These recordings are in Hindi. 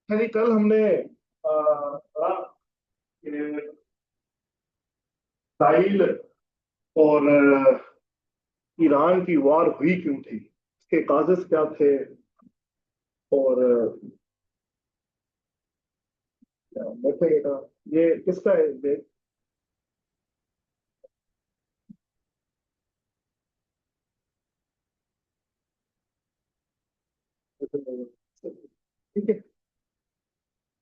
हाँ जी, कल हमने पढ़ा कि इसराइल और ईरान की वार हुई क्यों थी, इसके काजेस क्या थे। और बैठेगा, ये किसका है देश? ठीक है।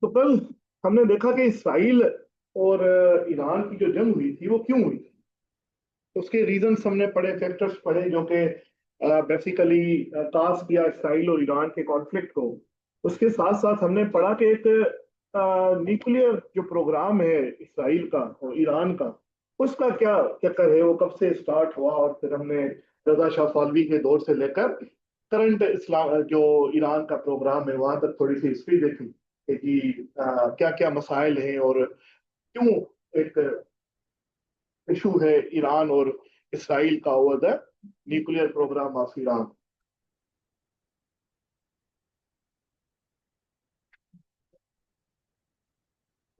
तो कल हमने देखा कि इसराइल और ईरान की जो जंग हुई थी वो क्यों हुई थी। तो उसके रीजंस हमने पढ़े, फैक्टर्स पढ़े जो कि बेसिकली काज किया इसराइल और ईरान के कॉन्फ्लिक्ट को। उसके साथ साथ हमने पढ़ा कि एक न्यूक्लियर जो प्रोग्राम है इसराइल का और ईरान का, उसका क्या चक्कर है, वो कब से स्टार्ट हुआ। और फिर हमने रजा शाह पाहलवी के दौर से लेकर करंट इस्लाम जो ईरान का प्रोग्राम है वहां तक थोड़ी सी हिस्ट्री देखी कि क्या क्या मसाइल हैं और क्यों एक इशू है ईरान और इसराइल का over the nuclear program of Iran.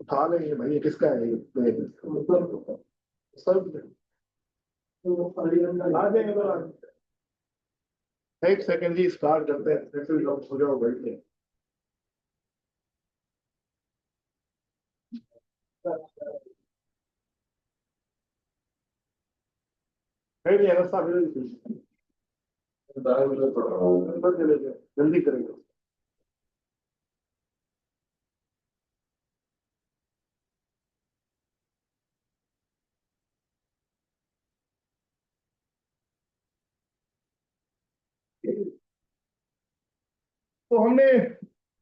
उठा लेंगे भाई, ये किसका है ये? सब आ जाएंगे तो एक सेकंड जी, स्टार्ट करते हैं, फिर लोग हो जाओ बैठ के। बैठ जाएगा साहब, जल्दी करेंगे। तो हमने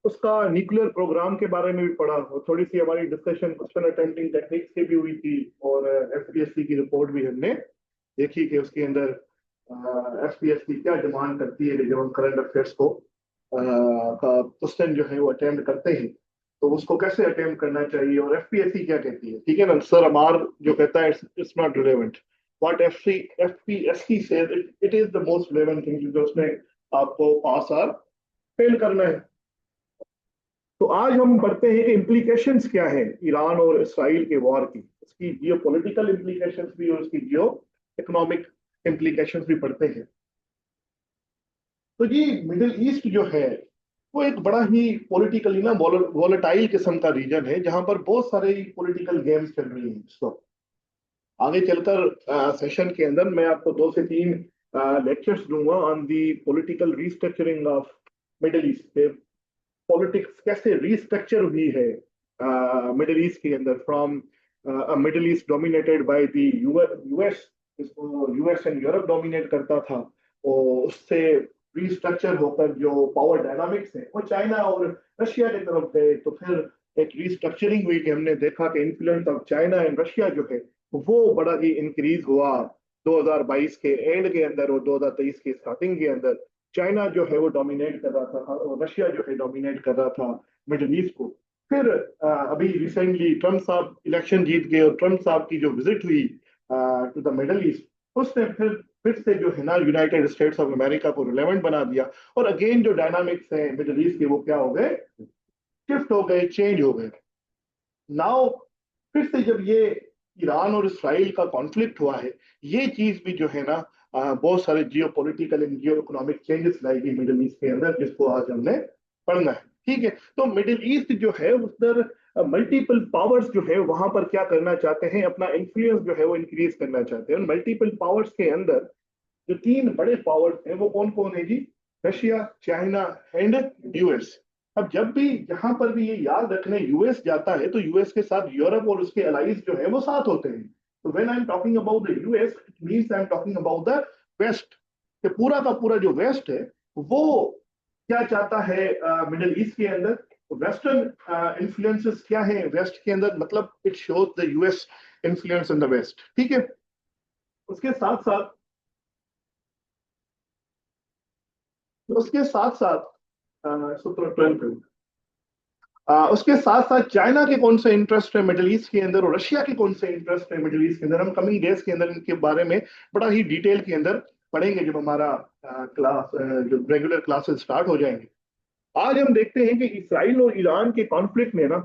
उसका न्यूक्लियर प्रोग्राम के बारे में भी पढ़ा और थोड़ी सी हमारी डिस्कशन क्वेश्चन अटेम्प्टिंग टेक्निक्स की भी हुई थी। और एफपीएससी की रिपोर्ट भी हमने देखी कि उसके अंदर एफपीएससी क्या डिमांड करती है कि जब हम करंट अफेयर्स को का क्वेश्चन जो है वो अटेम्प्ट करते हैं तो उसको कैसे अटेम्प्ट करना चाहिए और एफपीएससी क्या कहती है। ठीक है ना सर, अमार जो कहता है it's not relevant, what FPSC से it is the most relevant thing जो उसमें आपको पास और फेल करना है। तो आज हम पढ़ते हैं कि इम्प्लीकेशंस क्या है ईरान और इसराइल के वॉर की, उसकी जियो पॉलिटिकल इम्प्लीकेशंस भी और उसकी जियो इकोनॉमिक इम्प्लीकेशंस भी पढ़ते हैं। तो जी, मिडिल ईस्ट जो है वो एक बड़ा ही पॉलिटिकली ना वॉलेटाइल किस्म का रीजन है जहां पर बहुत सारे पॉलिटिकल गेम्स चल रही हैं इस वक्त। आगे चलकर सेशन के अंदर मैं आपको दो से तीन लेक्चर्स दूंगा on the political restructuring of middle east. Politics कैसे रीस्ट्रक्चर हुई है मिडिल ईस्ट के अंदर, from middle east dominated by the US, जिसको यूएस एंड यूरोप डोमिनेट करता था, और उससे रीस्ट्रक्चर होकर जो पावर डायनामिक्स है वो चाइना और रशिया की तरफ गए। तो फिर एक रीस्ट्रक्चरिंग हुई कि हमने देखा कि influence of China and Russia जो है वो बड़ा ही इंक्रीज हुआ 2022 के एंड के अंदर और 2023 के स्टार्टिंग के अंदर। चाइना जो है वो डोमिनेट कर रहा था और रशिया जो है डोमिनेट कर रहा था मिडिल ईस्ट को। फिर अभी रिसेंटली ट्रम्प साहब इलेक्शन जीत गए और ट्रम्प साहब की जो विजिट हुई टू द मिडिल ईस्ट, उसने फिर से जो है ना यूनाइटेड स्टेट्स ऑफ अमेरिका को रिलेवेंट बना दिया। और अगेन जो डायनामिक्स है मिडिल ईस्ट के वो क्या हो गए, शिफ्ट हो गए, चेंज हो गए। नाउ फिर से जब ये ईरान और इसराइल का कॉन्फ्लिक्ट हुआ है, ये चीज भी जो है ना बहुत सारे जियो political and Jio economic changes लाएगी मिडिल ईस्ट के अंदर, जिसको आज हमने पढ़ना है। ठीक है। तो मिडिल ईस्ट जो है उधर मल्टीपल पावर्स जो है वहां पर क्या करना चाहते हैं, अपना इन्फ्लुएंस जो है वो इंक्रीज करना चाहते हैं। मल्टीपल पावर्स के अंदर जो तीन बड़े पावर्स हैं वो कौन कौन है जी? Russia, China and US. अब जब भी जहां पर भी ये याद रखने यूएस जाता है तो यूएस के साथ यूरोप और उसके अलाइज जो है वो साथ होते हैं। तो when I am talking about the US it means I am talking about the west. कि पूरा का पूरा जो वेस्ट है वो क्या चाहता है मिडिल ईस्ट के अंदर। वेस्टर्न इन्फ्लुएंसेस क्या है वेस्ट के अंदर, मतलब it shows the US influence in the west. ठीक है। उसके साथ साथ उसके साथ साथ सूत्र 12 उसके साथ साथ चाइना के कौन से इंटरेस्ट है मिडिल ईस्ट के अंदर और रशिया के कौन से इंटरेस्ट है मिडिल ईस्ट के अंदर, हम कमिंग डेज के अंदर इनके बारे में बड़ा ही डिटेल के अंदर पढ़ेंगे जब हमारा क्लास जो रेगुलर क्लासेस स्टार्ट हो जाएंगे। आज हम देखते हैं कि इसराइल और ईरान के कॉन्फ्लिक्ट में ना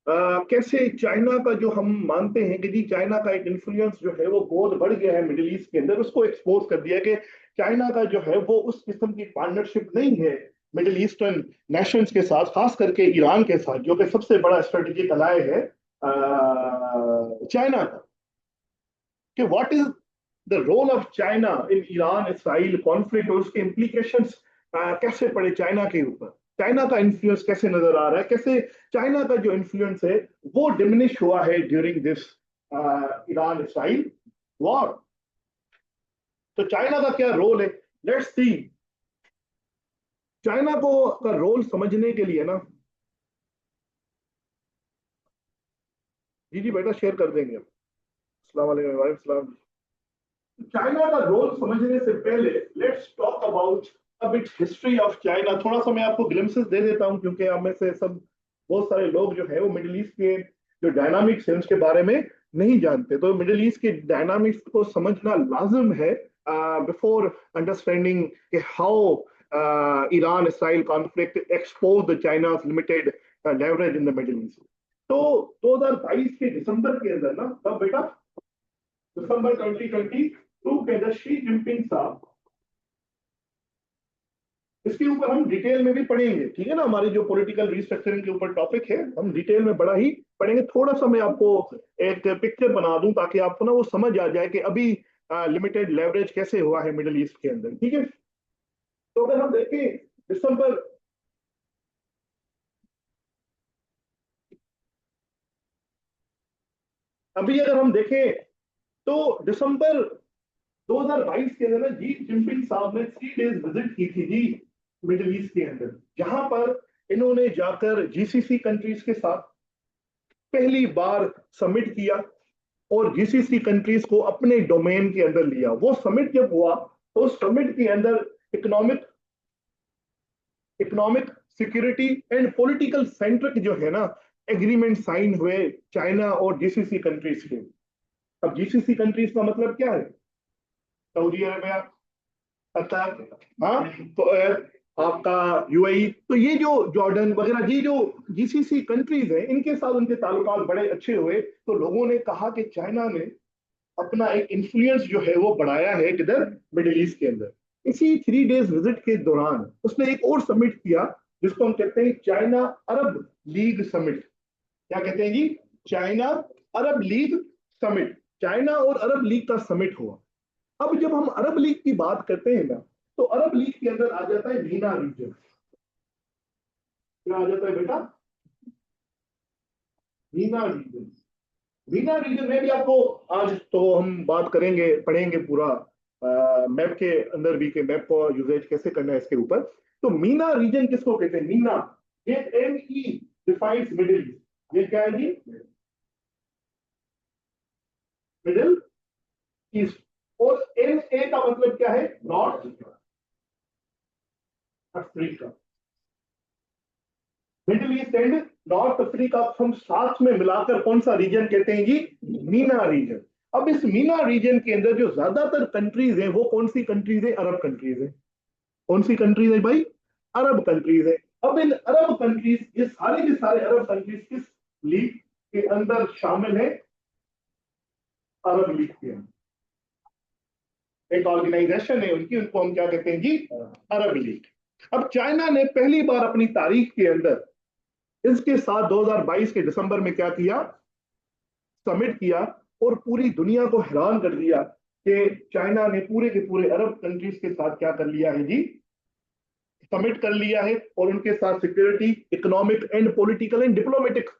कैसे चाइना का, जो हम मानते हैं कि जी चाइना का एक इन्फ्लुएंस जो है वो बहुत बढ़ गया है मिडिल ईस्ट के अंदर, उसको एक्सपोज कर दिया कि चाइना का जो है वो उस किस्म की पार्टनरशिप नहीं है मिडिल ईस्टर्न नेशंस के साथ, खास करके ईरान के साथ जो कि सबसे बड़ा स्ट्रेटेजिक अलाय है चाइना का। कि what is the role of China in Iran Israel conflict, और उसके इम्प्लीकेशंस कैसे पड़े चाइना के ऊपर, चाइना का इन्फ्लुएंस कैसे नजर आ रहा है, कैसे चाइना का जो इन्फ्लुएंस है वो डिमिनिश हुआ है during this Iran Israel war. तो चाइना का क्या रोल है, लेट्स सी। चाइना को का रोल समझने के लिए ना, जी जी बेटा शेयर कर देंगे। अस्सलाम वालेकुम वालेकुम सलाम। चाइना का रोल समझने से पहले let's talk about a bit history of China. थोड़ा सा मैं आपको ग्लिम्सेस दे देता हूं, क्योंकि आप में से सब बहुत सारे लोग जो है वो मिडिल ईस्ट के जो डायनामिक्स है उसके बारे में नहीं जानते। तो मिडिल ईस्ट के डायनामिक्स को समझना लाजिम है बिफोर अंडरस्टैंडिंग कि how Iran Israel conflict expose the चाइना's limited leverage in the Middle east. तो 2022 के दिसंबर के अंदर ना, तब बेटा दिसंबर 2022 के अंदर शी जिनपिंग साहब, इसके ऊपर हम डिटेल में भी पढ़ेंगे, ठीक है ना, हमारी जो पॉलिटिकल रिस्ट्रक्चरिंग के ऊपर टॉपिक है हम डिटेल में बड़ा ही पढ़ेंगे। थोड़ा सा मैं आपको एक पिक्चर बना दूं ताकि आपको ना वो समझ आ जाए कि अभी लिमिटेड लेवरेज कैसे हुआ है मिडिल ईस्ट के अंदर, ठीक है। तो अगर हम देखें दिसंबर, अभी अगर हम देखें तो दिसंबर 2022 के अंदर जी जिनपिंग साहब ने 3 डेज विजिट की थी जी मिडिल ईस्ट के अंदर, जहां पर इन्होंने जाकर जीसीसी कंट्रीज के साथ पहली बार समिट किया और जीसीसी कंट्रीज को अपने डोमेन के अंदर लिया। वो समिट जब हुआ तो उस समिट के अंदर economic economic security and political centric जो है ना एग्रीमेंट साइन हुए चाइना और जीसीसी कंट्रीज के। अब जीसीसी कंट्रीज का मतलब क्या है? सऊदी अरबिया, कतर, हाँ, तो आपका यूएई, तो ये जो जॉर्डन वगैरह ये जो जीसीसी कंट्रीज हैं इनके साथ उनके ताल्लुकात बड़े अच्छे हुए। तो लोगों ने कहा कि चाइना ने अपना एक इन्फ्लुएंस जो है वो बढ़ाया है किधर, मिडिल ईस्ट के अंदर। इसी 3 डेज विजिट के दौरान उसने एक और समिट किया जिसको हम कहते हैं चाइना अरब लीग समिट। क्या कहते हैं जी? चाइना अरब लीग समिट। चाइना और अरब लीग का समिट हुआ। अब जब हम अरब लीग की बात करते हैं ना, तो अरब लीग के अंदर आ जाता है मीना रीजन। क्या आ जाता है बेटा? मीना रीजन। मीना रीजन में भी आपको, आज तो हम बात करेंगे पढ़ेंगे पूरा मैप के अंदर भी के मैप को यूजेज कैसे करना है इसके ऊपर। तो मीना रीजन किसको कहते हैं? मीना, ये M E defines middle east. ये क्या है जी? Middle east. और एम ए का मतलब क्या है? North Africa. Middle east and north Africa हम साथ में मिलाकर कौन सा रीजन कहते हैं जी? मीना रीजन। अब इस मीना रीजन के अंदर जो ज्यादातर कंट्रीज हैं वो कौन सी कंट्रीज है? अरब कंट्रीज है। कौन सी कंट्रीज है भाई? अरब कंट्रीज है। अब इन अरब कंट्रीज, ये सारे के सारे अरब कंट्रीज किस लीग के अंदर शामिल है? अरब लीग के अंदर। एक ऑर्गेनाइजेशन है उनकी, उनको हम क्या कहते हैं जी? अरब लीग। अब चाइना ने पहली बार अपनी तारीख के अंदर इसके साथ 2022 के दिसंबर में क्या किया? समिट किया और पूरी दुनिया को हैरान कर दिया कि चाइना ने पूरे के पूरे अरब कंट्रीज के साथ क्या कर लिया है जी? समिट कर लिया है और उनके साथ security, economic and political and diplomatic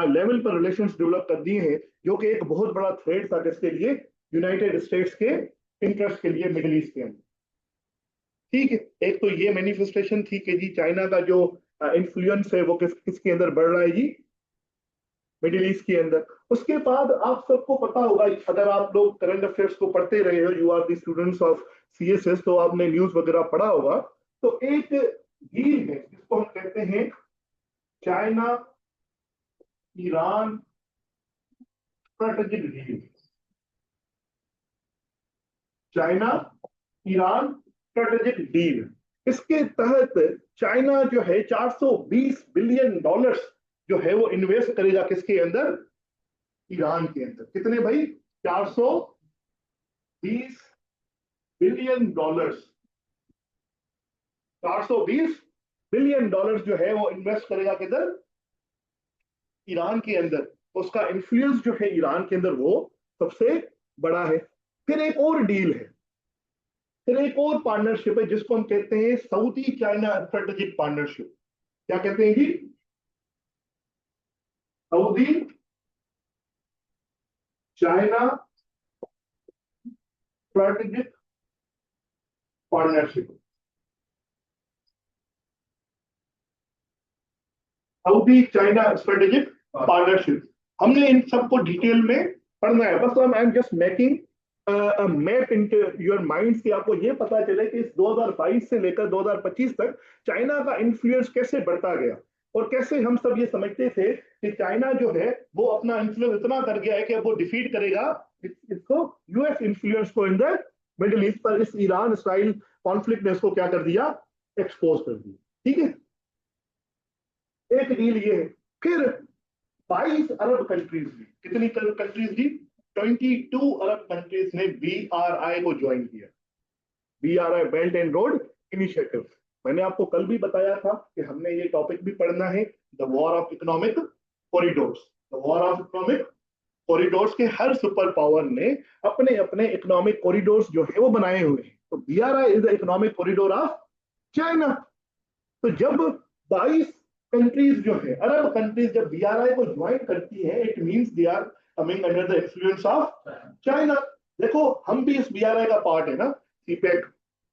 level पर रिलेशंस डेवलप कर दिए हैं, जो कि एक बहुत बड़ा थ्रेट था किसके लिए? यूनाइटेड स्टेट्स के इंटरेस्ट के लिए मिडिल ईस्ट के अंदर। ठीक है, एक तो ये मैनिफेस्टेशन थी कि जी चाइना का जो इन्फ्लुएंस है वो किसके अंदर बढ़ रहा है जी? मिडिल ईस्ट के अंदर। उसके बाद आप सबको पता होगा, अगर आप लोग करंट अफेयर्स को पढ़ते रहे हो, you are the students of CSS, तो आपने न्यूज वगैरह पढ़ा होगा। तो एक डील है जिसको हम कहते हैं China Iran strategic deal. China Iran strategic deal. इसके तहत चाइना जो है 420 बिलियन डॉलर्स जो है वो इन्वेस्ट करेगा किसके अंदर? ईरान के अंदर। कितने भाई? 420 बिलियन डॉलर्स। 420 बिलियन डॉलर्स जो है वो इन्वेस्ट करेगा किधर? ईरान के अंदर। तो उसका इन्फ्लुएंस जो है ईरान के अंदर वो सबसे बड़ा है। फिर एक और डील है, फिर एक और पार्टनरशिप है जिसको हम कहते हैं सऊदी चाइना स्ट्रेटेजिक पार्टनरशिप। क्या कहते हैं जी? Saudi China strategic partnership. Saudi China strategic partnership. हमने इन सबको डिटेल में पढ़ना है। बस I am just making map into your mind कि आपको ये पता चले कि इस 2022 से लेकर 2025 तक चाइना का इन्फ्लुएंस कैसे बढ़ता गया, और कैसे हम सब ये समझते थे कि चाइना जो है वो अपना इन्फ्लुएंस इतना कर गया है कि अब वो डिफीट करेगा इसको, यूएस इन्फ्लुएंस को इन द मिडिल ईस्ट। पर इस ईरान इसराइल कॉन्फ्लिक्ट ने इसको क्या कर दिया? एक्सपोज कर दिया। ठीक है, एक डील ये है। फिर 22 अरब कंट्रीज ने, कितनी कंट्रीज जी? 22 अरब कंट्रीज ने BRI को ज्वाइन किया। BRI belt and road initiative. मैंने आपको कल भी बताया था कि हमने ये टॉपिक भी पढ़ना है, the war of economic corridors. The war of economic corridors के हर सुपर पावर ने अपने अपने इकोनॉमिक कॉरिडोर्स जो है वो बनाए हुए हैं। तो BRI is the economic corridor of China. तो जब 22 कंट्रीज जो है, अरब कंट्रीज, जब BRI को ज्वाइन करती है, it means they are coming under the influence of China. देखो हम भी इस BRI का पार्ट है ना, सीपेक।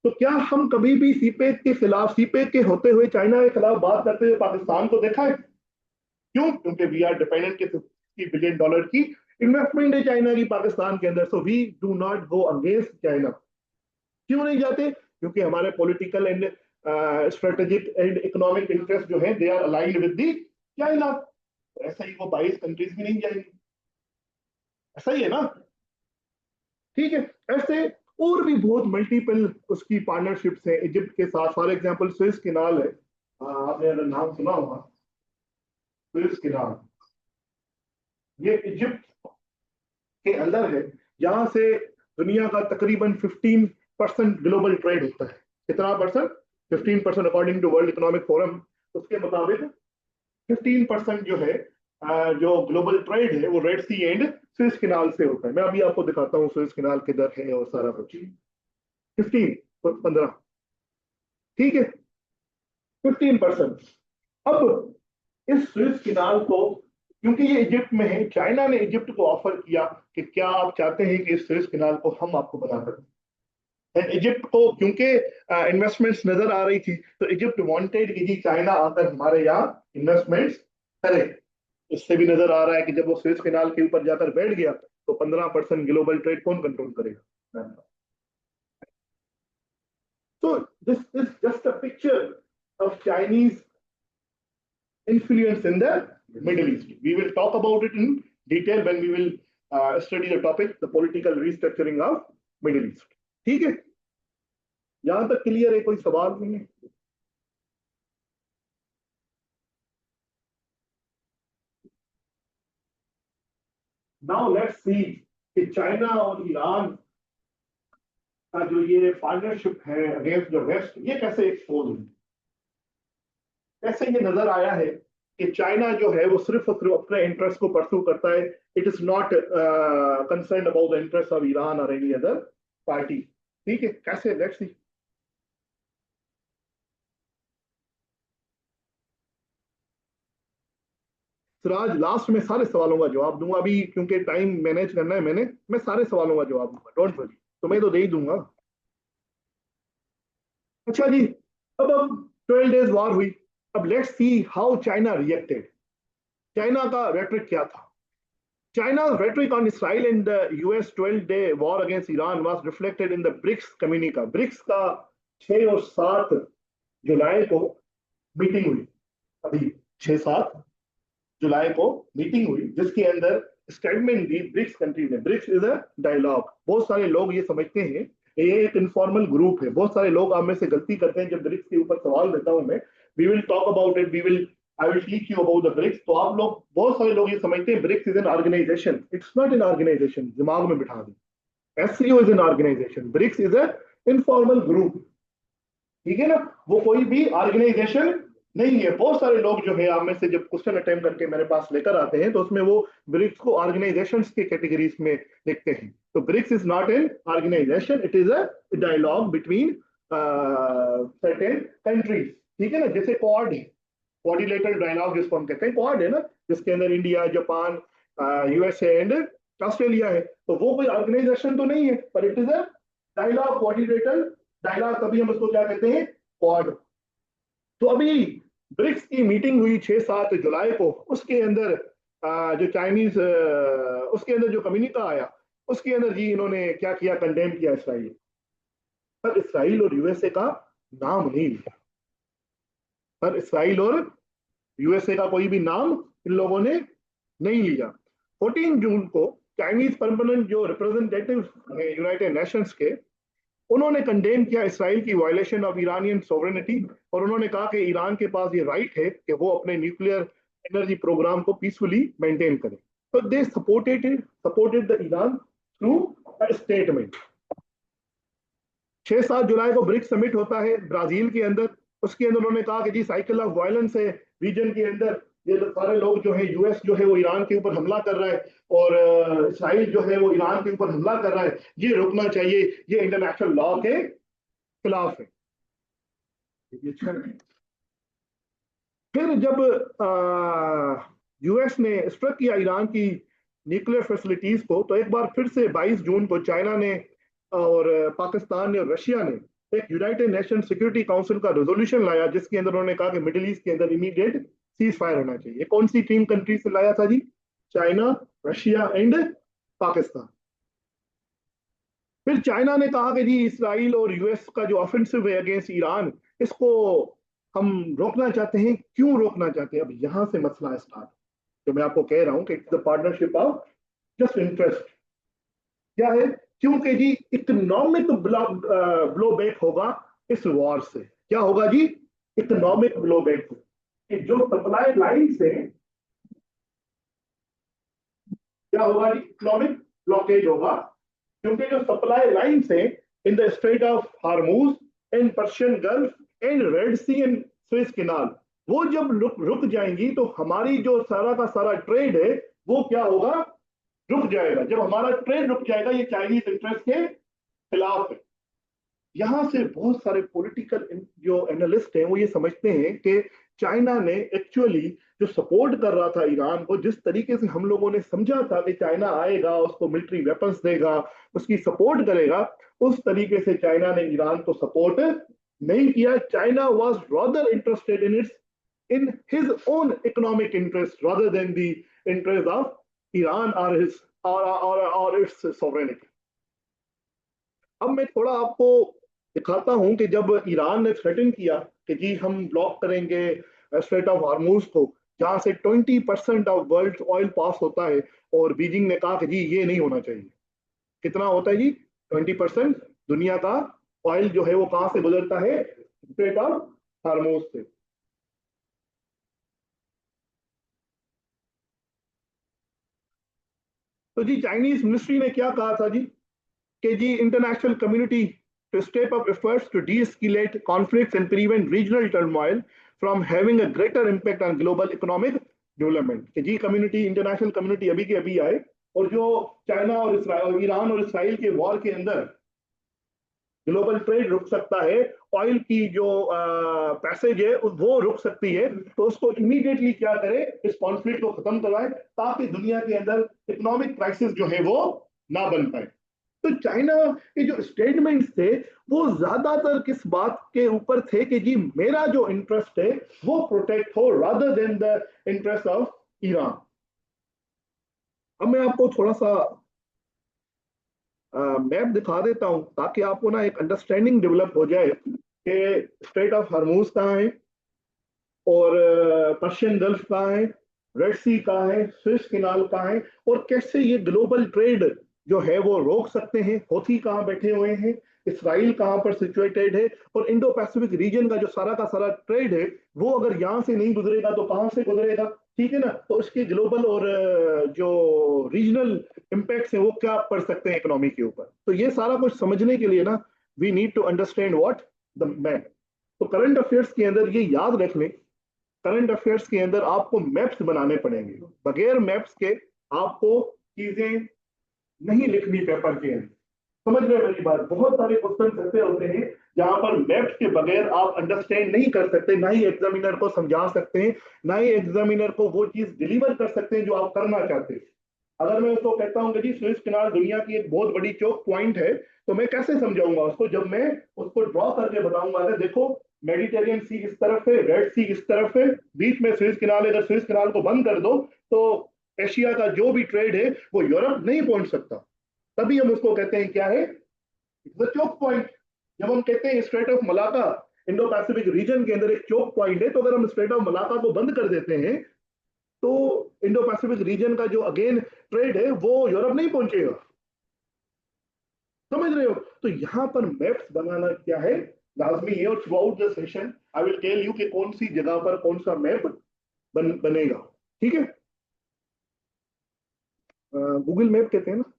तो क्या हम कभी भी सीपेक के खिलाफ, सीपेक के होते हुए चाइना के खिलाफ बात करते हुए पाकिस्तान को देखा है? क्यों? क्योंकि वी आर डिपेंडेंट के $50 बिलियन की इन्वेस्टमेंट है चाइना की पाकिस्तान के अंदर। So we do not go against China. क्यों नहीं जाते? क्योंकि हमारे political and strategic and economic interest जो है they are aligned with the China. ऐसा ही वो 22 कंट्रीज भी नहीं जाएंगे। ऐसा ही है ना? ठीक है। ऐसे और भी बहुत मल्टीपल उसकी पार्टनरशिप्स हैं इजिप्ट के साथ। फॉर एग्जांपल स्विस कैनाल है, आपने अगर नाम सुना होगा, स्विस कैनाल, ये इजिप्ट के अंदर है। यहाँ से दुनिया का तकरीबन 15% ग्लोबल ट्रेड होता है। कितना percent? 15% according to World Economic Forum. उसके मुताबिक 15% जो है जो ग्लोबल ट्रेड है वो Red Sea and Suez canal से होता है। मैं अभी आपको दिखाता हूँ स्विस कैनाल किधर है और सारा कुछ। 15। ठीक है, 15%। अब इस स्विस कैनाल को, क्योंकि ये इजिप्ट में है, चाइना ने इजिप्ट को ऑफर किया कि क्या आप चाहते हैं कि इस स्विस कैनाल को हम आपको बना दें। एंड इजिप्ट को क्योंकि इन्वेस्टमेंट्स नजर आ रही थी, तो इजिप्ट वांटेड कि जी चाइना आकर हमारे यहाँ इन्वेस्टमेंट्स करे। इससे भी नजर आ रहा है कि जब वो स्विस कैनाल के ऊपर जाकर बैठ गया तो 15% ग्लोबल ट्रेड कौन कंट्रोल करेगा? So this is just a picture of Chinese influence in the Middle East. We will talk about it in detail when we will study the topic, the political restructuring of Middle East. ठीक है, यहां तक क्लियर है? कोई सवाल नहीं है? Now let's see कि चाइना और ईरान का जो ये पार्टनरशिप है अगेंस्ट द वेस्ट, ये कैसे एक्सपोज हुई, कैसे ये नजर आया है कि चाइना जो है वो सिर्फ और सिर्फ अपने इंटरेस्ट को परस्यू करता है। It is not concern about the interest of Iran और एनी अदर पार्टी। ठीक है, कैसे? Let's see. सिराज, लास्ट में सारे सवालों का जवाब दूंगा अभी, क्योंकि टाइम मैनेज करना है मैंने। मैं सारे सवालों का जवाब दूंगा, डोंट वरी। तुम्हें तो दे ही दूंगा। अच्छा जी, अब 12 डेज वॉर हुई। अब let's see how China reacted. China का रेटरिक क्या था? China's rhetoric on Israel and the US 12-day war against Iran was reflected in the BRICS communique. BRICS का 6 और 7 जुलाई को मीटिंग हुई। अभी 6-7 जुलाई को मीटिंग हुई जिसके अंदर स्टेटमेंट दी ब्रिक्स कंट्री ने। BRICS is a dialogue. बहुत सारे लोग ये समझते हैं ये एक इनफॉर्मल ग्रुप है, बहुत सारे लोग आप में से गलती करते हैं। जब ब्रिक्स के ऊपर सवाल देता हूं मैं, we will talk about it, we will I will teach you about the BRICS, तो आप लोग बहुत सारे लोग ये समझते हैं BRICS is an organization. It's not an organization, दिमाग में बिठा दें। SCO is an organization, BRICS is a informal group, ठीक है ना। वो कोई भी ऑर्गेनाइजेशन नहीं है। बहुत सारे लोग जो है आप में से जब क्वेश्चन अटेम्प्ट करके मेरे पास लेकर आते हैं तो उसमें वो ब्रिक्स को ऑर्गेनाइजेशंस के कैटेगरीज में लिखते हैं। तो BRICS is not an organization, it is a dialogue between certain countries, ठीक है ना। जैसे क्वाड है, क्वाड्रिलेटरल डायलॉग जिसको हम कहते हैं, क्वाड है ना, जिसके अंदर India, Japan, USA and Australia है। तो वो कोई ऑर्गेनाइजेशन तो नहीं है, पर it is a dialogue, quadrilateral dialogue, तभी हम उसको क्या कहते हैं, क्वाड। तो अभी ब्रिक्स की मीटिंग हुई 6-7 जुलाई को, उसके अंदर जो चाइनीज उसके अंदर जो कम्युनिका आया, उसके अंदर जी इन्होंने क्या किया, कंडेम किया इसराइल। पर इसराइल और यूएसए का नाम नहीं लिया, पर इसराइल और यूएसए का कोई भी नाम इन लोगों ने नहीं लिया। 14 जून को चाइनीज परमानेंट जो रिप्रेजेंटेटिव यूनाइटेड नेशंस के, उन्होंने कंडेम किया इसराइल की वायलेशन ऑफ ईरानियन सोवरेनिटी, और उन्होंने कहा कि ईरान के पास ये राइट है कि वो अपने न्यूक्लियर एनर्जी प्रोग्राम को पीसफुली मेंटेन करे। तो they supported the Iran through statement. 6-7 जुलाई को ब्रिक्स समिट होता है ब्राजील के अंदर, उसके अंदर उन्होंने कहा कि जी साइकिल ऑफ वायलेंस है रीजन के अंदर, ये सारे लोग जो है, यूएस जो है वो ईरान के ऊपर हमला कर रहा है, और इसराइल जो है वो ईरान के ऊपर हमला कर रहा है, ये रुकना चाहिए, ये इंटरनेशनल लॉ के खिलाफ है। फिर जब यूएस ने स्ट्रक किया ईरान की न्यूक्लियर फैसिलिटीज को, तो एक बार फिर से 22 जून को चाइना ने और पाकिस्तान ने और रशिया ने एक यूनाइटेड नेशन सिक्योरिटी काउंसिल का रेजोल्यूशन लाया, जिसके अंदर उन्होंने कहा कि मिडिल ईस्ट के अंदर इमीडिएट सीज फायर होना चाहिए। कौन सी 3 कंट्री से लाया था जी? China, Russia and Pakistan. फिर चाइना ने कहा कि जी इसराइल और यूएस का जो ऑफेंसिव है अगेंस्ट ईरान, इसको हम रोकना चाहते हैं। क्यों रोकना चाहते हैं? अब यहां से मसला स्टार्ट, जो मैं आपको कह रहा हूं कि it's the partnership of just interest. क्या है? क्योंकि जी इकोनॉमिक ब्लो बैक होगा इस वॉर से। क्या होगा जी? इकोनॉमिक ब्लो बैक, कि जो सप्लाई लाइन से क्या होगा जी, इकोनॉमिक ब्लॉकेज होगा। क्योंकि जो सप्लाई लाइन से in the strait of Hormuz and Persian Gulf and Red Sea and Suez canal, वो जब रुक जाएंगी तो हमारी जो सारा का सारा ट्रेड है वो क्या होगा, रुक जाएगा। जब हमारा ट्रेड रुक जाएगा, ये चाइनीज इंटरेस्ट के खिलाफ है। यहां से बहुत सारे पॉलिटिकल जो एनालिस्ट हैं वो ये समझते हैं कि चाइना ने एक्चुअली जो सपोर्ट कर रहा था ईरान को, जिस तरीके से हम लोगों ने समझा था कि चाइना आएगा, उसको मिलिट्री वेपन्स देगा, उसकी सपोर्ट करेगा, उस तरीके से चाइना ने ईरान को सपोर्ट नहीं किया। China was rather interested in his own economic interest rather than the interest of Iran और हिज और इट्स सॉवरेनिटी। अब मैं थोड़ा आपको दिखाता हूं कि जब ईरान ने थ्रेटन किया कि जी हम ब्लॉक करेंगे स्ट्रेट ऑफ हार्मूज को, जहां से 20% ऑफ वर्ल्ड ऑयल पास होता है, और बीजिंग ने कहा कि जी ये नहीं होना चाहिए। कितना होता है जी? 20% दुनिया का ऑयल जो है वो कहां से गुजरता है? स्ट्रेट ऑफ हार्मूज से। तो जी चाइनीज मिनिस्ट्री ने क्या कहा था जी, कि जी international community to step up efforts to de-escalate conflicts and prevent regional turmoil from having a greater impact on global economic development। कि जी कम्युनिटी, इंटरनेशनल कम्युनिटी अभी के अभी आए, और जो चाइना और इसराइल, ईरान और इसराइल के वॉर के अंदर ग्लोबल ट्रेड रुक सकता है, ऑयल की जो पैसेज है वो रुक सकती है, तो उसको इमीडिएटली क्या करे, इस कॉन्फ्लिक्ट को खत्म करवाए, ताकि दुनिया के अंदर इकोनॉमिक क्राइसिस जो है वो ना बन पाए। तो चाइना के जो स्टेटमेंट्स थे वो ज्यादातर किस बात के ऊपर थे कि जी मेरा जो इंटरेस्ट है वो प्रोटेक्ट हो, rather than the interest of Iran. अब मैं आपको थोड़ा सा मैप दिखा देता हूं, ताकि आपको ना एक अंडरस्टैंडिंग डेवलप हो जाए कि स्ट्रेट ऑफ हार्मूज कहाँ है, और पर्शियन गल्फ कहाँ है, रेड सी कहाँ है, स्विस कैनाल कहाँ है, और कैसे ये ग्लोबल ट्रेड जो है वो रोक सकते हैं। हौथी कहाँ बैठे हुए हैं, इसराइल कहाँ पर सिचुएटेड है, और इंडो पैसिफिक रीजन का जो सारा का सारा ट्रेड है वो अगर यहाँ से नहीं गुजरेगा तो कहाँ से गुजरेगा, ठीक है ना। तो उसके ग्लोबल और जो रीजनल इम्पैक्ट्स है वो क्या पड़ सकते हैं इकोनॉमी के ऊपर। तो ये सारा कुछ समझने के लिए ना we need to understand what the map. तो करंट अफेयर्स के अंदर ये याद रख लें, करंट अफेयर्स के अंदर आपको मैप्स बनाने पड़ेंगे, बगैर मैप्स के आपको चीजें नहीं लिखनी पेपर के अंदर। समझ रहे हो मेरी बात। बहुत सारे क्वेश्चन ऐसे होते हैं जहां पर मैप्स के बगैर आप अंडरस्टैंड नहीं कर सकते, ना ही एग्जामिनर को समझा सकते हैं, ना ही एग्जामिनर को वो चीज डिलीवर कर सकते हैं जो आप करना चाहते हैं। अगर मैं उसको कहता हूँ कि जी स्विस कैनाल दुनिया की एक बहुत बड़ी चौक पॉइंट है, तो मैं कैसे समझाऊंगा उसको, जब मैं उसको ड्रॉ करके बताऊंगा कि देखो मेडिटेरियन सी इस तरफ है, रेड सी इस तरफ है, बीच में स्विस कैनाल, अगर स्विस कैनाल को बंद कर दो तो एशिया का जो भी ट्रेड है वो यूरोप नहीं पहुंच सकता। तभी हम उसको कहते हैं क्या है, इट्स चोक पॉइंट। जब हम कहते हैं straight of Malacca Indo Pacific region के अंदर एक चोक पॉइंट है, तो अगर हम स्ट्रेट ऑफ मलाका को बंद कर देते हैं तो इंडो पैसिफिक रीजन का जो अगेन ट्रेड है वो यूरोप नहीं पहुंचेगा। समझ रहे हो। तो यहां पर मैप्स बनाना क्या है, लाजमी है। और throughout the session I will tell you कि कौन सी जगह पर कौन सा मैप बनेगा, ठीक है। गूगल मैप कहते हैं ना।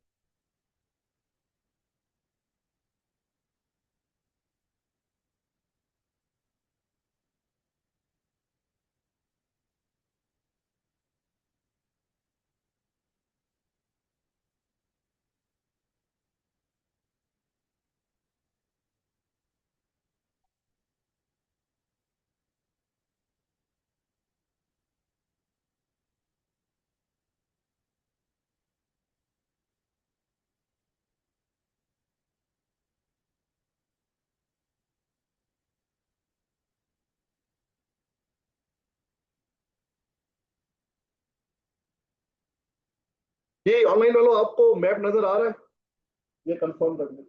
ये ऑनलाइन वालों आपको मैप नजर आ रहा है, ये कंफर्म कर दो,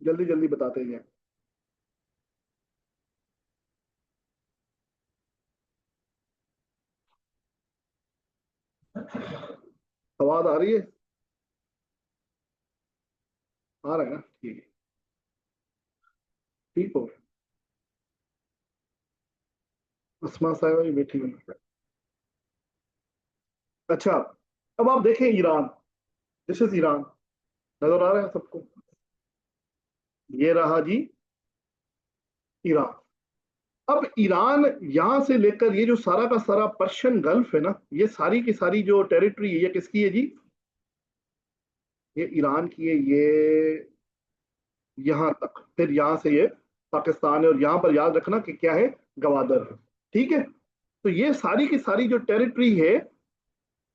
जल्दी जल्दी बताते हैं। आवाज आ रही है, आ रहा है ना, ठीक है। ठीक हो, अस्मा साहिबा भी बैठी हुई है। अच्छा, अब आप देखें ईरान, दिस इज ईरान, नजर आ रहा है सबको, ये रहा जी ईरान। अब ईरान यहां से लेकर ये जो सारा का सारा पर्शियन गल्फ है ना, ये सारी की सारी जो टेरिटरी है ये किसकी है जी, ये ईरान की है। ये यहां तक, फिर यहां से ये पाकिस्तान है, और यहां पर याद रखना कि क्या है, गवादर है, ठीक है। तो ये सारी की सारी जो टेरिटरी है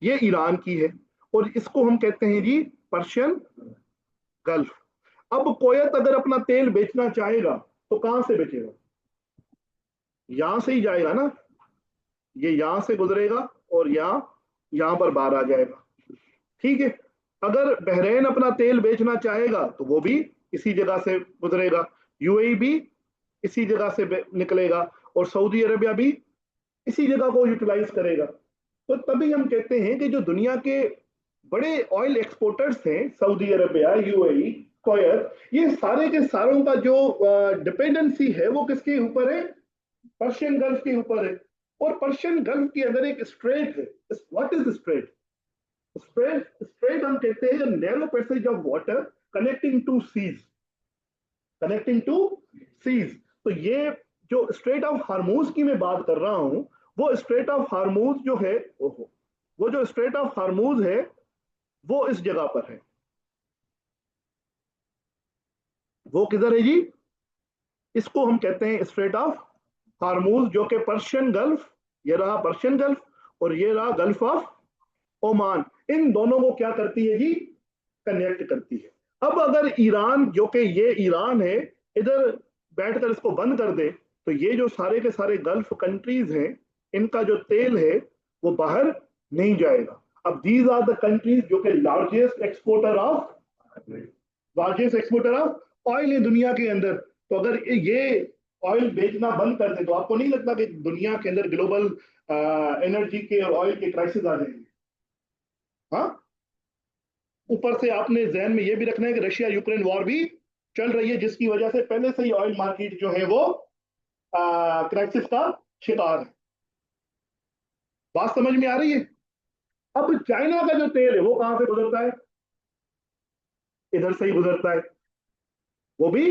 ये ईरान की है, और इसको हम कहते हैं जी पर्शियन गल्फ। अब कोयत अगर अपना तेल बेचना चाहेगा तो कहां से बेचेगा, यहां से ही जाएगा ना, ये यहां से गुजरेगा और यहां पर बाहर आ जाएगा, ठीक है। अगर बहरीन अपना तेल बेचना चाहेगा तो वो भी इसी जगह से गुजरेगा, यूएई भी इसी जगह से निकलेगा, और सऊदी अरेबिया भी इसी जगह को यूटिलाइज करेगा। तो तभी हम कहते हैं कि जो दुनिया के बड़े ऑयल एक्सपोर्टर्स हैं, सऊदी अरेबिया, यूएई, कुवैत, ये सारे के सारों का जो डिपेंडेंसी है वो किसके ऊपर है, पर्शियन गल्फ के ऊपर है। और पर्शियन गल्फ के अंदर एक स्ट्रेट है। What is strait, strait strait हम कहते हैं narrow passage of water connecting two seas, connecting two seas. तो ये जो स्ट्रेट ऑफ हार्मूज की मैं बात कर रहा हूं, वो स्ट्रेट ऑफ हार्मूज जो है, ओहो, वो जो स्ट्रेट ऑफ हार्मूज है वो इस जगह पर है। वो किधर है जी, इसको हम कहते हैं स्ट्रेट ऑफ हार्मूज, जो कि पर्शियन गल्फ, ये रहा पर्शियन गल्फ, और ये रहा गल्फ ऑफ ओमान, इन दोनों को क्या करती है जी, कनेक्ट करती है। अब अगर ईरान, जो कि ये ईरान है, इधर बैठकर इसको बंद कर दे, तो ये जो सारे के सारे गल्फ कंट्रीज हैं, इनका जो तेल है वो बाहर नहीं जाएगा। अब दीज आर द कंट्रीज जो कि लार्जेस्ट एक्सपोर्टर ऑफ ऑयल है दुनिया के अंदर। तो अगर ये ऑयल बेचना बंद कर दे तो आपको नहीं लगता कि दुनिया के अंदर ग्लोबल एनर्जी के और ऑयल के क्राइसिस आ जाएंगे। हाँ, ऊपर से आपने जहन में ये भी रखना है कि रशिया यूक्रेन वॉर भी चल रही है, जिसकी वजह से पहले से ही ऑयल मार्केट जो है वो क्राइसिस का शिकार है। बात समझ में आ रही है? अब चाइना का जो तेल है वो कहां से गुजरता है? इधर से ही गुजरता है, वो भी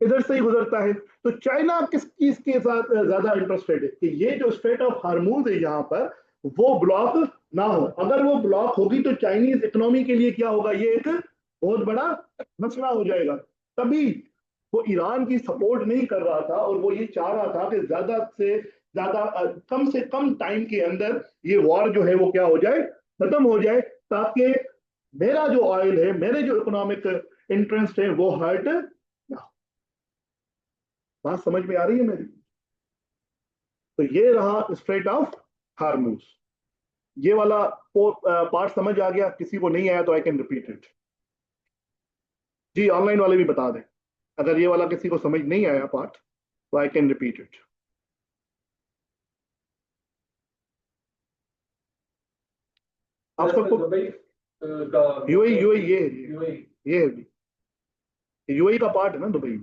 इधर से ही गुजरता है। तो चाइना किस चीज के साथ ज्यादा इंटरेस्टेड है कि ये जो स्ट्रेट ऑफ हार्मूज है यहाँ पर वो ब्लॉक ना हो। अगर वो ब्लॉक होगी तो चाइनीज इकोनॉमी के लिए क्या होगा, ये एक बहुत बड़ा मसला हो जाएगा। तभी वो ईरान की सपोर्ट नहीं कर रहा था और वो ये चाह रहा था कि ज्यादा से ज्यादा कम से कम टाइम के अंदर ये वॉर जो है वो क्या हो जाए, खत्म हो जाए, ताकि मेरा जो ऑयल है, मेरे जो इकोनॉमिक इंटरेस्ट है वो हर्ट ना। बात समझ में आ रही है मेरी? तो ये रहा स्ट्रेट ऑफ हार्मूज। ये वाला पार्ट समझ आ गया? किसी को नहीं आया तो आई कैन रिपीट इट। जी ऑनलाइन वाले भी बता दें, अगर ये वाला किसी को समझ नहीं आया पार्ट तो आई कैन रिपीट इट। आप सबको दुबई का यूएई यूएई यूएई ये है यूएई का पार्ट है ना दुबई।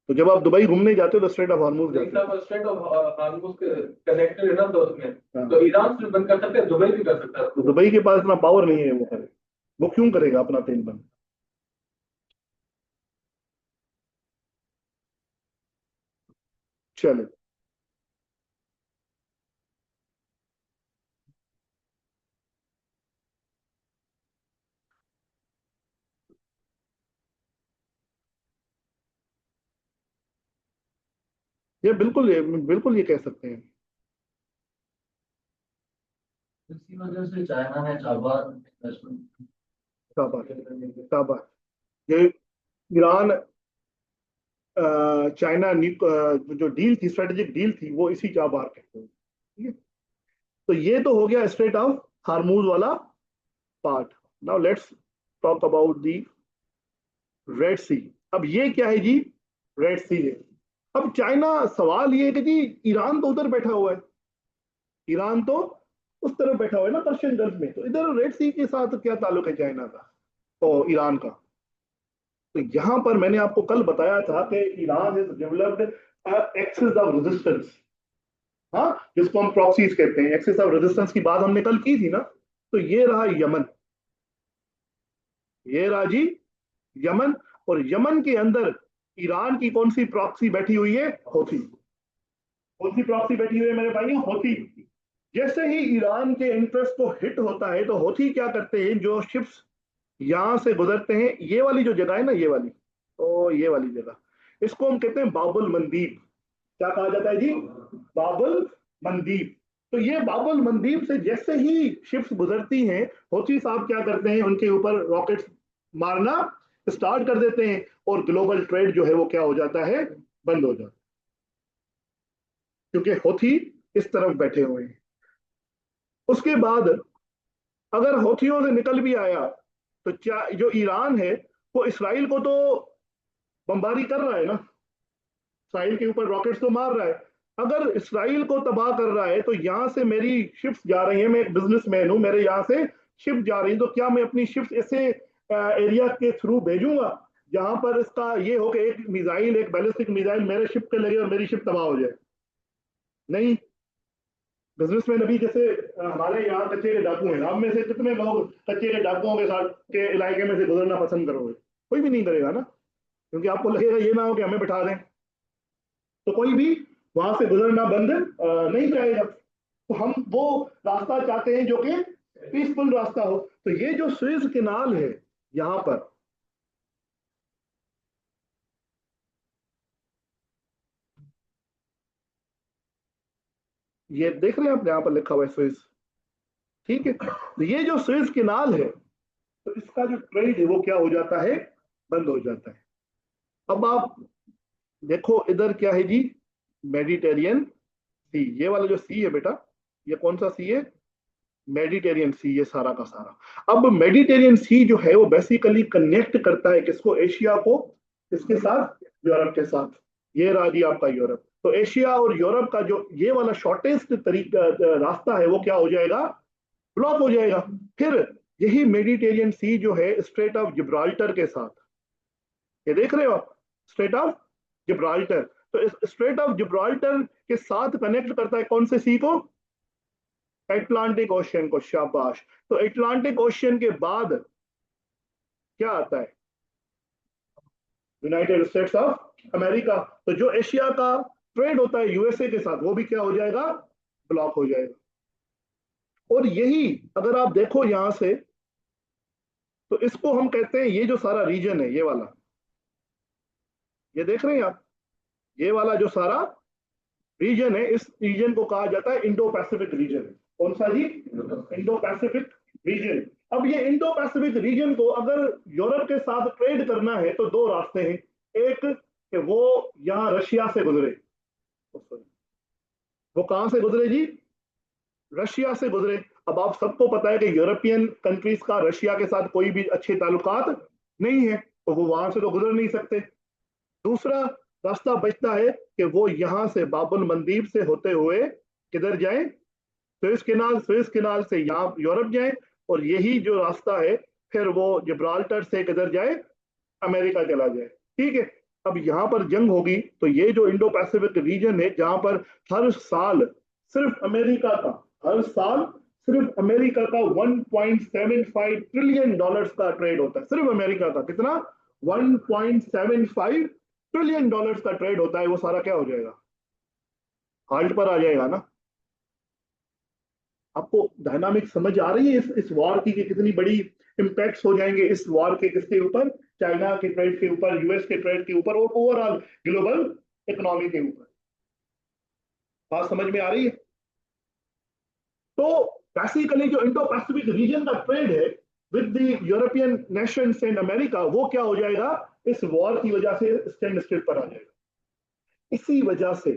तो जब आप दुबई घूमने जाते हो तो स्ट्रेट ऑफ हार्मूज जाते हो। स्ट्रेट ऑफ हार्मूज कनेक्टेड है ना, तो उसमें हाँ। तो ईरान से बंद कर सकते हैं, दुबई भी कर सकता है। तो दुबई के पास इतना पावर नहीं है वो करे, वो क्यों करेगा अपना तेल बंद? चले, ये बिल्कुल ये कह सकते हैं। इसी वजह से चाइना ने जापान इन्वेस्टमेंट शाबाश शाबाश। ये ईरान चाइना जो डील थी, स्ट्रेटेजिक डील थी, वो इसी चाबार कहते हैं। ठीक है? तो ये तो हो गया स्ट्रेट ऑफ हार्मूज वाला part. Now let's talk about the Red Sea. अब ये क्या है जी? रेड सी है। अब चाइना, सवाल ये है कि जी ईरान तो उधर बैठा हुआ है, ईरान तो उस तरफ बैठा हुआ है ना पर्शियन गल्फ में, तो इधर रेड सी के साथ क्या ताल्लुक है चाइना का और ईरान का? तो यहां पर मैंने आपको कल बताया था कि Iran is developed axis of resistance. हाँ, जिसको हम प्रॉक्सीज कहते हैं। एक्सिस ऑफ रेजिस्टेंस की बात हमने कल की थी ना। तो ये रहा यमन, ये रहा जी यमन। और यमन के अंदर ईरान की कौन सी प्रॉक्सी बैठी हुई है? होती। कौन सी प्रॉक्सी बैठी हुई है मेरे भाइयों? होती। जैसे ही ईरान के इंटरेस्ट को हिट होता है तो होती क्या करते हैं, जो शिप्स यहां से गुजरते हैं, ये वाली जो जगह है ना, ये वाली, तो ये वाली जगह, इसको हम कहते हैं बाबुल मंदीब। क्या कहा जाता है जी? बाबुल मंदीब। तो ये बाबुल मंदीब से जैसे ही शिप्स गुजरती हैं, होती साहब क्या करते हैं, उनके ऊपर रॉकेट्स मारना स्टार्ट कर देते हैं और ग्लोबल ट्रेड जो है वो क्या हो जाता है, बंद हो जाता है, क्योंकि होती इस तरफ बैठे हुए हैं। उसके बाद अगर होथियों से निकल भी आया तो क्या जो ईरान है वो इसराइल को तो बमबारी कर रहा है ना, इसराइल के ऊपर रॉकेट्स तो मार रहा है। अगर इसराइल को तबाह कर रहा है तो यहां से मेरी शिप्स जा रही हैं, मैं एक बिजनेसमैन हूं, मेरे यहां से शिप जा रही है, तो क्या मैं अपनी शिप्स ऐसे एरिया के थ्रू भेजूंगा जहां पर इसका ये हो कि एक मिसाइल, एक बैलिस्टिक मिसाइल मेरे शिप पे लगे और मेरी शिप तबाह हो जाए? नहीं। बिजनेसमैन अभी जैसे हमारे यहाँ कच्चे के डाकू हैं, हम में से कितने लोग कच्चे के डाकुओं के साथ के इलाके में से गुजरना पसंद करोगे? कोई भी नहीं करेगा ना, क्योंकि आपको लगेगा ये ना हो कि हमें बैठा दें। तो कोई भी वहां से गुजरना बंद नहीं करेगा। तो हम वो रास्ता चाहते हैं जो कि पीसफुल रास्ता हो। तो ये जो स्वेज केनाल है यहाँ पर, ये देख रहे हैं आप, यहाँ पर लिखा हुआ है स्वेज। ठीक है? तो ये जो स्वेज केनाल है, तो इसका जो ट्रेड है वो क्या हो जाता है, बंद हो जाता है। अब आप देखो इधर क्या है जी, मेडिटेरियन सी। ये वाला जो सी है बेटा, ये कौन सा सी है? मेडिटेरियन सी, ये सारा का सारा। अब मेडिटेरियन सी जो है वो बेसिकली कनेक्ट करता है किसको? एशिया को। किसके साथ? यूरोप के साथ। ये रहा जी आपका यूरोप। तो एशिया और यूरोप का जो ये वाला शॉर्टेस्ट तरीका रास्ता है वो क्या हो जाएगा? ब्लॉक हो जाएगा। फिर यही मेडिटेरियन सी जो है स्ट्रेट ऑफ जिब्राल्टर के साथ, ये देख रहे हो आप, स्ट्रेट ऑफ जिब्राल्टर, तो इस स्ट्रेट ऑफ जिब्राल्टर के साथ कनेक्ट करता है कौन से सी को? एटलांटिक ओशियन को। शाबाश। तो एटलांटिक ओशियन के बाद क्या आता है? United states of America. तो जो एशिया का ट्रेड होता है यूएसए के साथ, वो भी क्या हो जाएगा? ब्लॉक हो जाएगा। और यही अगर आप देखो यहां से, तो इसको हम कहते हैं, ये जो सारा रीजन है, ये वाला, ये देख रहे हैं आप, ये वाला जो सारा रीजन है, इस रीजन को कहा जाता है इंडो पैसिफिक रीजन। कौन सा जी? Indo Pacific region. अब ये इंडो पैसिफिक रीजन को अगर यूरोप के साथ ट्रेड करना है तो दो रास्ते हैं। एक कि वो यहाँ रशिया से गुजरे, वो कहां से गुजरे जी? रशिया से गुजरे। अब आप सबको पता है कि यूरोपियन कंट्रीज का रशिया के साथ कोई भी अच्छे ताल्लुकात नहीं है, तो वो वहां से तो गुजर नहीं सकते। दूसरा रास्ता बचता है कि वो यहां से बाबुल मंदीब से होते हुए किधर जाएं? स्विस किनाल से यहाँ यूरोप जाएं, और यही जो रास्ता है फिर वो जिब्राल्टर से किधर जाए? अमेरिका चला जाए। ठीक है। अब यहाँ पर जंग होगी, तो ये जो इंडो पैसिफिक रीजन है, जहां पर हर साल सिर्फ अमेरिका का, हर साल सिर्फ अमेरिका का 1.75 ट्रिलियन डॉलर्स का ट्रेड होता है। सिर्फ अमेरिका का कितना? 1.75 ट्रिलियन डॉलर्स का ट्रेड होता है। वो सारा क्या हो जाएगा? हाल्ट पर आ जाएगा ना। आपको डायनामिक समझ आ रही है इस वॉर की कि कितनी बड़ी इंपैक्ट्स हो जाएंगे इस वॉर के? किसके ऊपर? चाइना के ट्रेड के ऊपर, यूएस के ट्रेड के ऊपर, और ओवरऑल ग्लोबल इकोनॉमी के ऊपर। बात समझ में आ रही है? तो बेसिकली जो इंडो पैसिफिक रीजन का ट्रेड है with the European Nations and America, वो क्या हो जाएगा? इस वॉर की वजह से स्टैंड स्टिल पर आ जाएगा। इसी वजह से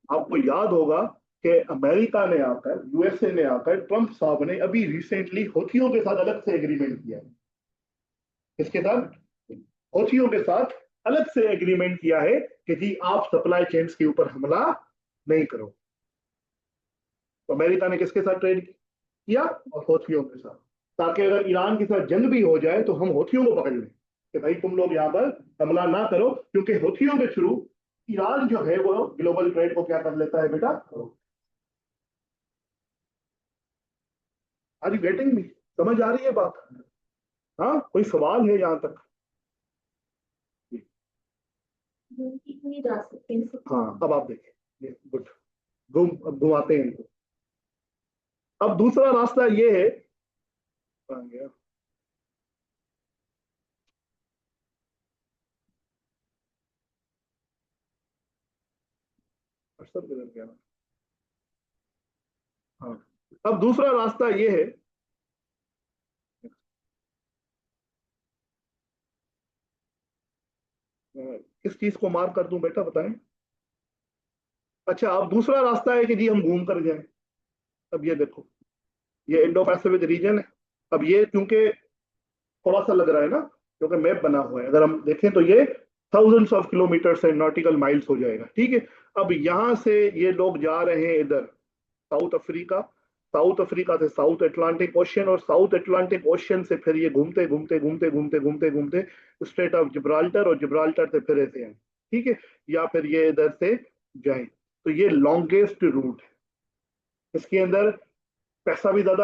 आपको याद होगा कि अमेरिका ने आकर, यूएसए ने आकर, ट्रंप साहब ने अभी रिसेंटली हौथियों के साथ अलग से एग्रीमेंट किया है। किसके साथ? हौथियों के साथ अलग से एग्रीमेंट किया है कि जी आप सप्लाई चेन्स के ऊपर हमला नहीं करो। तो अमेरिका ने किसके साथ ट्रेड किया? और हौथियों के साथ, ताकि अगर ईरान के साथ जंग भी हो जाए तो हम हौथियों को पकड़ लें कि भाई तुम लोग यहाँ पर हमला ना करो, क्योंकि हौथियों के थ्रू ईरान जो है वो ग्लोबल ट्रेड को क्या कर लेता है बेटा? Are you getting me? समझ आ रही है बात? हाँ, कोई सवाल है यहाँ तक? हाँ, अब आप देखिए, गुड। अब घुमाते हैं इनको। अब दूसरा रास्ता ये है, कहाँ गया? सब किधर गया? हाँ, अब दूसरा रास्ता ये है, किस चीज को मार्क कर दूं बेटा, बताएं। अच्छा, अब दूसरा रास्ता है कि जी हम घूम कर जाएं। अब ये देखो, ये इंडो पैसिफिक रीजन है। अब ये क्योंकि थोड़ा सा लग रहा है ना, क्योंकि मैप बना हुआ है, अगर हम देखें तो ये थाउजेंड्स ऑफ किलोमीटर से नॉटिकल माइल्स हो जाएगा। ठीक है। अब यहां से ये लोग जा रहे हैं इधर साउथ अफ्रीका, साउथ अफ्रीका से साउथ अटलांटिक ओशियन, और साउथ अटलांटिक ओशियन से फिर ये घूमते घूमते घूमते घूमते घूमते घूमते स्ट्रेट ऑफ जिब्राल्टर, और जिब्राल्टर से फिर ऐसे आए। ठीक है। या फिर ये इधर से जाए। तो ये लॉन्गेस्ट रूट है। इसके अंदर पैसा भी ज्यादा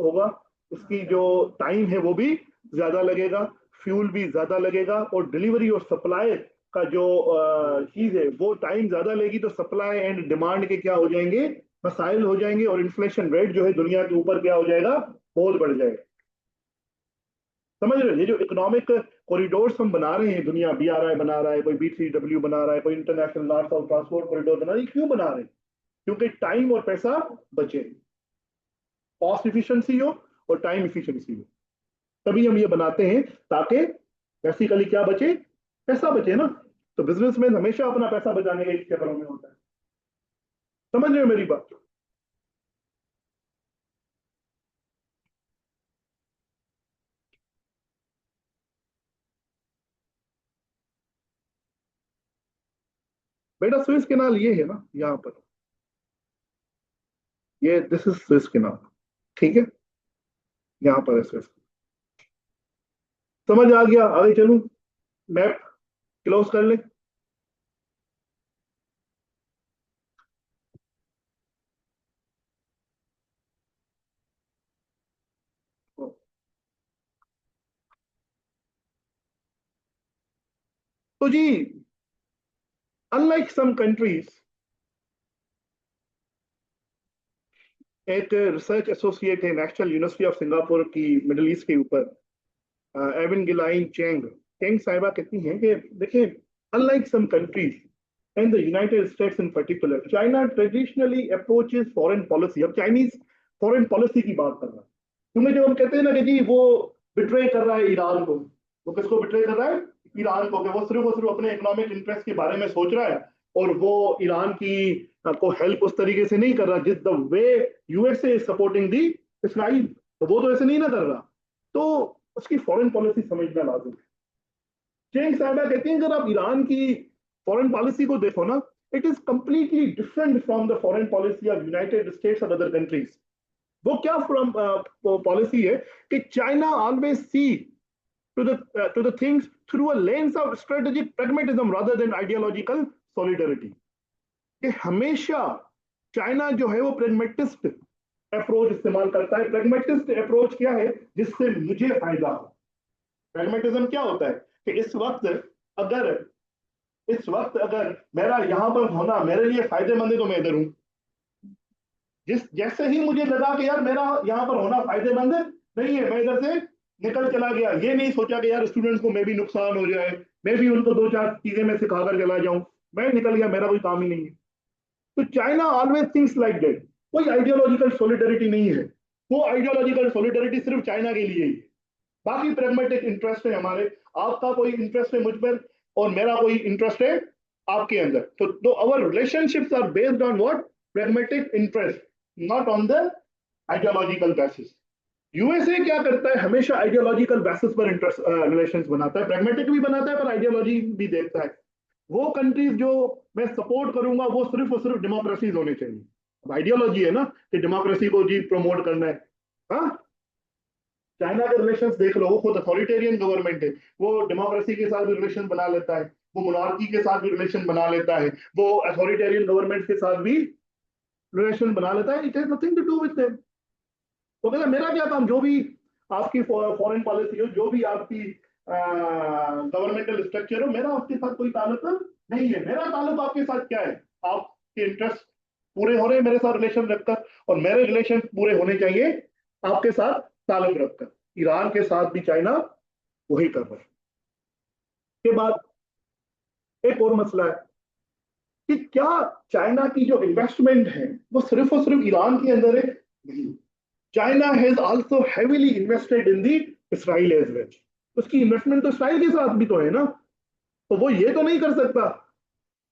होगा, इसकी जो टाइम है वो भी ज्यादा लगेगा, फ्यूल भी ज्यादा लगेगा, और डिलीवरी और सप्लाई का जो चीज है वो टाइम ज्यादा लेगी। तो सप्लाई एंड डिमांड के क्या हो जाएंगे? मसाइल हो जाएंगे, और इन्फ्लेशन रेट जो है दुनिया के ऊपर क्या हो जाएगा? बहुत बढ़ जाएगा। समझ रहे हो? ये जो इकोनॉमिक कॉरिडोर्स हम बना रहे हैं, दुनिया BRI बना रहा है, कोई B3W बना रहा है, कोई international north south transport corridor बना रही है, क्यों बना रहे हैं? क्योंकि टाइम और पैसा बचे, कॉस्ट इफिशिएंसी हो और टाइम इफिशिएंसी हो, तभी हम ये बनाते हैं, ताकि बेसिकली क्या बचे? पैसा बचे ना। तो बिजनेस में हमेशा अपना पैसा बचाने के चक्करों में होता है। समझ रहे हो मेरी बात? बेटा स्विस कैनाल ये है ना, यहाँ पर, ये दिस इज स्विस कैनाल। ठीक है। यहाँ पर ऐसे समझ आ गया? आगे चलूं, मैप क्लोज कर ले। तो जी, अनलाइक सम कंट्रीज, एक रिसर्च एसोसिएट है नेशनल यूनिवर्सिटी ऑफ सिंगापुर की मिडिल ईस्ट के ऊपर, एविन गिलाइन चेंग चेंग साहिबा कहती हैं कि देखिए, unlike some countries and the United States in particular, China traditionally approaches foreign policy. अब चाइनीज फॉरेन पॉलिसी की बात कर रहा है, क्योंकि जब हम कहते हैं ना कि जी वो बिट्रे कर रहा है ईरान को, वो किसको बिट्रे कर रहा है? ईरान को, कि वो सिर्फ अपने इकोनॉमिक इंटरेस्ट के बारे में सोच रहा है, और वो ईरान की को हेल्प उस तरीके से नहीं कर रहा जिस the way USA is supporting the Israel, तो वो तो ऐसे नहीं ना कर रहा। तो उसकी फॉरेन पॉलिसी समझना लाजमी है। चेंग साहिबा कहती हैं अगर आप ईरान की फॉरेन पॉलिसी को देखो ना, it is completely different from the foreign policy of United states और अदर कंट्रीज। वो क्या फ्रॉम पॉलिसी है कि China always see to the things through a lens of strategic pragmatism rather than ideological solidarity। कि हमेशा चाइना जो है वो प्रेगमेटिस्ट अप्रोच इस्तेमाल करता है। प्रेगमेटिस्ट अप्रोच क्या है? जिससे मुझे फायदा हो। प्रेगमेटिज्म क्या होता है कि अगर इस वक्त अगर मेरा यहां पर होना मेरे लिए फायदेमंद है तो मैं इधर हूं। जैसे ही मुझे लगा कि यार मेरा यहाँ पर होना फायदेमंद नहीं है, मैं इधर से निकल चला गया। ये नहीं सोचा कि यार स्टूडेंट्स को मैं भी नुकसान हो जाए, मैं भी उनको दो चार चीजें मैं सिखाकर चला जाऊं, मैं निकल गया, मेरा कोई काम ही नहीं है। तो China always thinks like that. कोई आइडियोलॉजिकल सॉलिडरिटी नहीं है। वो आइडियोलॉजिकल सॉलिडरिटी सिर्फ चाइना के लिए ही है। बाकी प्रेगमेटिक इंटरेस्ट है हमारे, आपका कोई इंटरेस्ट है मुझ पर और मेरा कोई इंटरेस्ट है आपके अंदर। तो our relationships are based on what? Pragmatic interest, not on the ideological basis. USA क्या करता है? हमेशा आइडियोलॉजिकल बेसिस पर इंटरेस्ट रिलेशंस बनाता है, प्रेगमेटिक भी बनाता है पर आइडियोलॉजी भी देखता है। वो कंट्रीज जो मैं सपोर्ट करूंगा वो सिर्फ और सिर्फ डेमोक्रेसीज होने चाहिए। अब आइडियोलॉजी है ना कि डेमोक्रेसी को जी प्रमोट करना है। हाँ, चाइना के रिलेशंस देख लो, वो खुद अथॉरिटेरियन गवर्नमेंट है, वो डेमोक्रेसी के साथ भी रिलेशन बना लेता है, वो मोनार्की के साथ भी रिलेशन बना लेता है, वो अथॉरिटेरियन गवर्नमेंट के साथ भी रिलेशन बना लेता है। It has nothing to do with them. तो कहता मेरा क्या काम, जो भी आपकी फॉरेन पॉलिसी हो, जो भी आपकी गवर्नमेंटल स्ट्रक्चर हो, मेरा आपके साथ कोई ताल्लुक नहीं है। मेरा ताल्लुक आपके साथ क्या है? आपके इंटरेस्ट पूरे हो रहे हैं मेरे साथ रिलेशन रखकर, और मेरे रिलेशन पूरे होने चाहिए आपके साथ ताल्लुक रखकर। ईरान के साथ भी चाइना वही कर रहा है। के बाद एक और मसला है कि क्या चाइना की जो इन्वेस्टमेंट है वो सिर्फ और सिर्फ ईरान के अंदर है? नहीं, China has also heavily invested in the Israel as well. उसकी इन्वेस्टमेंट तो इसराइल के साथ भी तो है ना। तो वो ये तो नहीं कर सकता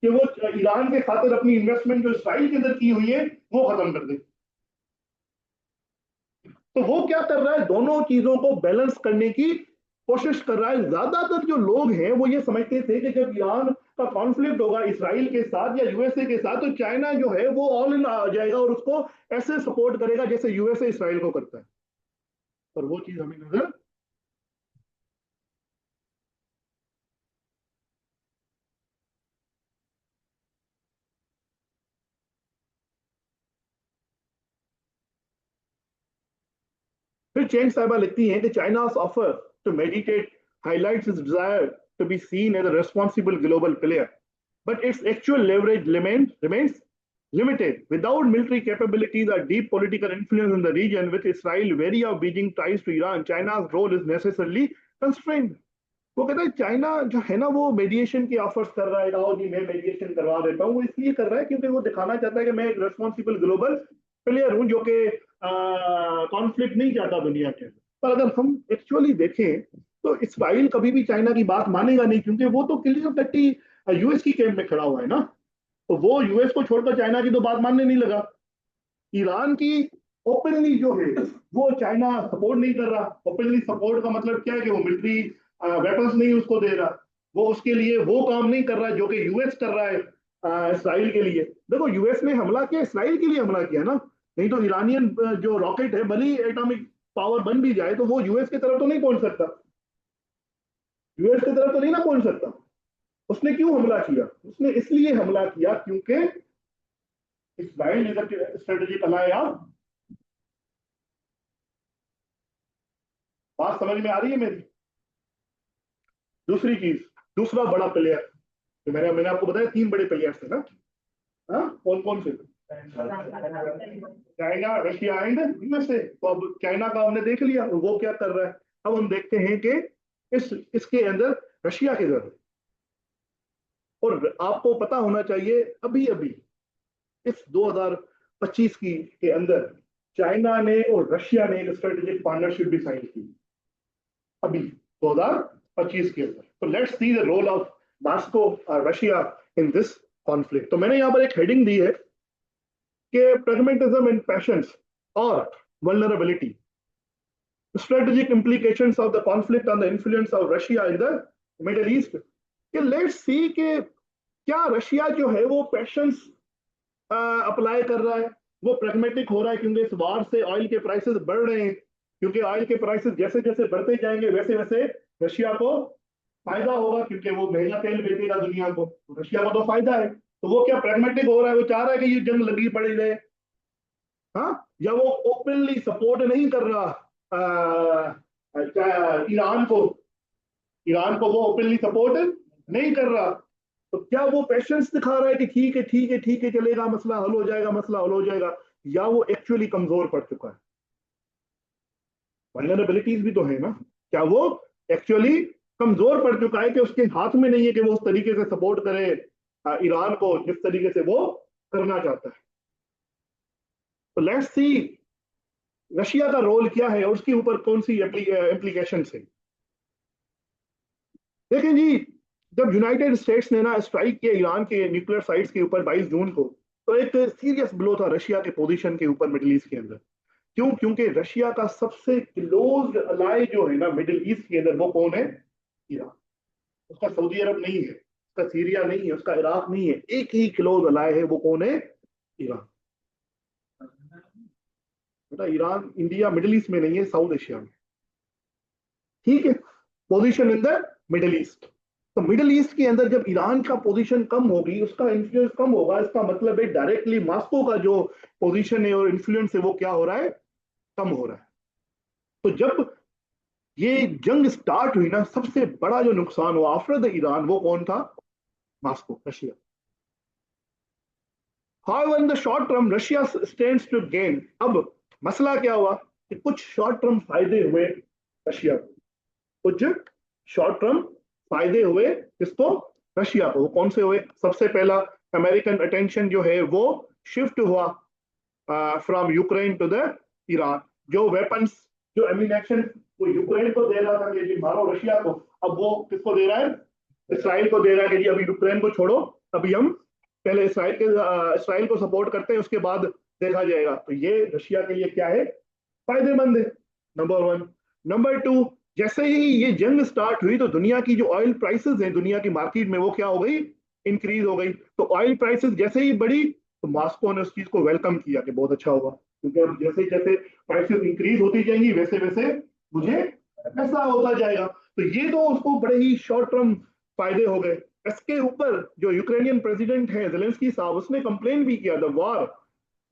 कि वो ईरान के खातिर अपनी इन्वेस्टमेंट जो इसराइल के अंदर की हुई है वो खत्म कर दे। तो वो क्या कर रहा है? दोनों चीजों को बैलेंस करने की कोशिश कर रहा है। ज्यादातर जो लोग हैं वो ये समझते थे कि जब ईरान का कॉन्फ्लिक्ट होगा इसराइल के साथ या यूएसए के साथ, तो चाइना जो है वो ऑल इन आ जाएगा और उसको ऐसे सपोर्ट करेगा जैसे यूएसए इसराइल को करता है। पर वो चीज हमें नजर। फिर चेंग साहिबा लिखती हैं कि चाइना's offer to meditate highlights its desire to be seen as a responsible global player, but its actual leverage remains limited. Without military capabilities or deep political influence in the region, with Israel wary of Beijing ties to Iran, China's role is necessarily constrained। वो कहता है चाइना जो है ना वो मेडिएशन की ऑफर्स कर रहा है, आओ जी मैं मेडिएशन करवा देता हूँ। वो इसलिए कर रहा है क्योंकि वो दिखाना चाहता है कि मैं एक रेस्पॉन्सिबल ग्लोबल प्लेयर हूँ जो कि कॉन्फ्लिक्ट नहीं चाहता दुनिया के। पर अगर हम एक्चुअली देखें तो इसराइल कभी भी चाइना की बात मानेगा नहीं, क्योंकि वो तो क्लियर कट्टी यूएस की कैंप में खड़ा हुआ है ना। तो वो यूएस को छोड़कर चाइना की तो बात मानने नहीं लगा। ईरान की ओपनली जो है वो चाइना सपोर्ट नहीं कर रहा। ओपनली सपोर्ट का मतलब क्या है कि वो मिलिट्री वेपन्स नहीं उसको दे रहा, वो उसके लिए वो काम नहीं कर रहा जो कि यूएस कर रहा है इसराइल के लिए। देखो यूएस ने हमला किया, इसराइल के लिए हमला किया ना। नहीं तो ईरानियन जो रॉकेट है भले एटॉमिक पावर बन भी जाए तो वो यूएस की तरफ तो नहीं पहुंच सकता, यूएस की तरफ तो नहीं ना पहुंच सकता। उसने क्यों हमला किया? उसने इसलिए हमला किया क्योंकि इस्राइल इज अ स्ट्रेटेजिक अलाय। बात समझ में आ रही है मेरी? दूसरी चीज, दूसरा बड़ा प्लेयर, तो मैंने मैंने आपको बताया 3 बड़े प्लेयर्स थे ना। हाँ, कौन कौन से? China, Russia and USA. तो अब चाइना का हमने देख लिया वो क्या कर रहा है। अब हम देखते हैं कि इसके अंदर रशिया की जरूरत। और आपको पता होना चाहिए अभी अभी इस 2025 के अंदर चाइना ने और रशिया ने एक स्ट्रेटेजिक पार्टनरशिप भी साइन की अभी 2025 के अंदर। तो let's see the role of Moscow और रशिया इन दिस कॉन्फ्लिक्ट। तो मैंने यहां पर एक हेडिंग दी है कि pragmatism and passions or vulnerability, strategic implications of the conflict on the influence of Russia in the Middle East। कि लेट्स सी कि क्या रशिया जो है वो पैशंस अप्लाई कर रहा है, वो प्रेगमेटिक हो रहा है, क्योंकि इस वार से ऑयल के प्राइसेस बढ़ रहे हैं, क्योंकि ऑयल के प्राइसेस जैसे जैसे बढ़ते जाएंगे वैसे वैसे रशिया को फायदा होगा, क्योंकि वो महंगा तेल बेचेगा दुनिया को, तो रशिया को तो फायदा है। तो वो क्या प्रेगमेटिक हो रहा है, वो चाह रहा है कि ये जंग लगी पड़ी रहे। हाँ, या वो ओपनली सपोर्ट नहीं कर रहा ईरान को, ईरान को वो ओपनली सपोर्ट नहीं कर रहा। तो क्या वो पेशेंस दिखा रहा है कि ठीक है ठीक है ठीक है चलेगा, मसला हल हो जाएगा, मसला हल हो जाएगा, या वो एक्चुअली कमजोर पड़ चुका है? वल्नरेबिलिटीज भी तो है ना। क्या वो एक्चुअली कमजोर पड़ चुका है कि उसके हाथ में नहीं है कि वो उस तरीके से सपोर्ट करे ईरान को जिस तरीके से वो करना चाहता है? तो लेट्स सी रशिया का रोल क्या है और उसके ऊपर कौन सी इम्प्लीकेशन है। देखें जी, जब यूनाइटेड स्टेट्स ने ना स्ट्राइक किया ईरान के न्यूक्लियर साइट्स के ऊपर 22 जून को, तो एक सीरियस ब्लो था रशिया के पोजीशन के ऊपर मिडिल ईस्ट के अंदर। क्यों? क्योंकि रशिया का सबसे क्लोज अलाय जो है ना मिडिल ईस्ट के अंदर, वो कौन है? ईरान। उसका सऊदी अरब नहीं है, उसका सीरिया नहीं है, उसका इराक नहीं है, एक ही क्लोज अलाय है, वो कौन है? ईरान। बेटा ईरान इंडिया मिडिल ईस्ट में नहीं है, साउथ एशिया में। ठीक है, position in the Middle east. तो मिडिल ईस्ट के अंदर जब ईरान का पोजीशन कम होगी, उसका इन्फ्लुएंस कम होगा, इसका मतलब है डायरेक्टली मॉस्को का जो पोजीशन है और इन्फ्लुएंस है वो क्या हो रहा है? कम हो रहा है। तो जब ये जंग स्टार्ट हुई ना, सबसे बड़ा जो नुकसान हुआ आफ्टर द ईरान, वो कौन था? Moscow, Russia. However, in the short term, Russia stands to gain। अब मसला क्या हुआ कि कुछ शॉर्ट टर्म फायदे हुए रशिया को, कुछ शॉर्ट टर्म फायदे हुए किसको? रशिया को। वो कौन से हुए? सबसे पहला, अमेरिकन अटेंशन जो है वो शिफ्ट हुआ from Ukraine to the Iran. जो वेपन्स, जो एम्यूनेशन वो यूक्रेन को दे रहा था कि जी मारो रशिया को, अब वो किसको दे रहा है? इसराइल को दे रहा है कि जी अभी यूक्रेन को छोड़ो, अभी हम पहले इसराइल को सपोर्ट करते हैं, उसके बाद देखा जाएगा। तो ये रशिया के लिए क्या है? फायदेमंद है, नंबर 1। नंबर 2, जैसे ही ये जंग स्टार्ट हुई तो दुनिया की जो ऑयल प्राइसेस हैं दुनिया की मार्केट में, वो क्या हो गई? इंक्रीज हो गई। तो ऑयल प्राइसेस जैसे ही बढ़ी तो मॉस्को ने उस चीज को वेलकम किया कि बहुत अच्छा होगा, क्योंकि अब जैसे जैसे प्राइसेस इंक्रीज होती जाएंगी वैसे वैसे मुझे पैसा होता जाएगा। तो ये तो उसको बड़े ही शॉर्ट टर्म फायदे हो गए। इसके ऊपर जो यूक्रेनियन प्रेसिडेंट है जेलेंस्की साहब, उसने कंप्लेन भी किया, the war,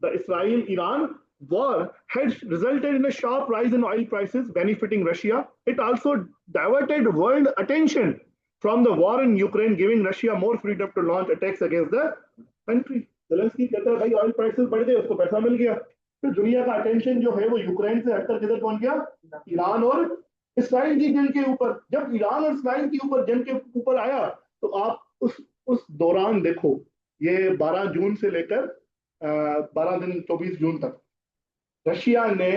the Israel Iran war had resulted in a sharp rise in oil prices benefiting Russia. It also diverted world attention from the war in Ukraine, giving Russia more freedom to launch attacks against the country। Zelensky कहता है भाई ऑयल प्राइसेस बढ़ गए, उसको पैसा मिल गया, फिर दुनिया का अटेंशन जो है वो यूक्रेन से हटकर किधर पहुंच गया? ईरान और इसराइल की जंग के ऊपर। जब ईरान और इसराइल के ऊपर जंग के ऊपर आया तो आप उस दौरान देखो, ये 12 जून से लेकर 12 दिन 24 जून तक रशिया ने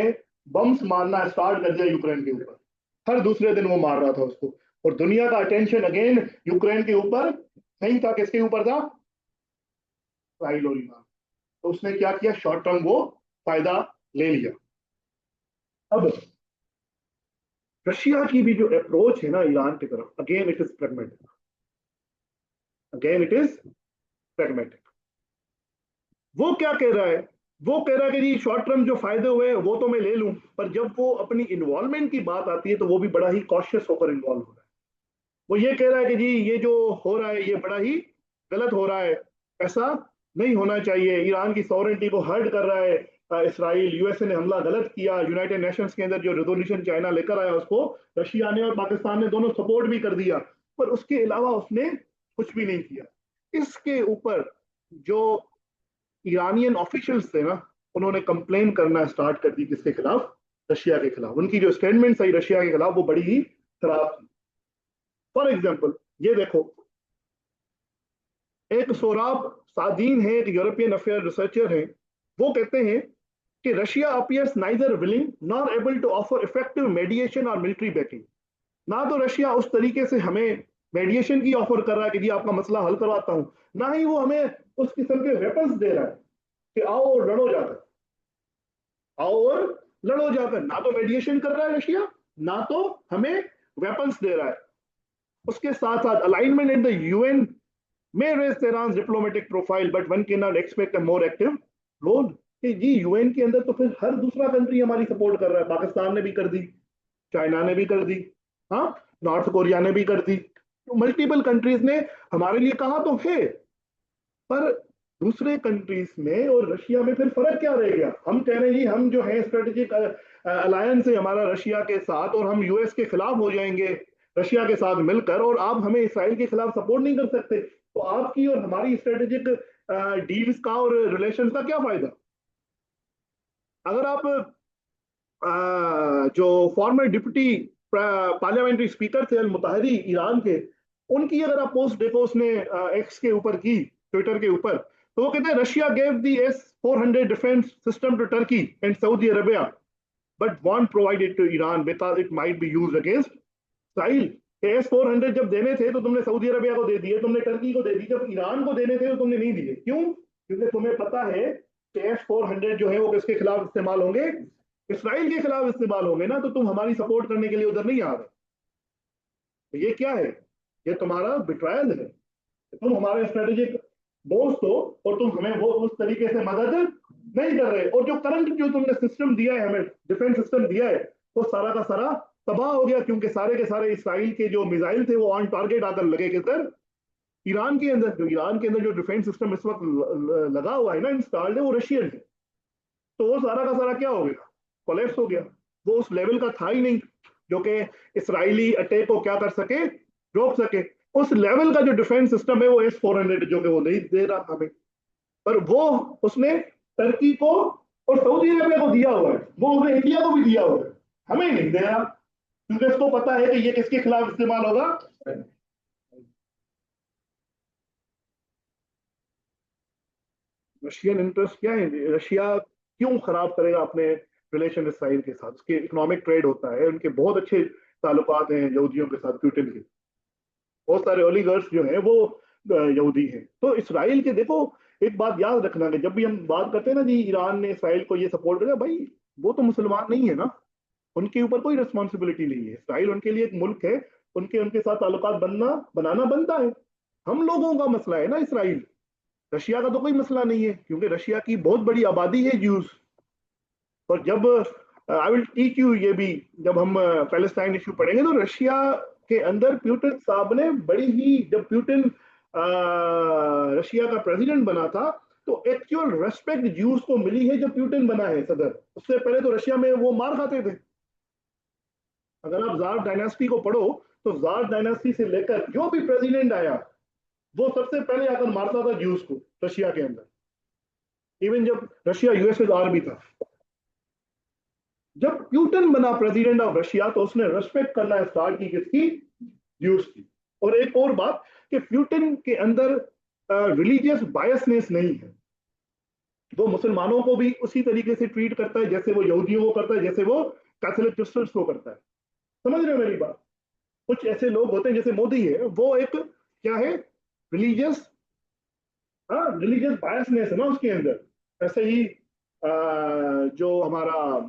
बम्स मारना स्टार्ट कर दिया यूक्रेन के ऊपर। हर दूसरे दिन वो मार रहा था उसको, और दुनिया का अटेंशन अगेन यूक्रेन के ऊपर नहीं था, किसके ऊपर था? इसराइल और ईरान। तो उसने क्या किया? शॉर्ट टर्म वो फायदा ले लिया। अब रशिया की भी जो अप्रोच है ना ईरान की तरफ, again it is pragmatic, again it is pragmatic. वो क्या कह रहा है वो कह रहा है कि जी शॉर्ट टर्म जो फायदे हुए वो तो मैं ले लूं, पर जब वो अपनी इन्वॉल्वमेंट की बात आती है तो वो भी बड़ा ही कॉशियस होकर इन्वॉल्व हो रहा है। वो ये कह रहा है कि जी ये जो हो रहा है ये बड़ा ही गलत हो रहा है, ऐसा नहीं होना चाहिए, ईरान की सॉवरेंटी को हर्ट कर रहा है इसराइल, यूएसए ने हमला गलत किया, यूनाइटेड नेशंस के अंदर जो रेजोल्यूशन चाइना लेकर आया उसको रशिया ने और पाकिस्तान ने दोनों सपोर्ट भी कर दिया, पर उसके अलावा उसने कुछ भी नहीं किया। इसके ऊपर जो ईरानियन ऑफिशियल्स थे ना, उन्होंने कंप्लेन करना स्टार्ट कर दी, किसके खिलाफ? रशिया के खिलाफ। उनकी जो स्टेटमेंट आई रशिया के खिलाफ वो बड़ी ही खराब थी। फॉर एग्जाम्पल ये देखो, एक सोराब सादीन है, एक यूरोपियन अफेयर रिसर्चर है, वो कहते हैं कि Russia appears neither willing nor able to offer effective mediation और मिलिट्री बैकिंग। ना तो रशिया उस तरीके से हमें मेडिएशन की ऑफर कर रहा है कि जी आपका मसला हल करवाता हूं, ना ही वो हमें उस किस्म के वेपन्स दे रहा है कि आओ और लड़ो जाकर, आओ और लड़ो जाकर। ना तो मेडिएशन कर रहा है रशिया, ना तो हमें वेपन्स दे रहा है। उसके साथ साथ alignment in the UN may raise Tehran's diplomatic profile, but one cannot expect a more active role। कि जी यूएन के अंदर तो फिर हर दूसरा कंट्री हमारी सपोर्ट कर रहा है, पाकिस्तान ने भी कर दी, चाइना ने भी कर दी, हाँ, नॉर्थ कोरिया ने भी कर दी, तो मल्टीपल कंट्रीज ने हमारे लिए कहा तो है, पर दूसरे कंट्रीज में और रशिया में फिर फर्क क्या रह गया? हम कह रहे हैं जी हम जो है स्ट्रेटेजिक अलायंस है हमारा रशिया के साथ और हम यूएस के खिलाफ हो जाएंगे रशिया के साथ मिलकर, और आप हमें इसराइल के खिलाफ सपोर्ट नहीं कर सकते, तो आपकी और हमारी स्ट्रेटेजिक डील्स का और रिलेशन का क्या फायदा? अगर आप जो फॉर्मर डिप्टी पार्लियामेंट्री स्पीकर थे अल मुताहरी ईरान के, उनकी अगर आप पोस्ट देखो उसने एक्स के ऊपर की, ट्विटर के ऊपर, तो वो कहते हैं Russia gave the S-400 defence system to Turkey and Saudi Arabia but won't provide it to Iran because it might be used against Israel. S-400 जब देने थे तो तुमने सऊदी अरेबिया को दे दिए, तुमने टर्की को दे दिए, जब ईरान को देने थे तो तुमने नहीं दिए। क्यों? क्योंकि तुम्हें पता है कि S-400 जो है वो किसके खिलाफ इस्तेमाल होंगे? इसराइल के खिलाफ इस्तेमाल होंगे ना, तो तुम हमारी सपोर्ट करने के लिए उधर नहीं आ रहे। तो ये क्या है? ये तुम्हारा बिट्रायल है। तुम हमारे स्ट्रेटेजिक दोस्त हो और तुम हमें वो उस तरीके से मदद नहीं कर रहे, और जो करंट जो तुमने सिस्टम दिया है हमें, डिफेंस सिस्टम दिया है, वो सारा का सारा तबाह हो गया, क्योंकि सारे के सारे इसराइल के जो मिसाइल थे वो ऑन टारगेट आकर लगे किधर? ईरान के अंदर। जो ईरान के अंदर जो डिफेंस सिस्टम इस वक्त लगा हुआ है ना, इंस्टॉल्ड है, वो रशियन है। तो वो सारा का सारा क्या हो गया? कोलेप्स हो गया। वो उस लेवल का था ही नहीं जो कि इसराइली अटैक को क्या कर सके, रोक सके। उस लेवल का जो डिफेंस सिस्टम है वो S-400 जो कि वो नहीं दे रहा हमें, पर वो उसने टर्की को और सऊदी अरेबिया को दिया हुआ है, वो उसने इंडिया को भी दिया हुआ है, हमें नहीं दे रहा, क्योंकि उसको पता है कि ये किसके खिलाफ इस्तेमाल होगा। रशियन इंटरेस्ट क्या है? रशिया क्यों खराब करेगा अपने रिलेशन इसराइल के साथ? उसके इकोनॉमिक ट्रेड होता है, उनके बहुत अच्छे ताल्लुकात हैं यहूदियों के साथ, प्यूटिन के बहुत सारे ओलिगर्स जो हैं वो यहूदी हैं। तो इसराइल के देखो, एक बात याद रखना कि जब भी हम बात करते हैं ना जी ईरान ने इसराइल को ये सपोर्ट किया, भाई वो तो मुसलमान नहीं है ना, उनके ऊपर कोई रिस्पॉन्सिबिलिटी नहीं है। इसराइल उनके लिए एक मुल्क है, उनके उनके साथ ताल्लुकात बनना बनाना बनता है। हम लोगों का मसला है ना इसराइल, रशिया का तो कोई मसला नहीं है, क्योंकि रशिया की बहुत बड़ी आबादी है ज्यूज। और जब आई विल टीच यू ये भी, जब हम पैलेस्टाइन इशू पढ़ेंगे तो रशिया के अंदर प्यूटिन साहब ने बड़ी ही, जब प्यूटिन रशिया का प्रेसिडेंट बना था, तो एक्चुअल रेस्पेक्ट ज्यूज को मिली है जब प्यूटिन बना है सदर। उससे पहले तो रशिया में वो मार खाते थे। अगर आप जार डायनास्टी को पढ़ो तो जार डायनास्टी से लेकर जो भी प्रेसिडेंट आया वो सबसे पहले आकर मारता था ज्यूज को रशिया के अंदर, इवन जब रशिया यूएसएसआर भी था। जब प्यूटन बना प्रेसिडेंट ऑफ रशिया तो उसने रेस्पेक्ट करना स्टार्ट की, किसकी? ज्यूस की। और एक और बात कि प्यूटन के अंदर रिलीजियस बायसनेस नहीं है, वो मुसलमानों को भी उसी तरीके से ट्रीट करता है जैसे वो यहूदियों को करता है, जैसे वो कैथोलिक क्रिश्चियंस को करता है। समझ रहे हो मेरी बात? कुछ ऐसे लोग होते हैं जैसे मोदी है, वो एक क्या है, रिलीजियस, हाँ, रिलीजियस बायसनेस है ना उसके अंदर। ऐसे ही जो हमारा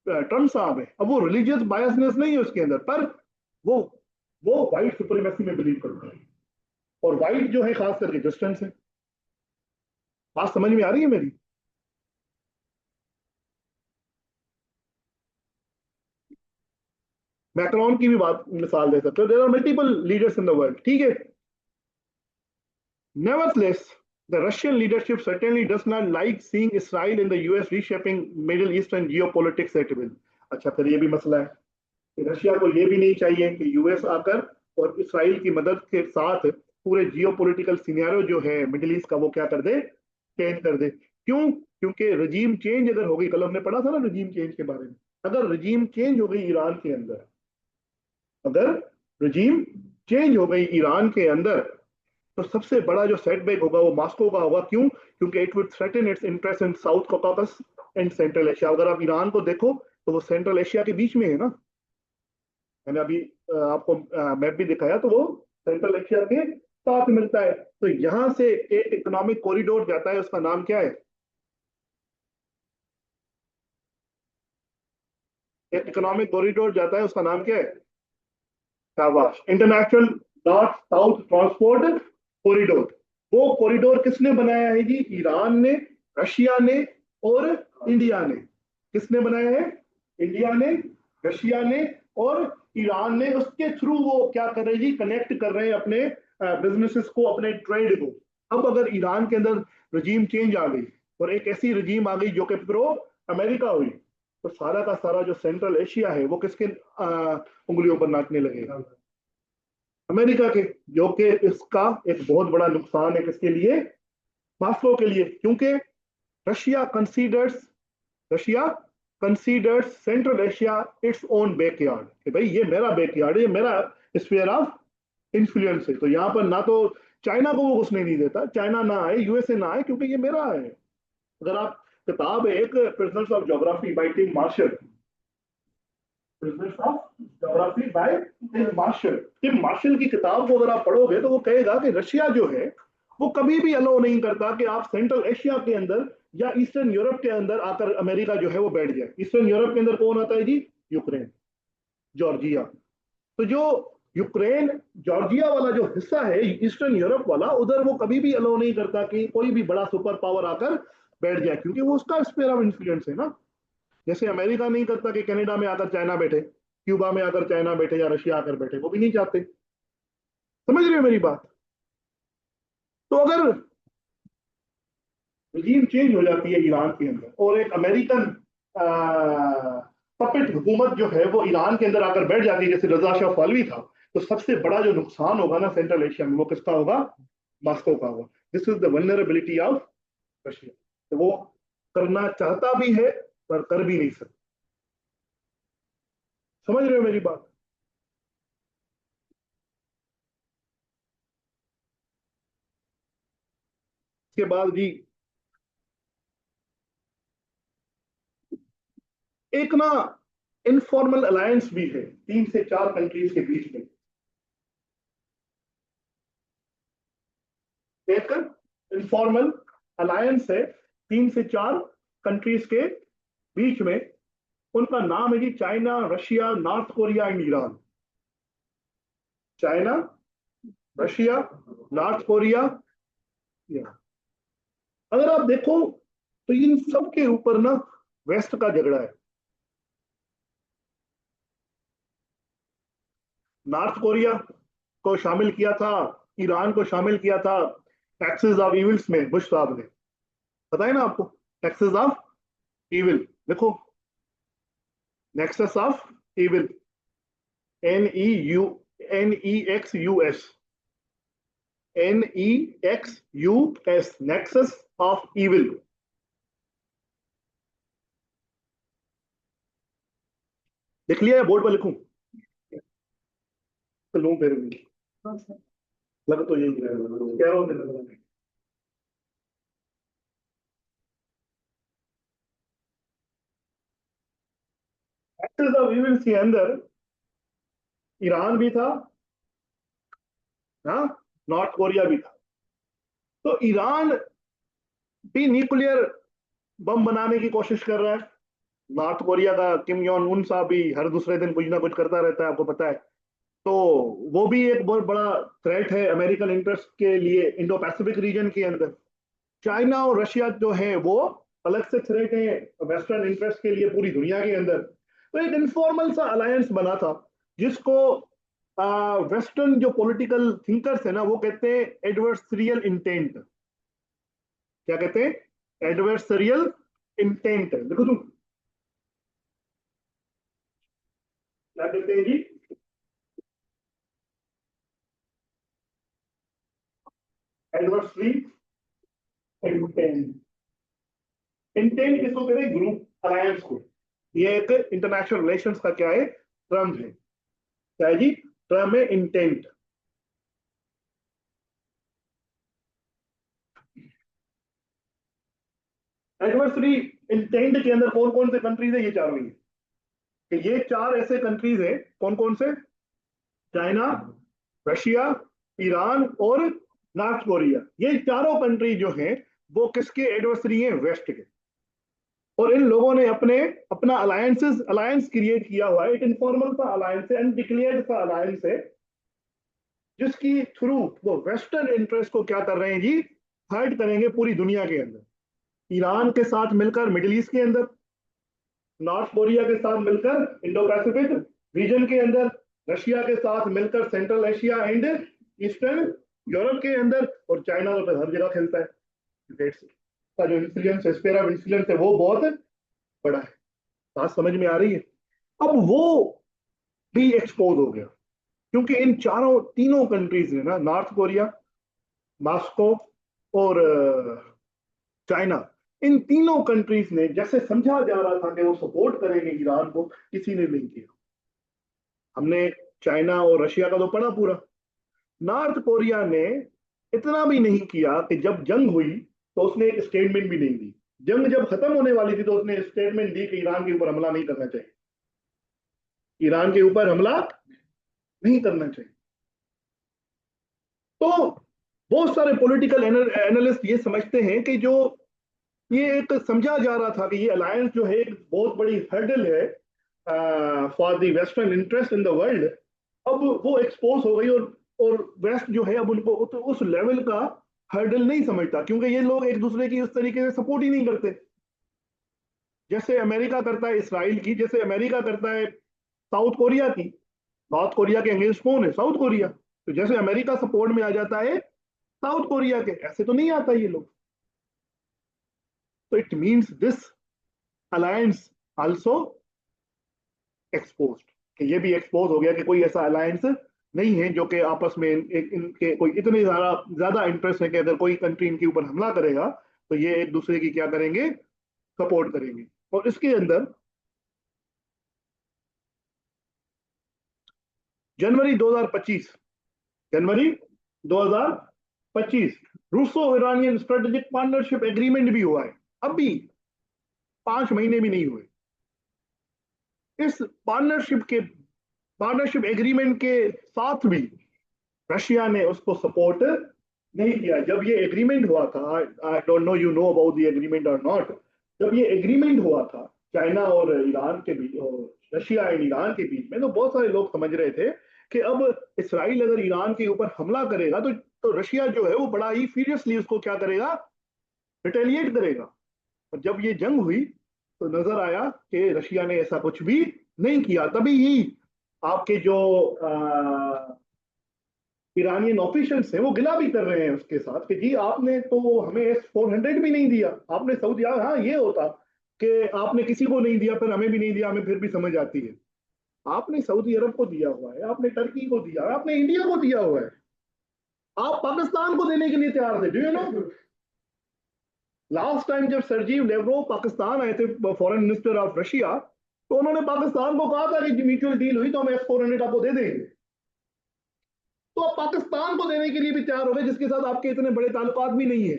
ट्रम्प साहब है, अब वो रिलीजियस बायसनेस नहीं है उसके अंदर, पर वो वो व्हाइट सुप्रीमेसी में बिलीव करता है, और व्हाइट जो है खास करके क्रिश्चियंस है। बात समझ में आ रही है मेरी? मैक्रोन की भी बात मिसाल दे सकते हो, there are multiple leaders in the world, ठीक है। Nevertheless, the Russian leadership certainly does not like seeing Israel in the US reshaping Middle Eastern geopolitics at will. अच्छा, फिर ये भी मसला है कि रशिया को ये भी नहीं चाहिए कि यूएस आकर और इसराइल की मदद के साथ पूरे जियोपॉलिटिकल सिनेरियो जो है मिडिल ईस्ट का वो क्या कर दे, चेंज कर दे। क्यों? क्योंकि रजीम चेंज अगर होगी, कल हमने पढ़ा था ना रजीम चेंज के बारे में, अगर रजीम चेंज हो गई ईरान के अंदर, अगर रजीम चेंज हो गई ईरान के अंदर, तो सबसे बड़ा जो सेटबैक होगा वो मॉस्को का होगा। क्यों? क्योंकि it would threaten it's interest in south caucus and central Asia. अगर आप ईरान को देखो तो वो सेंट्रल एशिया के बीच में है ना, मैंने अभी आपको मैप भी दिखाया, तो वो सेंट्रल एशिया के साथ मिलता है। तो यहां से एक इकोनॉमिक कॉरिडोर जाता है, उसका नाम क्या है? एक इकोनॉमिक कॉरिडोर जाता है, उसका नाम क्या है? शाबाश, international north south transport corridor. वो कॉरिडोर किसने बनाया है जी? ईरान ने, रशिया ने और इंडिया ने। किसने बनाया है? इंडिया ने, रशिया ने और ईरान ने। उसके थ्रू वो क्या कर रहे हैं जी? कनेक्ट कर रहे हैं अपने बिजनेसेस को, अपने ट्रेड को। अब अगर ईरान के अंदर रजीम चेंज आ गई और एक ऐसी रजीम आ गई जो कि प्रो अमेरिका हुई, तो सारा का सारा जो सेंट्रल एशिया है वो किसके उंगलियों पर नाचने लगेगा? अमेरिका के। जो कि इसका एक बहुत बड़ा नुकसान है किसके लिए? मॉस्को के लिए। क्योंकि Russia considers Russia considers central Asia its own backyard, कि भाई ये मेरा बैकयार्ड है, ये मेरा स्फीयर ऑफ इन्फ्लुएंस है। तो यहाँ पर ना तो चाइना को वो घुसने नहीं देता, चाइना ना आए, यूएसए ना आए, क्योंकि ये मेरा है। अगर आप किताब है एक Prisoners of Geography by Tim Marshall, Prisoners of Geography by Tim Marshall, Tim Marshall की किताब को अगर आप पढ़ोगे तो वो कहेगा कि रशिया जो है वो कभी भी अलाउ नहीं करता कि आप सेंट्रल एशिया के अंदर या ईस्टर्न यूरोप के अंदर आकर अमेरिका जो है वो बैठ जाए। ईस्टर्न यूरोप के अंदर कौन आता है जी? Ukraine, Georgia. तो जो यूक्रेन जॉर्जिया वाला जो हिस्सा है ईस्टर्न यूरोप वाला, उधर वो कभी भी अलाउ नहीं करता कि कोई भी बड़ा सुपर पावर आकर बैठ जाए, क्योंकि वो उसका स्फीयर ऑफ इन्फ्लुएंस है ना। जैसे अमेरिका नहीं करता कि कनाडा में आकर चाइना बैठे, क्यूबा में आकर चाइना बैठे या रशिया आकर बैठे, वो भी नहीं चाहते। समझ रहे हो मेरी बात? तो अगर रजीम चेंज हो जाती है ईरान के अंदर और एक अमेरिकन पपेट हुकूमत जो है वो ईरान के अंदर आकर बैठ जाती है, जैसे रजा शाह पालवी था, तो सबसे बड़ा जो नुकसान होगा ना सेंट्रल एशिया में, वो किसका होगा? मॉस्को का होगा। This is the vulnerability of Russia. तो वो करना चाहता भी है पर कर भी नहीं सकता। समझ रहे हो मेरी बात? इसके बाद जी एक ना इनफॉर्मल अलायंस भी है 3 से 4 कंट्रीज के बीच में। एक इनफॉर्मल अलायंस है 3 से 4 कंट्रीज के बीच में। उनका नाम है जी China, Russia, North Korea and Iran. China, Russia, North Korea, Iran. अगर आप देखो तो इन सब के ऊपर ना वेस्ट का झगड़ा है। नॉर्थ कोरिया को शामिल किया था, ईरान को शामिल किया था एक्सिस ऑफ इविल्स में बुश साहब ने। पता है ना आपको? एक्सिस ऑफ इविल, देखो, nexus of evil, NEXUS, NEXUS, nexus of evil. लिख लिया है? बोर्ड पर लिखूं? तो लूं फिर भी लग तो यही रहा है, कह रहा हूं। एक्सिस ऑफ इविल के अंदर ईरान भी था, हाँ, नॉर्थ कोरिया भी था। तो ईरान भी न्यूक्लियर बम बनाने की कोशिश कर रहा है। नॉर्थ कोरिया का किम जोंग उन साहब भी हर दूसरे दिन कुछ ना कुछ करता रहता है, आपको पता है। तो वो भी एक बहुत बड़ा थ्रेट है अमेरिकन इंटरेस्ट के लिए इंडो पैसिफिक रीजन के अंदर। चाइना और रशिया जो है वो अलग से थ्रेट है वेस्टर्न इंटरेस्ट के लिए पूरी दुनिया के अंदर। तो एक इनफॉर्मल सा अलायंस बना था जिसको वेस्टर्न जो पॉलिटिकल थिंकर्स है ना वो कहते हैं एडवर्सरियल इंटेंट। क्या कहते हैं? Adversarial intent. देखो तुम क्या कहते हैं जी? Adversary intent. इंटेंट किसको कहते हैं? ग्रुप अलायंस को। ये एक इंटरनेशनल रिलेशंस का क्या है? टर्म है। क्या है जी? टर्म है इंटेंट। एडवर्सरी इंटेंट के अंदर कौन कौन से कंट्रीज है? ये चारों ही है। कि ये चार ऐसे कंट्रीज हैं। कौन कौन से? चाइना, रशिया, ईरान और नॉर्थ कोरिया। ये चारों कंट्री जो हैं वो किसके एडवर्सरी हैं? वेस्ट के। और इन लोगों ने अपने अपना अलायंस क्रिएट किया हुआ है। एक इनफॉर्मल सा अलायंस है, अनडिक्लेयर्ड सा अलायंस है, जिसकी थ्रू वो वेस्टर्न इंटरेस्ट को क्या कर रहे हैं जी? हर्ट करेंगे पूरी दुनिया के अंदर। ईरान के साथ मिलकर मिडिल ईस्ट के अंदर, नॉर्थ कोरिया के साथ मिलकर इंडो पैसिफिक रीजन के अंदर, रशिया के साथ मिलकर central Asia and eastern Europe के अंदर, और चाइना तो हर जगह खेलता है। स्टेट्स का जो इन्फ्लुएंस है, स्फीयर ऑफ इन्फ्लुएंस है, वो बहुत बड़ा है। बात समझ में आ रही है? अब वो भी एक्सपोज हो गया, क्योंकि इन चारों तीनों कंट्रीज ने ना, नॉर्थ कोरिया, मॉस्को और चाइना, इन तीनों कंट्रीज ने जैसे समझा जा रहा था कि वो सपोर्ट करेंगे ईरान को, किसी ने नहीं किया। हमने चाइना और रशिया का तो पढ़ा पूरा। नॉर्थ कोरिया ने इतना भी नहीं किया कि जब जंग हुई तो उसने एक स्टेटमेंट भी नहीं दी। जंग जब खत्म होने वाली थी तो उसने स्टेटमेंट दी कि ईरान के ऊपर हमला नहीं करना चाहिए, ईरान के ऊपर हमला नहीं करना चाहिए। तो बहुत सारे पॉलिटिकल एनालिस्ट ये समझते हैं कि जो ये एक समझा जा रहा था कि ये अलायंस जो है एक बहुत बड़ी हर्डल है for the western interest in the world, अब वो एक्सपोज हो गई। और वेस्ट जो है अब उनको उस लेवल का हर्डल नहीं समझता, क्योंकि ये लोग एक दूसरे की उस तरीके से सपोर्ट ही नहीं करते। जैसे अमेरिका करता है इसराइल की, जैसे अमेरिका करता है साउथ कोरिया की। नॉर्थ कोरिया के अगेंस्ट कौन है? South Korea. तो जैसे अमेरिका सपोर्ट में आ जाता है साउथ कोरिया के, ऐसे तो नहीं आता ये लोग। तो it means this alliance also exposed, कि ये भी एक्सपोज हो गया कि कोई ऐसा अलायंस नहीं है जो कि आपस में इनके कोई इतने ज्यादा ज्यादा इंटरेस्ट है कि अगर कोई कंट्री इनके ऊपर हमला करेगा तो ये एक दूसरे की क्या करेंगे? सपोर्ट करेंगे। और इसके अंदर जनवरी 2025, जनवरी 2025 Russo Iranian strategic partnership agreement भी हुआ है। अभी 5 महीने भी नहीं हुए। इस पार्टनरशिप एग्रीमेंट के साथ भी रशिया ने उसको सपोर्ट नहीं किया। जब ये एग्रीमेंट हुआ था, I don't know you know about the agreement और नॉट, जब ये एग्रीमेंट हुआ था चाइना और ईरान के बीच, और रशिया एंड ईरान के बीच में, तो बहुत सारे लोग समझ रहे थे कि अब इसराइल अगर ईरान के ऊपर हमला करेगा तो रशिया जो है वो बड़ा ही सीरियसली उसको क्या करेगा? रिटेलिएट करेगा। और जब ये जंग हुई तो नजर आया कि रशिया ने ऐसा कुछ भी नहीं किया। तभी ही आपके जो ईरानियन ऑफिशियल्स हैं वो गिला भी कर रहे हैं उसके साथ कि जी आपने तो हमें S-400 भी नहीं दिया, आपने सऊदी। हाँ, ये होता कि आपने किसी को नहीं दिया फिर हमें भी नहीं दिया, हमें फिर भी समझ आती है। आपने सऊदी अरब को दिया हुआ है, आपने टर्की को दिया है, आपने इंडिया को दिया हुआ है, आप पाकिस्तान को देने के लिए तैयार थे। Do you know, last time जब सर्जीव लेवरोव पाकिस्तान आए थे, फॉरेन मिनिस्टर ऑफ रशिया, तो उन्होंने पाकिस्तान को कहा था कि म्यूचुअल डील हुई तो हम S-400 आपको दे देंगे। तो आप पाकिस्तान को देने के लिए भी तैयार हो गए जिसके साथ आपके इतने बड़े ताल्लुकात भी नहीं है,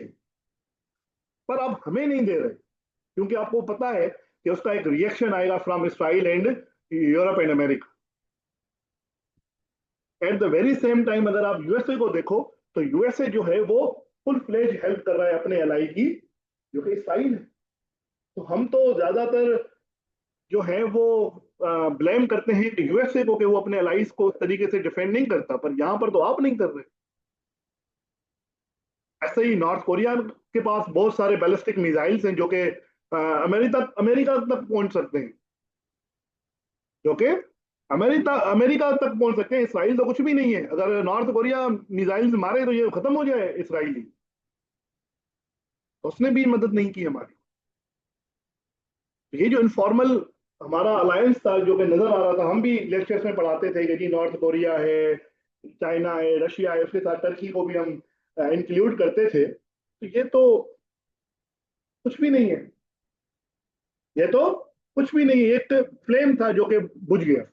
पर आप हमें नहीं दे रहे, क्योंकि आपको पता है कि उसका एक रिएक्शन आएगा from Israel and Europe and America. At the very same time अगर आप यूएसए को देखो तो यूएसए जो है वो फुल फ्लेज हेल्प कर रहा है अपने एलाई की, जो कि इसराइल है। तो हम तो ज्यादातर जो है वो ब्लेम करते हैं कि यूएसए को कि वो अपने अलाइज को उस तरीके से डिफेंड नहीं करता, पर यहां पर तो आप नहीं कर रहे। ऐसे ही नॉर्थ कोरिया के पास बहुत सारे बैलिस्टिक मिसाइल्स हैं जो कि अमेरिका तक पहुंच सकते हैं, जो कि अमेरिका अमेरिका तक पहुंच सकते हैं, इसराइल तो कुछ भी नहीं है। अगर नॉर्थ कोरिया मिसाइल से मारे तो ये खत्म हो जाए इसराइली। उसने भी मदद नहीं की हमारी। ये जो इनफॉर्मल हमारा अलायंस था जो कि नजर आ रहा था, हम भी लेक्चर्स में पढ़ाते थे कि जी नॉर्थ कोरिया है, चाइना है, रशिया है, उसके साथ टर्की को भी हम इंक्लूड करते थे। तो ये तो कुछ भी नहीं है। ये तो कुछ भी नहीं है, एक फ्लेम था जो कि बुझ गया।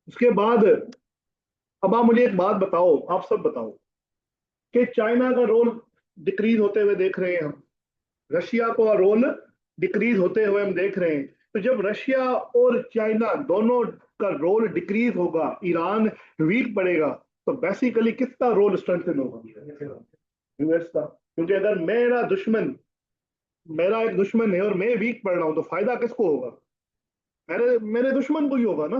उसके बाद अब आप मुझे एक बात बताओ, आप सब बताओ कि चाइना का रोल डिक्रीज होते हुए देख रहे हैं हम, रशिया का रोल डिक्रीज होते हुए हम देख रहे हैं। तो जब रशिया और चाइना दोनों का रोल डिक्रीज होगा, ईरान वीक पड़ेगा, तो बेसिकली किसका रोल स्ट्रेंथन होगा? यूएस का। क्योंकि अगर मेरा एक दुश्मन है और मैं वीक पड़ रहा हूं, तो फायदा किसको होगा? मेरे मेरे दुश्मन को ही होगा ना।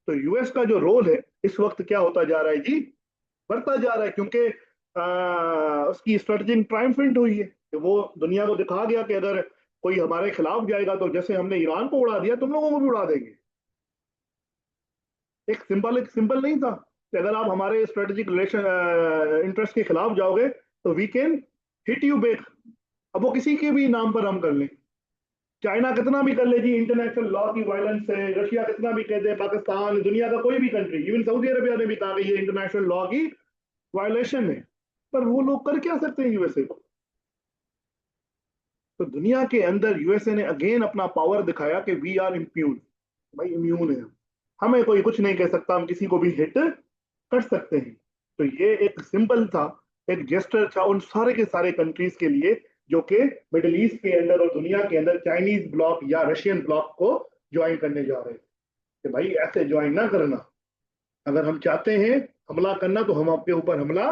तो यूएस का जो रोल है इस वक्त क्या होता जा रहा है जी? बढ़ता जा रहा है, क्योंकि उसकी स्ट्रेटजी ट्रायम्फेंट हुई है कि वो दुनिया को दिखा गया कि अगर कोई हमारे खिलाफ जाएगा तो जैसे हमने ईरान को उड़ा दिया, तुम लोगों को भी उड़ा देंगे। एक सिंपल नहीं था कि अगर आप हमारे स्ट्रेटेजिक रिलेशन इंटरेस्ट के खिलाफ जाओगे तो we can hit you back. अब वो किसी के भी नाम पर हम कर लें, चाइना कितना भी कर ले जी, इंटरनेशनल लॉ की वायलेंस है, रशिया कितना भी कह दे, पाकिस्तान, दुनिया का कोई भी कंट्री, इवन सऊदी अरबिया ने भी कहा कि ये इंटरनेशनल लॉ की वायलेशन है। पर वो लोग कर क्या सकते हैं यूएसए को? तो दुनिया के अंदर यूएसए ने अगेन अपना पावर दिखाया कि वी आर इम्प्यून। भाई इम्यून है, हमें कोई कुछ नहीं कह सकता, हम किसी को भी हिट कर सकते हैं। तो ये एक सिंबल था, एक जेस्टर था उन सारे के सारे कंट्रीज के लिए जो कि मिडिल ईस्ट के अंदर और दुनिया के अंदर चाइनीज ब्लॉक या रशियन ब्लॉक को ज्वाइन करने जा रहे हैं। कि भाई ऐसे ज्वाइन ना करना, अगर हम चाहते हैं हमला करना तो हम आपके ऊपर हमला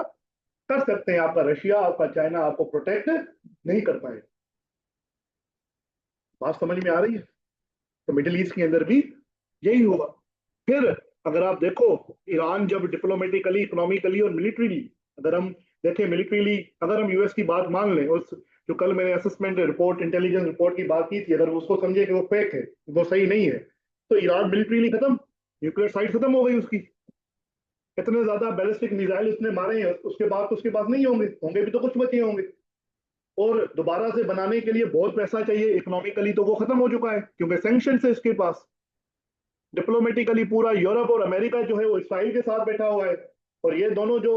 कर सकते हैं, आपका रशिया आपका चाइना आपको प्रोटेक्ट नहीं कर पाए। बात समझ में आ रही है? तो मिडिल ईस्ट के अंदर भी यही हुआ। फिर अगर आप देखो, ईरान जब डिप्लोमेटिकली, इकोनॉमिकली और मिलिट्रीली, अगर हम देखें मिलिट्रीली, अगर हम यूएस की बात मान लें, उस जो कल मैंने असेसमेंट रिपोर्ट, इंटेलिजेंस रिपोर्ट की बात की थी, अगर उसको समझे कि वो फेक है, वो सही नहीं है, तो ईरान मिलिट्रीली खत्म, न्यूक्लियर साइट खत्म हो गई उसकी। इतने ज्यादा बैलिस्टिक मिसाइल उसने मारे हैं, उसके बाद तो उसके पास नहीं होंगे, होंगे भी तो कुछ बचे होंगे। और दोबारा से बनाने के लिए बहुत पैसा चाहिए, इकोनॉमिकली तो वो खत्म हो चुका है क्योंकि सैंक्शन है इसके पास। डिप्लोमेटिकली पूरा यूरोप और अमेरिका जो है वो इसराइल के साथ बैठा हुआ है। और ये दोनों जो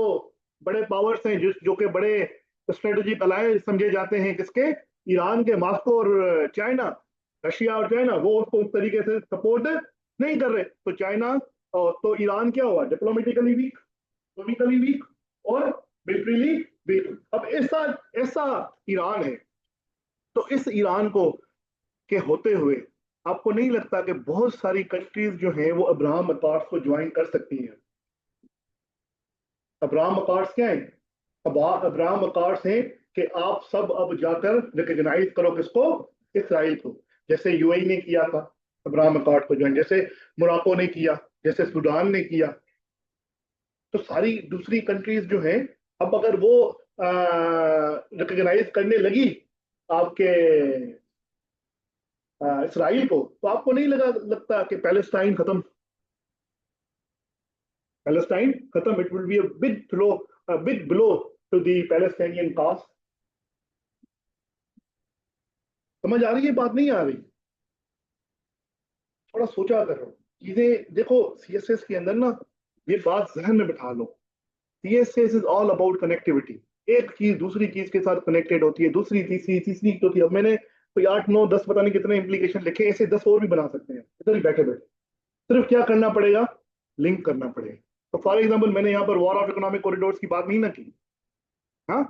बड़े पावर्स हैं, जिस जो कि बड़े स्ट्रेटेजिक अलायंस समझे जाते हैं किसके, ईरान के, मॉस्को और चाइना, रशिया और चाइना, वो उसको उस तरीके से सपोर्ट नहीं कर रहे। तो चाइना तो ईरान क्या हुआ? डिप्लोमेटिकली वीक, इकोनॉमिकली वीक और मिलिट्रीली वीक। अब ऐसा ऐसा ईरान है। तो इस ईरान को के होते हुए आपको नहीं लगता कि बहुत सारी कंट्रीज जो हैं वो अब्राहम अकॉर्ड्स को ज्वाइन कर सकती हैं? अब्राहम अकॉर्ड्स क्या है? अब अब्राहम अकॉर्ड्स हैं कि आप सब अब जाकर रिकॉग्नाइज करो किसको? इसराइल को। जैसे यूएई ने किया था अब्राहम अकॉर्ड को ज्वाइन, जैसे मोरक्को ने किया, जैसे सूडान ने किया। तो सारी दूसरी कंट्रीज जो हैं, अब अगर वो रिकॉग्नाइज करने लगी आपके इसराइल को, तो आपको नहीं लगता कि पैलेस्टाइन खत्म? पैलेस्टाइन खत्म, it will be big blow to the Palestinian cause. समझ आ रही है बात, नहीं आ रही? थोड़ा सोचा करो चीजें। देखो सीएसएस के अंदर ना, ये बात जहन में बिठा लो, CSS is all about connectivity. एक चीज दूसरी चीज के साथ कनेक्टेड होती है, दूसरी तीसरी तीसरी होती है। अब मैंने कोई 8 9 10 पता नहीं कितने इंप्लीकेशन लिखे, ऐसे 10 और भी बना सकते हैं इधर ही बैठे बैठे। सिर्फ क्या करना पड़ेगा? लिंक करना पड़ेगा। तो फॉर एग्जाम्पल मैंने यहाँ पर वॉर ऑफ इकोनॉमिक कॉरिडोर्स की बात नहीं ना की। हाँ,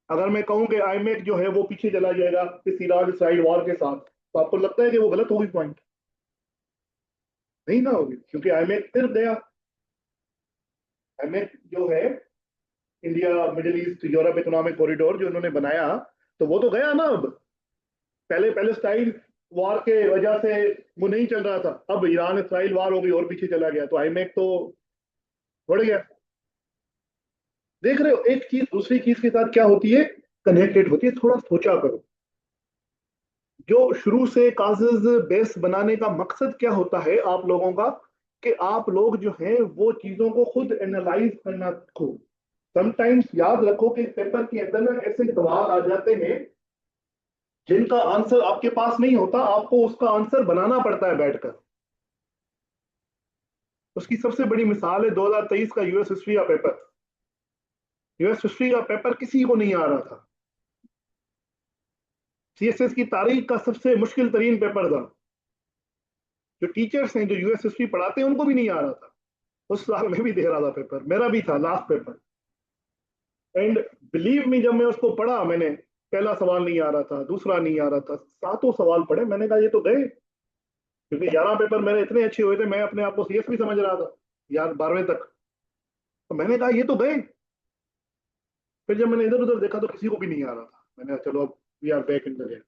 अगर मैं कहूँ कि आईमेक जो है वो पीछे चला जाएगा इस ईरान इसराइल वॉर के साथ, तो आपको लगता है कि वो गलत होगी पॉइंट? नहीं ना होगी, क्योंकि आईमेक फिर गया। आईमेक जो है, India middle east Europe economic corridor जो उन्होंने बनाया, तो वो तो गया ना अब। पहले पैलेस्टाइन वॉर के वजह से वो नहीं चल रहा था, अब ईरान इसराइल वॉर हो गई और पीछे चला गया, तो आईमेक तो बढ़ गया। देख रहे हो, एक चीज दूसरी चीज के साथ क्या होती है? कनेक्टेड होती है। थोड़ा सोचा करो। जो शुरू से काजेज बेस बनाने का मकसद क्या होता है आप लोगों का, कि आप लोग जो हैं वो चीजों को खुद एनालाइज करना सीखो। समटाइम्स याद रखो कि पेपर के अंदर ना ऐसे सवाल आ जाते हैं जिनका आंसर आपके पास नहीं होता, आपको उसका आंसर बनाना पड़ता है बैठकर। उसकी सबसे बड़ी मिसाल है 2023 का यूएस हिस्ट्री का पेपर। यूएस हिस्ट्री का पेपर किसी को नहीं आ रहा था। सीएसएस की तारीख का सबसे मुश्किल तरीन पेपर था। जो टीचर्स हैं जो यूएस हिस्ट्री पढ़ाते हैं उनको भी नहीं आ रहा था। उस साल मैं भी दे रहा था पेपर, मेरा भी था last paper. And believe me, जब मैं उसको पढ़ा, मैंने पहला सवाल नहीं आ रहा था, दूसरा नहीं आ रहा था, सातों सवाल पढ़े, मैंने कहा ये तो गए। क्योंकि 11 पेपर मेरे इतने अच्छे हुए थे, मैं अपने आप को सीएस भी समझ रहा था यार 12वें तक। तो मैंने कहा ये तो गए। फिर जब मैंने इधर उधर देखा तो किसी को भी नहीं आ रहा था। मैंने कहा चलो अब we are back in the game.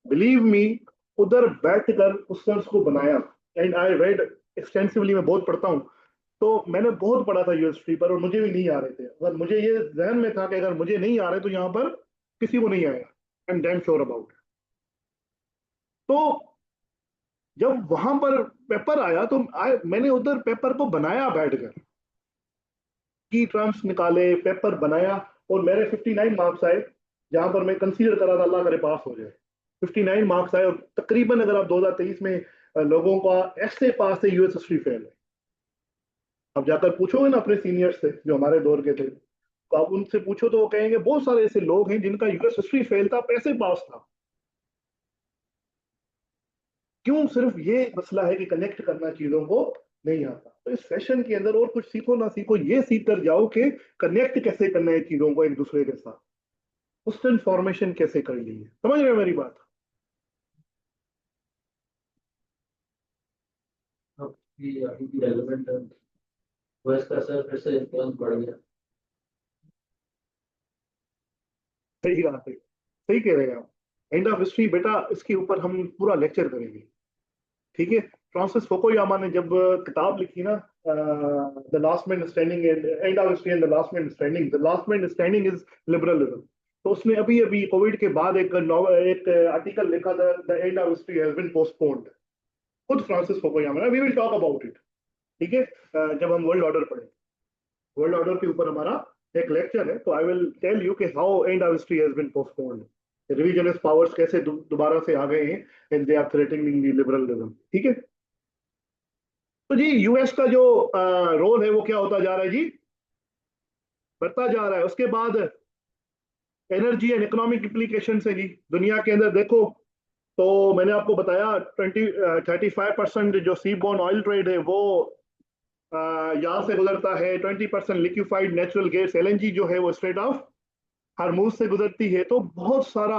Believe me, उधर बैठकर उस सर्च को बनाया। एंड आई रेड एक्सटेंसिवली, मैं बहुत पढ़ता हूँ। तो मैंने बहुत पढ़ा था यूएस हिस्ट्री पर, और मुझे भी नहीं आ रहे थे। अगर मुझे ये जहन में था कि अगर मुझे नहीं आ रहे तो यहाँ पर किसी को नहीं आएगा, I am damn sure about. तो जब वहां पर पेपर आया तो मैंने उधर पेपर को बनाया बैठकर, की टर्म्स निकाले, पेपर बनाया, और मेरे 59 मार्क्स आए। जहां पर मैं कंसीडर करा था अल्लाह करे पास हो जाए। 59 मार्क्स आए, और तकरीबन अगर आप 2023 में लोगों का ऐसे पास है, यूएस हिस्ट्री फेल है। अब जाकर पूछोगे ना अपने सीनियर्स से जो हमारे दौर के थे, तो आप उनसे पूछो तो वो कहेंगे बहुत सारे ऐसे लोग हैं जिनका यूएस हिस्ट्री फेल था, पैसे पास था। क्यों? सिर्फ ये मसला है कि कनेक्ट करना चीजों को नहीं आता। तो इस सेशन के अंदर और कुछ सीखो ना सीखो, ये सीख कर जाओ कि कनेक्ट कैसे करना है चीजों को एक दूसरे के साथ, उस इंफॉर्मेशन कैसे कर ली है। समझ रहे हो मेरी बात? अब की अभी की रेलिवेंट है, वो इसका सर फिर से इन्फ्लुएंस बढ़ गया। सही बात है, सही कह रहे हैं आप। एंड ऑफ हिस्ट्री बेटा, इसके ऊपर हम पूरा लेक्चर करेंगे, ठीक है? फ्रांसिस फोकोयामा ने जब किताब लिखी ना, the last man standing, and of history and the last man standing, the last man standing is liberalism. तो उसने अभी अभी कोविड के बाद एक नॉवल, एक आर्टिकल लिखा था, the end of history has been postponed. खुद Francis Fukuyama, we will talk about it, ठीक है? जब हम वर्ल्ड ऑर्डर पढ़ें, वर्ल्ड ऑर्डर के ऊपर हमारा एक लेक्चर है, तो आई विल टेल यू कि how end of history has been postponed, revisionist powers कैसे दोबारा से आ गए हैं, and they are threatening liberalism, ठीक है? तो जी यूएस का जो रोल है वो क्या होता जा रहा है जी? बढ़ता जा रहा है। उसके बाद एनर्जी एंड इकोनॉमिक इम्प्लीकेशन है जी दुनिया के अंदर, देखो। तो मैंने आपको बताया 35% जो सी बोर्न ऑयल ट्रेड है वो यहाँ से गुजरता है। 20% लिक्विफाइड नेचुरल गैस एलएनजी जो है वो स्ट्रेट ऑफ हार्मूज से गुजरती है। तो बहुत सारा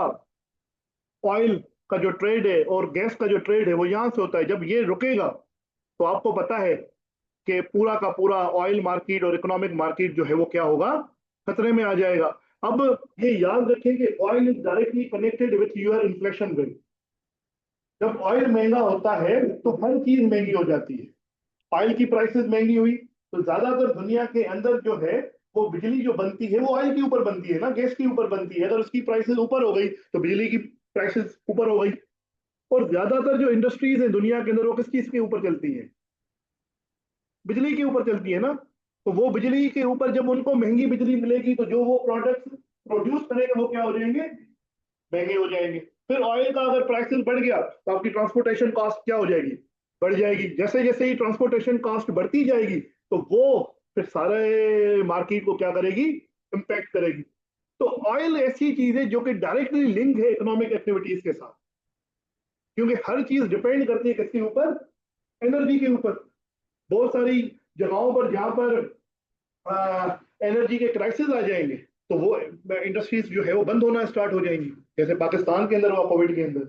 ऑयल का जो ट्रेड है और गैस का जो ट्रेड है वो यहाँ से होता है। जब ये रुकेगा तो आपको पता है कि पूरा का पूरा ऑयल मार्केट और इकोनॉमिक मार्केट जो है वो क्या होगा, खतरे में आ जाएगा। अब ये याद रखें कि oil is directly connected with your inflation rate. जब ऑयल महंगा होता है तो हर चीज महंगी हो जाती है। ऑयल की प्राइसेस महंगी हुई तो ज्यादातर दुनिया के अंदर जो है वो बिजली जो बनती है वो ऑयल के ऊपर बनती है ना, गैस के ऊपर बनती है। अगर उसकी प्राइसेस ऊपर हो गई तो बिजली की प्राइसेस ऊपर हो गई। और ज्यादातर जो इंडस्ट्रीज है दुनिया के अंदर वो किस चीज के ऊपर चलती है? बिजली के ऊपर चलती है ना। तो वो बिजली के ऊपर जब उनको महंगी बिजली मिलेगी तो जो वो प्रोडक्ट्स प्रोड्यूस करेंगे वो क्या हो जाएंगे? महंगे हो जाएंगे। फिर ऑयल का अगर प्राइसेस बढ़ गया तो आपकी ट्रांसपोर्टेशन कॉस्ट क्या हो जाएगी? बढ़ जाएगी। जैसे जैसे ही ट्रांसपोर्टेशन कॉस्ट बढ़ती जाएगी तो वो फिर सारे मार्केट को क्या करेगी? इम्पैक्ट करेगी। तो ऑयल ऐसी चीज है जो कि डायरेक्टली लिंक है इकोनॉमिक एक्टिविटीज के साथ, क्योंकि हर चीज डिपेंड करती है किसके ऊपर? एनर्जी के ऊपर। बहुत सारी जगहों पर जहां पर एनर्जी के क्राइसिस आ जाएंगे तो वो इंडस्ट्रीज जो है वो बंद होना स्टार्ट हो जाएंगी। जैसे पाकिस्तान के अंदर हुआ कोविड के अंदर।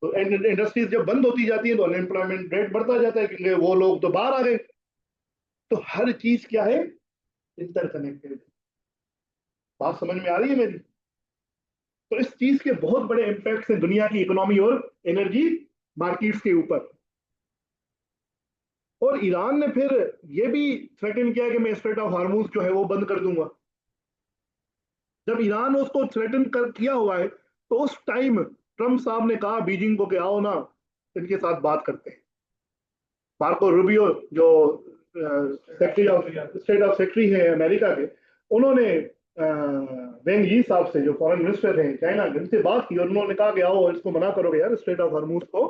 तो इंडस्ट्रीज जब बंद होती जाती है तो अनएम्प्लॉयमेंट रेट बढ़ता जाता है, क्योंकि वो लोग तो बाहर आ गए। तो हर चीज क्या है? इंटरकनेक्टेड। बात समझ में आ रही है मेरी? तो इस चीज के बहुत बड़े इम्पैक्ट हैं दुनिया की इकोनॉमी और एनर्जी मार्केट्स के ऊपर। और ईरान ने फिर ये भी थ्रेटन किया कि मैं स्ट्रेट ऑफ हार्मूज जो है वो बंद कर दूंगा। जब ईरान उसको थ्रेटन कर किया हुआ है तो उस टाइम ट्रम्प साहब ने कहा बीजिंग को कि आओ ना इनके साथ बात करते हैं। मार्को रूबियो जो secretary of state of secretary है अमेरिका के, उन्होंने वेंग यी साहब से जो फॉरेन मिनिस्टर हैं चाइना, उनसे बात की और उन्होंने कहा कि आओ इसको मना करोगे यार, स्ट्रेट ऑफ हॉर्मूज को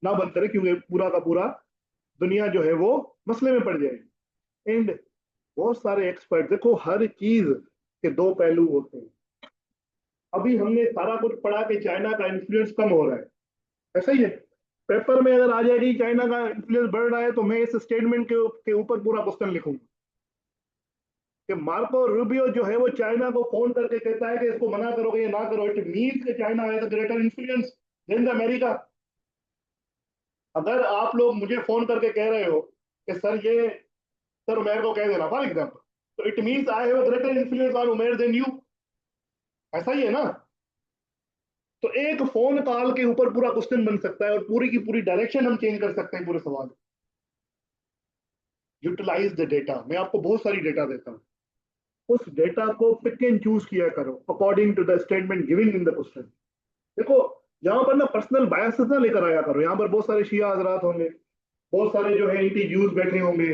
ना बंद करें क्योंकि पूरा का पूरा दुनिया जो है वो मसले में पड़ जाएगी। एंड बहुत सारे एक्सपर्ट, देखो हर चीज के दो पहलू होते हैं। अभी हमने सारा कुछ पढ़ा कि चाइना का इन्फ्लुएंस कम हो रहा है, ऐसा ही है। पेपर में अगर आ जाएगी चाइना का इन्फ्लुएंस बढ़ रहा है तो मैं इस स्टेटमेंट के ऊपर पूरा क्वेश्चन लिखूंगा कि मार्को रूबियो जो है वो चाइना को फोन करके कहता है कि इसको मना करोगे या ना करो, इट मीन्स कि China has a greater influence than the America. अगर आप लोग मुझे फोन करके कह रहे हो कि सर ये, सर उमेर को कह देना फॉर एग्जाम्पल, तो it means I have a greater influence on Umer than you, ऐसा ही है ना। तो एक फोन कॉल के ऊपर पूरा क्वेश्चन बन सकता है और पूरी की पूरी डायरेक्शन हम चेंज कर सकते हैं पूरे सवाल। यूटिलाइज द डेटा, मैं आपको बहुत सारी डेटा देता हूँ, उस डेटा को पिक एंड चूज किया करो according to the statement giving in the question. देखो यहाँ पर ना पर्सनल बायसेस ना लेकर आया करो, यहाँ पर बहुत सारे शिया हजरात होंगे, बहुत सारे जो है एंटी ज्यूज बैठे होंगे,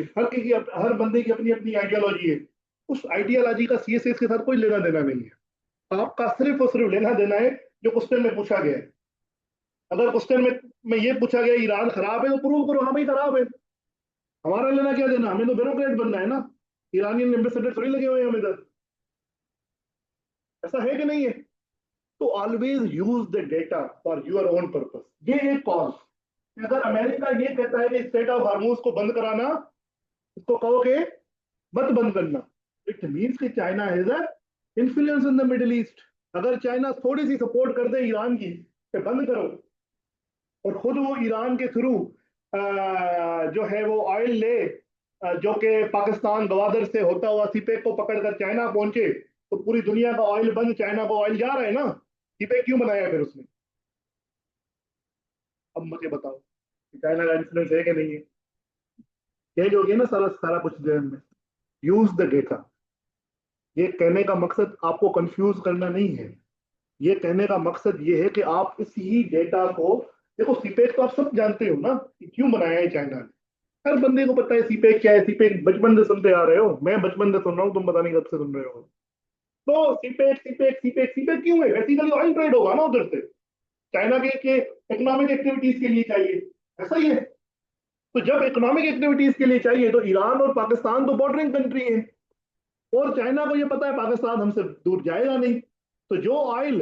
हर बंदे की अपनी अपनी आइडियोलॉजी है। उस आइडियोलॉजी का सीएसएस के साथ कोई लेना देना नहीं है। आपका सिर्फ और सिर्फ लेना देना है जो क्वेश्चन में पूछा गया है। अगर क्वेश्चन में ये पूछा गया ईरान खराब है तो प्रूव करो हाँ भाई खराब है, हमारा लेना क्या देना, हमें तो ब्यूरोक्रेट बनना है ना, ईरानियन एम्बेसडर थोड़ी लगे हुए हैं हम इधर, ऐसा है कि नहीं है। तो always use the data for your own purpose. ये एक कॉल, अगर अमेरिका ये कहता है कि स्टेट ऑफ हार्मूज को बंद कराना, इसको कहो कि मत बंद करना, इट मीन्स कि China has a influence in the Middle east. अगर चाइना थोड़ी सी सपोर्ट कर दे ईरान की कि बंद करो, और खुद वो ईरान के थ्रू जो है वो ऑयल ले, जो कि पाकिस्तान गवादर से होता हुआ सीपेक को पकड़कर चाइना पहुंचे, तो पूरी दुनिया का ऑयल बंद, चाइना को ऑयल जा रहा है ना, सीपेक क्यों बनाया फिर उसने। अब मुझे बताओ कि चाइना का इन्फ्लुएंस है कि नहीं है। चेंज हो गया ना सारा सारा कुछ देर में। Use the data. ये कहने का मकसद आपको कंफ्यूज करना नहीं है, ये कहने का मकसद ये है कि आप इसी डेटा को देखो। सीपेक तो आप सब जानते हो ना कि क्यों बनाया है चाइना ने, हर बंदे को पता है सीपेक क्या है। सीपेक बचपन से सुनते आ रहे हो, मैं बचपन से सुन रहा हूँ, तुम पता नहीं कब से सुन रहे हो। तो सीपेक सीपेक सीपेक सीपेक क्यों है, बेसिकली ऑयल ट्रेड होगा ना उधर से, चाइना के इकोनॉमिक एक्टिविटीज के लिए चाहिए, ऐसा ही है। तो जब इकोनॉमिक एक्टिविटीज के लिए चाहिए तो ईरान और पाकिस्तान तो बॉर्डरिंग कंट्री है, और चाइना को ये पता है पाकिस्तान हमसे दूर जाएगा नहीं, तो जो ऑयल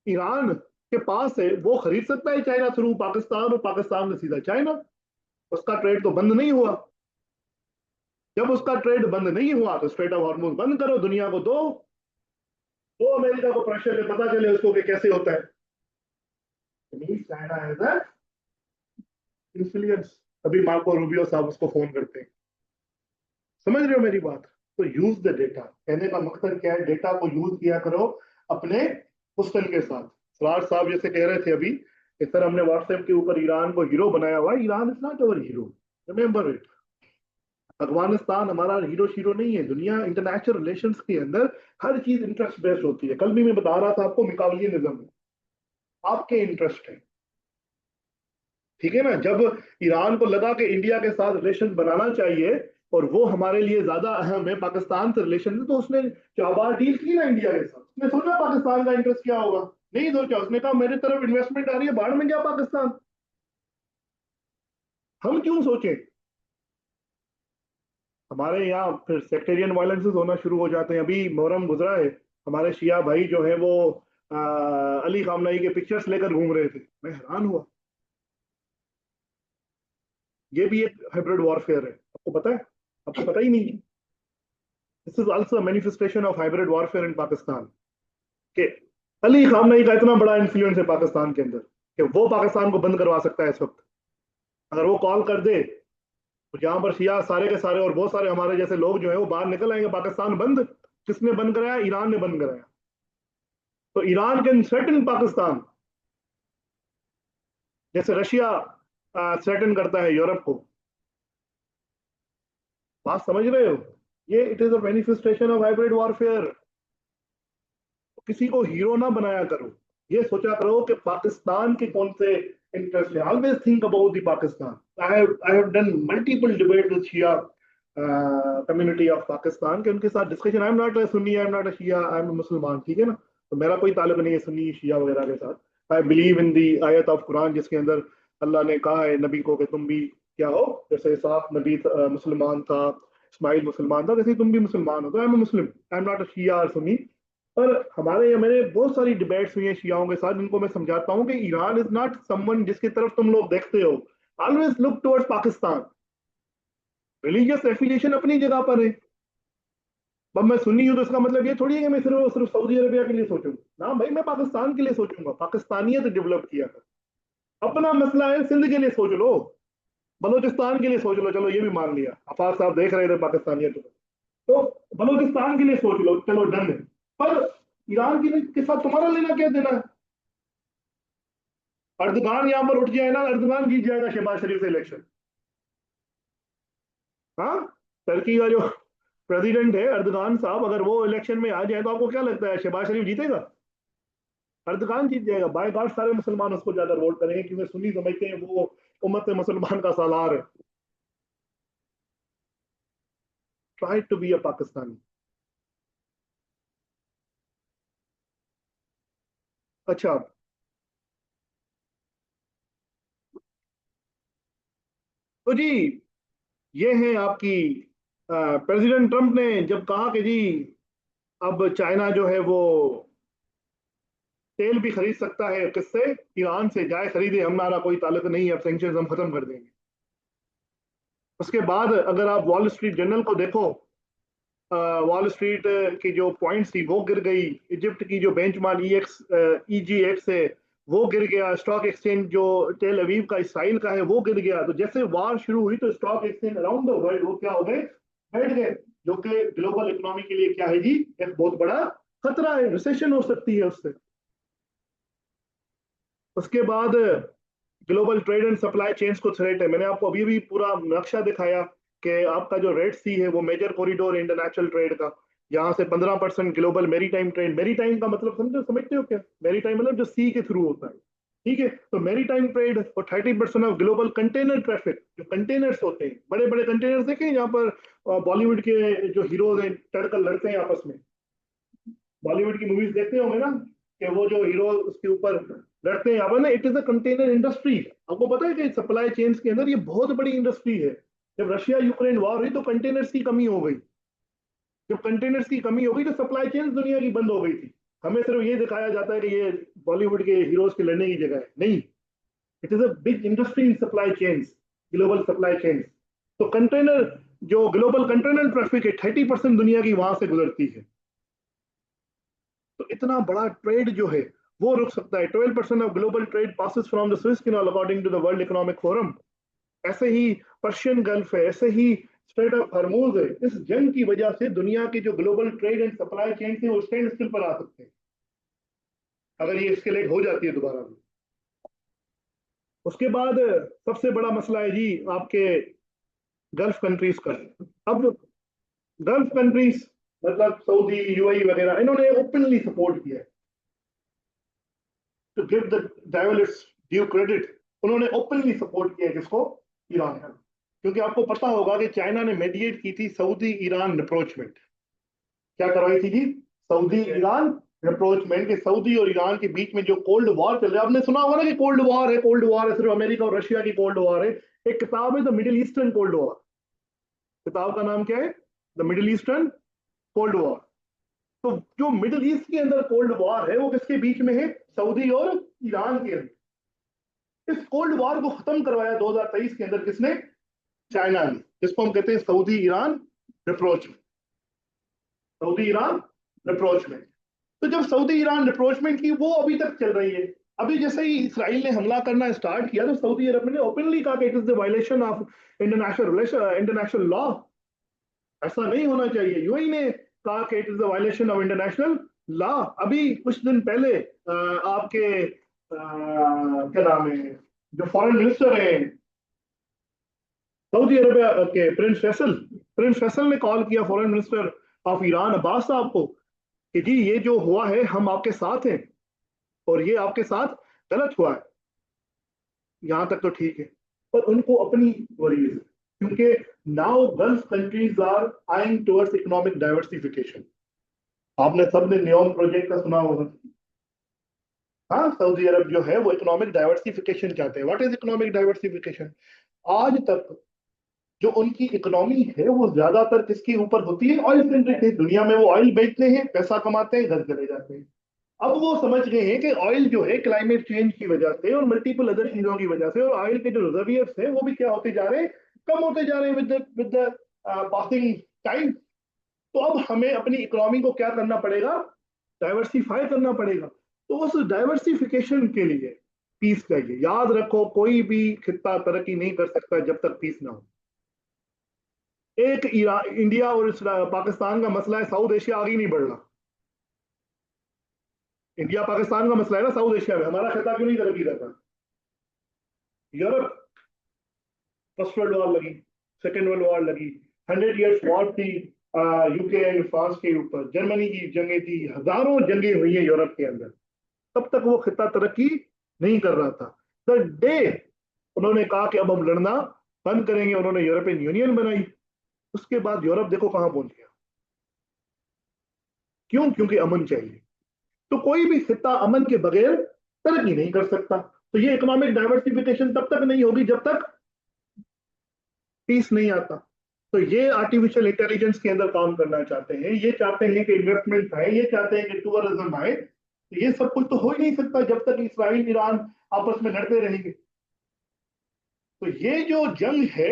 ईरान के पास है वो खरीद सकता है चाइना थ्रू पाकिस्तान, और पाकिस्तान में सीधा चाइना। उसका ट्रेड तो बंद नहीं हुआ। जब उसका ट्रेड बंद नहीं हुआ तो स्ट्रेट ऑफ हॉर्मूज बंद करो, दुनिया को दो, तो अमेरिका को प्रेशर में पता चले उसको कि कैसे होता है। China has a influence. अभी मार्को रूबियो साहब उसको फोन करते हैं, समझ रहे हो मेरी बात। तो यूज द डेटा, कहने का मकसद क्या है, डेटा को यूज किया करो अपने क्वेश्चन के साथ। सराज साहब जैसे कह रहे थे अभी कि सर हमने व्हाट्सएप के ऊपर ईरान को हीरो बनाया हुआ है, Iran is not our hero, remember it. Afghanistan हमारा हीरो शीरो नहीं है। दुनिया इंटरनेशनल रिलेशंस के अंदर हर चीज इंटरेस्ट बेस्ड होती है। कल भी मैं बता रहा था आपको, मुकाबलियनिज्म आपके इंटरेस्ट है, ठीक है ना। जब ईरान को लगा कि इंडिया के साथ रिलेशन बनाना चाहिए और वो हमारे लिए ज्यादा अहम है पाकिस्तान से रिलेशन, तो उसने चाबार डील की ना इंडिया के साथ। उसने सोचा पाकिस्तान का इंटरेस्ट क्या होगा, नहीं सोचा, उसने कहा मेरे तरफ इन्वेस्टमेंट आ रही है, बाढ़ में गया पाकिस्तान। हम क्यों सोचें, हमारे यहाँ फिर सेक्टेरियन वायलेंसेस होना शुरू हो जाते हैं। अभी मोहर्रम गुजरा है, हमारे शिया भाई जो है वो अली खामनाई के पिक्चर्स लेकर घूम रहे थे, मैं हैरान हुआ। ये भी एक हाइब्रिड वॉरफेयर है, आपको पता है, आपको पता ही नहीं। This is also manifestation of hybrid warfare in Pakistan, कि अली खामनाई का इतना बड़ा इन्फ्लुएंस है पाकिस्तान के अंदर कि वो पाकिस्तान को बंद करवा सकता है इस वक्त। अगर वो कॉल कर दे तो जहां पर शिया सारे के सारे और बहुत सारे हमारे जैसे लोग जो है वो बाहर निकल आएंगे। पाकिस्तान बंद किसने बंद कराया, ईरान ने बंद कराया। तो ईरान कैन थ्रेटन पाकिस्तान जैसे रशिया थ्रेटन करता है यूरोप को। बात समझ रहे हो, ये it is a manifestation of hybrid warfare. किसी को हीरो ना बनाया करो, ये सोचा करो कि पाकिस्तान के कौन से इंटरेस्ट है। Always think about the Pakistan. I have done multiple debate with Shia community of Pakistan के उनके साथ discussion. I am not a Sunni, I am not a Shia, I am मुसलमान, ठीक है ना। तो मेरा कोई ताल्लुक नहीं है सुन्नी शिया वगैरह के साथ। आई बिलीव इन दी आयत ऑफ कुरान जिसके अंदर अल्लाह ने कहा है नबी को कि तुम भी क्या हो, जैसे साफ नबी मुसलमान था, इस्माइल मुसलमान था, जैसे तुम भी मुसलमान हो। तो I am Muslim, I am not a Shia और सुन्नी। पर हमारे यहाँ मैंने बहुत सारी डिबेट्स हुई हैं शियाओं के साथ, जिनको मैं समझाता हूँ कि ईरान इज नॉट समवन जिसकी तरफ तुम लोग देखते हो। Always look towards Pakistan. Religious affiliation अपनी जगह पर है। अब मैं सुन्नी हूं तो इसका मतलब ये थोड़ी है कि मैं सिर्फ सिर्फ सऊदी अरबिया के लिए सोचूंगा ना भाई, मैं पाकिस्तान के लिए सोचूंगा। पाकिस्तानियत डेवलप किया था। अपना मसला है, सिंध के लिए सोच लो, बलूचिस्तान के लिए सोच लो, चलो ये भी मान लिया, आफाक साहब देख रहे थे पाकिस्तानियत को। तो बलूचिस्तान के लिए सोच लो, चलो डन है। पर ईरान के साथ तुम्हारा लेना क्या देना है? अर्दगान यहां पर उठ जाए ना, अर्दगान जीत जाएगा शहबाज शरीफ से इलेक्शन। हाँ, टर्की का जो प्रेसिडेंट है अर्दगान साहब, अगर वो इलेक्शन में आ जाए तो आपको क्या लगता है शहबाज शरीफ जीतेगा? अर्दगान जीत जाएगा बाय गॉड। सारे मुसलमान उसको ज्यादा वोट करेंगे क्योंकि सुन्नी समझते हैं वो उम्मत मुसलमान का सालार है। Try to be a Pakistani. अच्छा, तो जी ये है आपकी प्रेसिडेंट ट्रंप ने जब कहा कि जी अब चाइना जो है वो तेल भी खरीद सकता है, किससे? ईरान से। जाए खरीदे, हमारा कोई ताल्लुक नहीं है, अब सैंक्शन हम खत्म कर देंगे। उसके बाद अगर आप वॉल स्ट्रीट जर्नल को देखो, वॉल स्ट्रीट की जो पॉइंट्स थी वो गिर गई। इजिप्ट की जो बेंचमार्क EGX है वो गिर गया। स्टॉक एक्सचेंज जो टेल अवीव का इसराइल का है वो गिर गया। तो जैसे वार शुरू हुई तो stock exchange around the world वो क्या हो गए? बैठ गए। जो कि ग्लोबल इकोनॉमी के लिए क्या है जी, एक बहुत बड़ा खतरा है, रिसेशन हो सकती है उससे। उसके बाद global trade and supply chains को थ्रेट है। मैंने आपको अभी भी पूरा नक्शा दिखाया कि आपका जो रेड सी है वो मेजर कॉरिडोर इंटरनेशनल ट्रेड का, यहाँ से 15% ग्लोबल मेरी टाइम ट्रेड। मेरी टाइम का मतलब समझते हो क्या? मेरी टाइम मतलब जो सी के थ्रू होता है, ठीक है। तो मेरी टाइम ट्रेड और 30% ऑफ ग्लोबल कंटेनर ट्रैफिक। जो कंटेनर्स होते हैं, बड़े बड़े कंटेनर्स देखे यहाँ पर बॉलीवुड के जो हीरोज हैं तड़कर लड़ते हैं आपस में। बॉलीवुड की मूवीज देखते होंगे ना, कि वो जो हीरो उसके ऊपर लड़ते हैं यहाँ पर ना, it is a container industry. आपको पता है कि सप्लाई चेन्स के अंदर ये बहुत बड़ी इंडस्ट्री है। जब रशिया यूक्रेन वॉर हुई तो कंटेनर्स की कमी हो गई। जब कंटेनर्स की कमी हो गई तो सप्लाई चेन्स दुनिया की बंद हो गई थी। हमें सिर्फ ये दिखाया जाता है कि ये बॉलीवुड के हीरोज के लड़ने की जगह है, नहीं। It is a big industry in supply chains, global supply chains. तो कंटेनर जो ग्लोबल कंटेनर ट्रैफिक है 30% दुनिया की वहां से गुजरती है। तो इतना बड़ा ट्रेड जो है वो रुक सकता है। 12% of global trade passes from the Swiss canal according to the World Economic Forum. ऐसे ही पर्शियन गल्फ है, ऐसे ही स्ट्रेट ऑफ हर्मूज है। इस जंग की वजह से दुनिया की जो global trade and supply chain थे वो स्टैंड स्टिल पर आ सकते हैं अगर ये एस्केलेट हो जाती है दोबारा भी। उसके बाद सबसे बड़ा मसला है जी आपके गल्फ कंट्रीज का। अब गल्फ कंट्रीज मतलब सऊदी, UAE वगैरह, इन्होंने ओपनली सपोर्ट किया है। To give the devil its due credit, उन्होंने ओपनली सपोर्ट किया किसको? ईरान का। क्योंकि आपको पता होगा कि चाइना ने मेडिएट की थी सऊदी ईरान अप्रोचमेंट। क्या करवाई थी जी? Saudi Iran अप्रोचमेंट। के सऊदी और ईरान के बीच में जो कोल्ड वॉर चल रहा है, आपने सुना होगा ना कि कोल्ड वॉर है, कोल्ड वॉर है, सिर्फ अमेरिका और रशिया की कोल्ड वॉर है। एक किताब है the middle eastern cold war. किताब का नाम क्या है? The middle eastern cold war. तो जो मिडिल ईस्ट के अंदर कोल्ड वॉर है वो किसके बीच में है? सऊदी और ईरान के अंदर। इस कोल्ड वॉर को खत्म करवाया 2023 के अंदर किसने? चाइना ने। जिसको हम कहते हैं Saudi Iran rapprochement. Saudi Iran rapprochement. तो जब सऊदी ईरान रिप्रोचमेंट की वो अभी तक चल रही है। अभी जैसे ही इसराइल ने हमला करना स्टार्ट किया तो सऊदी अरब ने ओपनली कहा कि it is the violation of international law. ऐसा नहीं होना चाहिए। यूएई ने कहा कि it is the violation of international law. अभी कुछ दिन पहले आपके क्या नाम है जो फॉरेन मिनिस्टर है सऊदी अरबिया के, प्रिंस फैसल ने कॉल किया foreign minister of Iran Abbas साहब को कि जी ये जो हुआ है हम आपके साथ हैं। और ये आपके साथ गलत हुआ है, यहां तक तो ठीक है, पर उनको अपनी वरीज है, क्योंकि now Gulf countries are eyeing towards economic diversification. आपने सबने नियोम प्रोजेक्ट का सुना होगा। हाँ, सऊदी अरब जो है वो इकोनॉमिक डाइवर्सिफिकेशन चाहते हैं। What is economic diversification? आज तक जो उनकी इकोनॉमी है वो ज्यादातर किसके ऊपर होती है? ऑयल सेंट्रिक है। दुनिया में वो ऑयल बेचते हैं, पैसा कमाते हैं, घर चले जाते हैं। अब वो समझ गए हैं कि ऑयल जो है क्लाइमेट चेंज की वजह से और मल्टीपल अदर चीजों की वजह से, और ऑयल के जो रिजर्वियर्स हैं वो भी क्या होते जा रहे हैं, कम होते जा रहे हैं विद द पासिंग टाइम। तो अब हमें अपनी इकोनॉमी को क्या करना पड़ेगा? डाइवर्सिफाई करना पड़ेगा। तो उस डाइवर्सिफिकेशन के लिए पीस चाहिए। याद रखो, कोई भी खिता तरक्की नहीं कर सकता जब तक पीस ना हो। एक इंडिया और पाकिस्तान का मसला है, साउथ एशिया आगे नहीं बढ़ रहा। इंडिया पाकिस्तान का मसला है ना साउथ एशिया में, हमारा खिता क्यों नहीं तरक्की कर रहा? यूरोप, फर्स्ट वर्ल्ड वॉर लगी, सेकेंड वर्ल्ड वॉर लगी, 100 ईयर्स वॉर थी यूके एंड फ्रांस के ऊपर, जर्मनी की जंगें थी, हजारों जंगें हुई है यूरोप के अंदर, तब तक वो खिता तरक्की नहीं कर रहा था। द डे उन्होंने कहा कि अब हम लड़ना बंद करेंगे, उन्होंने यूरोपियन यूनियन बनाई, उसके बाद यूरोप देखो कहां पहुंच गया। क्यों? क्योंकि अमन चाहिए। तो कोई भी खिता अमन के बगैर तरक्की नहीं कर सकता। तो ये इकोनॉमिक डाइवर्सिफिकेशन तब तक नहीं होगी जब तक पीस नहीं आता। तो ये आर्टिफिशियल इंटेलिजेंस के अंदर काम करना चाहते हैं, ये चाहते हैं कि इन्वेस्टमेंट आए, ये चाहते हैं कि टूरिज्म आए। तो ये सब कुछ तो हो ही नहीं सकता जब तक इसराइल ईरान आपस में लड़ते रहेंगे। तो ये जो जंग है,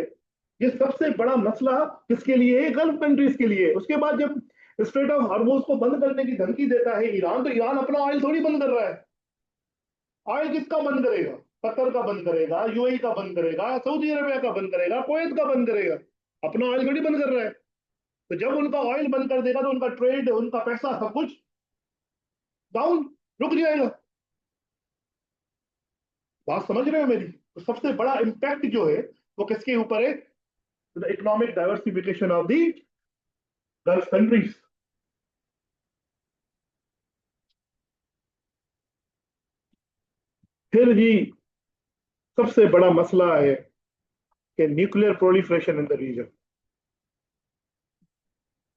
ये सबसे बड़ा मसला किसके लिए है? गल्फ कंट्रीज के लिए। उसके बाद जब स्ट्रेट ऑफ हार्मोज को बंद करने की धमकी देता है ईरान, तो ईरान अपना ऑयल थोड़ी बंद कर रहा है। ऑयल किसका बंद करेगा? कतर का बंद करेगा, यूएई का बंद करेगा, सऊदी अरेबिया का बंद करेगा, कुवैत का बंद करेगा। अपना ऑयल थोड़ी बंद कर रहा है। तो जब उनका ऑयल बंद कर देगा तो उनका ट्रेड, उनका पैसा, सब कुछ डाउन, रुक जाएगा। बात समझ रहे हो मेरी? तो सबसे बड़ा इंपैक्ट जो है वो किसके ऊपर है? The economic diversification of the Gulf countries. फिर जी सबसे बड़ा मसला है कि nuclear proliferation in the region.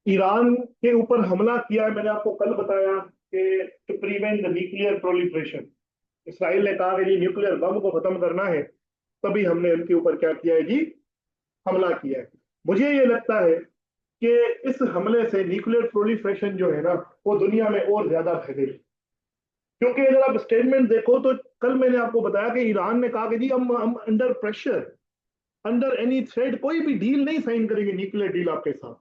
Iran के ऊपर हमला किया है, मैंने आपको कल बताया कि to prevent the nuclear proliferation. Israel ने कहा कि जी न्यूक्लियर बम को खत्म करना है, तभी हमने उनके ऊपर क्या किया है जी? हमला किया है। मुझे ये लगता है कि इस हमले से न्यूक्लियर प्रोलिफरेशन जो है ना वो दुनिया में और ज्यादा फैलेगी। क्योंकि अगर आप स्टेटमेंट देखो तो कल मैंने आपको बताया कि ईरान ने कहा कि जी हम under pressure, under any threat कोई भी डील नहीं साइन करेंगे, न्यूक्लियर डील आपके साथ।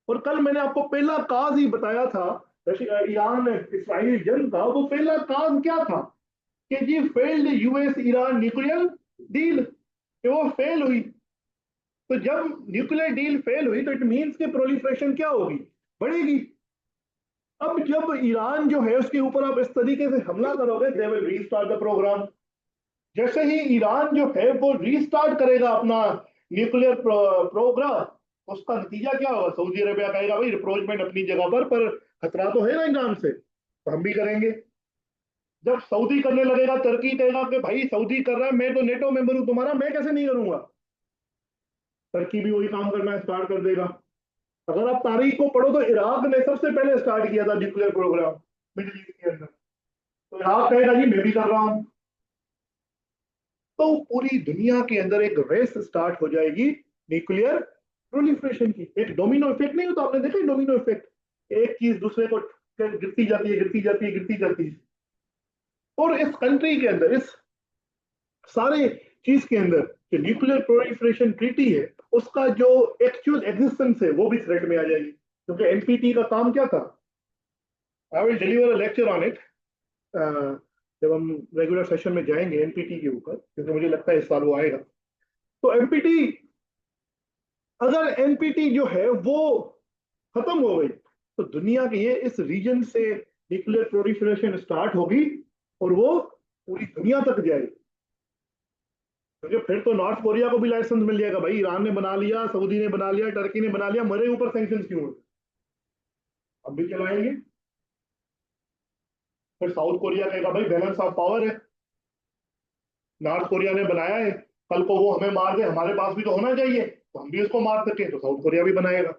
और कल मैंने आपको पहला काज ही बताया था ईरान इसराइल जंग का। वो पहला काज क्या था? कि जी failed US Iran nuclear deal, कि वो फेल हुई। तो जब न्यूक्लियर डील फेल हुई तो इट मींस कि प्रोलिफरेशन क्या होगी? बढ़ेगी। अब जब ईरान जो है उसके ऊपर आप इस तरीके से हमला करोगे, they will restart the programme. जैसे ही ईरान जो है वो रीस्टार्ट करेगा अपना न्यूक्लियर प्रोग्राम, उसका नतीजा क्या होगा? सऊदी अरेबिया कहेगा भाई रिप्रोचमेंट अपनी जगह पर खतरा तो है ना ईरान से, तो हम भी करेंगे। जब सऊदी करने लगेगा, तुर्की कहेगा कि भाई सऊदी कर रहा है, मैं तो नेटो मेंबर हूं तुम्हारा, मैं कैसे नहीं करूंगा? तुर्की भी वही काम करना स्टार्ट कर देगा। अगर आप तारीख को पढ़ो तो इराक ने सबसे पहले स्टार्ट किया था न्यूक्लियर प्रोग्राम मिडिल ईस्ट के अंदर। तो इराक कहेगा जी मैं भी कर रहा हूं। तो पूरी दुनिया के अंदर एक रेस स्टार्ट हो जाएगी न्यूक्लियर प्रोलिफरेशन की। एक डोमिनो इफेक्ट नहीं होता? आपने देखा डोमिनो इफेक्ट, एक चीज दूसरे को गिरती जाती है, गिरती जाती है, गिरती जाती है। और इस कंट्री के अंदर, इस सारे चीज के अंदर जो न्यूक्लियर प्रोलिफरेशन ट्रीटी है, उसका जो एक्चुअल एग्जिस्टेंस है वो भी थ्रेट में आ जाएगी। क्योंकि एनपीटी का काम क्या था? I will deliver a lecture on it जब हम रेगुलर सेशन में जाएंगे एनपीटी के ऊपर, क्योंकि मुझे लगता है इस साल वो आएगा। तो एनपीटी, अगर एनपीटी जो है वो खत्म हो गई तो दुनिया के ये इस रीजन से न्यूक्लियर प्रोलिफरेशन स्टार्ट होगी और वो पूरी दुनिया तक जाएगी। क्योंकि फिर तो नॉर्थ कोरिया को भी लाइसेंस मिल जाएगा भाई, ईरान ने बना लिया, सऊदी ने बना लिया, टर्की ने बना लिया, मेरे ऊपर सैंक्शन क्यों है? अब भी चलाएंगे। फिर साउथ कोरिया कहेगा भाई बैलेंस ऑफ पावर है, नॉर्थ कोरिया ने बनाया है, कल को वो हमें मार दे, हमारे पास भी तो होना चाहिए, तो हम भी उसको मार सके, तो साउथ कोरिया भी बनाएगा।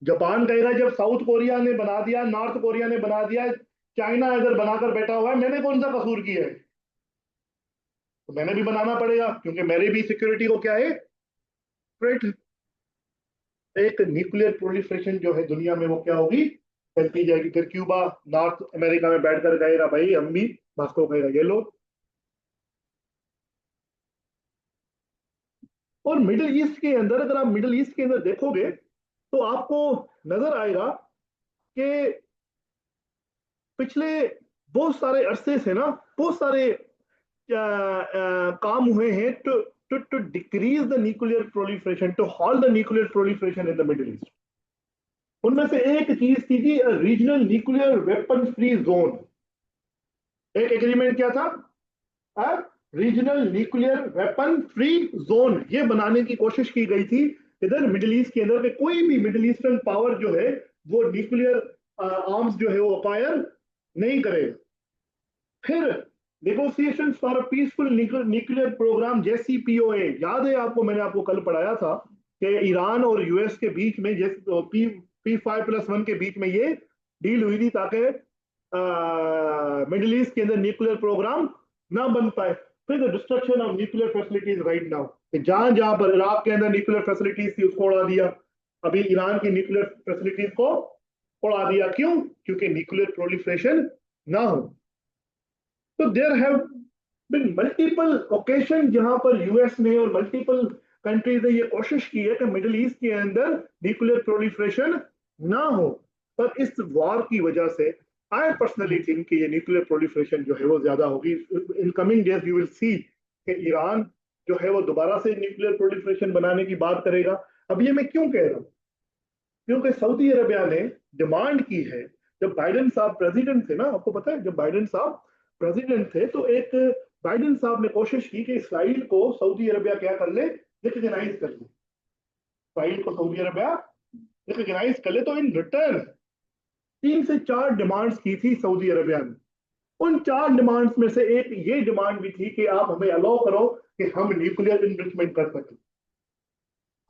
जापान कहेगा जब साउथ कोरिया ने बना दिया, नॉर्थ कोरिया ने बना दिया, चाइना अगर बनाकर बैठा हुआ है, मैंने कौन सा कसूर किया है, तो मैंने भी बनाना पड़ेगा, क्योंकि मेरी भी सिक्योरिटी को क्या है, थ्रेट। एक न्यूक्लियर प्रोलिफरेशन जो है दुनिया में, वो क्या होगी, फैलती जाएगी। फिर क्यूबा नॉर्थ अमेरिका में बैठकर कहेगा भाई हम भी, मॉस्को कहेगा ये लो। और मिडिल ईस्ट के अंदर, अगर आप मिडिल ईस्ट के अंदर देखोगे तो आपको नजर आएगा कि पिछले बहुत सारे अरसे से ना, बहुत सारे काम हुए हैं to decrease the nuclear proliferation, to halt the nuclear proliferation in the Middle East. उनमें से एक चीज थी कि regional nuclear weapon free zone. एक एग्रीमेंट क्या था, regional nuclear weapon free zone, ये बनाने की कोशिश की गई थी इधर मिडिल ईस्ट के अंदर, कि कोई भी मिडिल ईस्टर्न पावर जो है वो न्यूक्लियर आर्म्स जो है वो अपायर नहीं करे। फिर negotiations for a peaceful nuclear programme, JCPOA, याद है आपको, मैंने आपको कल पढ़ाया था कि ईरान और यूएस के बीच में, P5+1 के बीच में ये डील हुई थी, ताकि मिडिल ईस्ट के अंदर न्यूक्लियर प्रोग्राम ना बन पाए। फिर the destruction of nuclear facilities right now, जहां जहां पर इराक के अंदर न्यूक्लियर फैसिलिटीज थी उसको उड़ा दिया, अभी ईरान की न्यूक्लियर फैसिलिटीज को उड़ा दिया। क्यों? क्योंकि न्यूक्लियर प्रोलिफरेशन ना हो। तो there have been multiple occasion जहां पर यूएस ने और मल्टीपल कंट्रीज ने ये कोशिश की है कि मिडिल ईस्ट के अंदर न्यूक्लियर प्रोलिफरेशन ना हो, पर इस वॉर की वजह से आई पर्सनली थिंक कि ये न्यूक्लियर प्रोलिफरेशन जो है वो ज्यादा होगी। In coming days you will see कि ईरान जो है वो दोबारा से न्यूक्लियर प्रोलिफरेशन बनाने की बात करेगा। अब ये मैं क्यों कह रहा हूँ, क्योंकि सऊदी अरबिया ने डिमांड की है, जब बाइडेन साहब प्रेसिडेंट थे ना, आपको पता है जब बाइडेन साहब प्रेसिडेंट थे तो एक बाइडेन साहब ने कोशिश की कि इसराइल को सऊदी अरबिया क्या कर ले, रिकग्नाइज कर ले, इसराइल को सऊदी अरबिया रिकग्नाइज कर ले। तो इन रिटर्न 3 से 4 डिमांड्स की थी सऊदी अरबिया ने। उन 4 डिमांड्स में से एक ये डिमांड भी थी कि आप हमें अलाउ करो कि हम न्यूक्लियर इन्वेस्टमेंट कर सकें,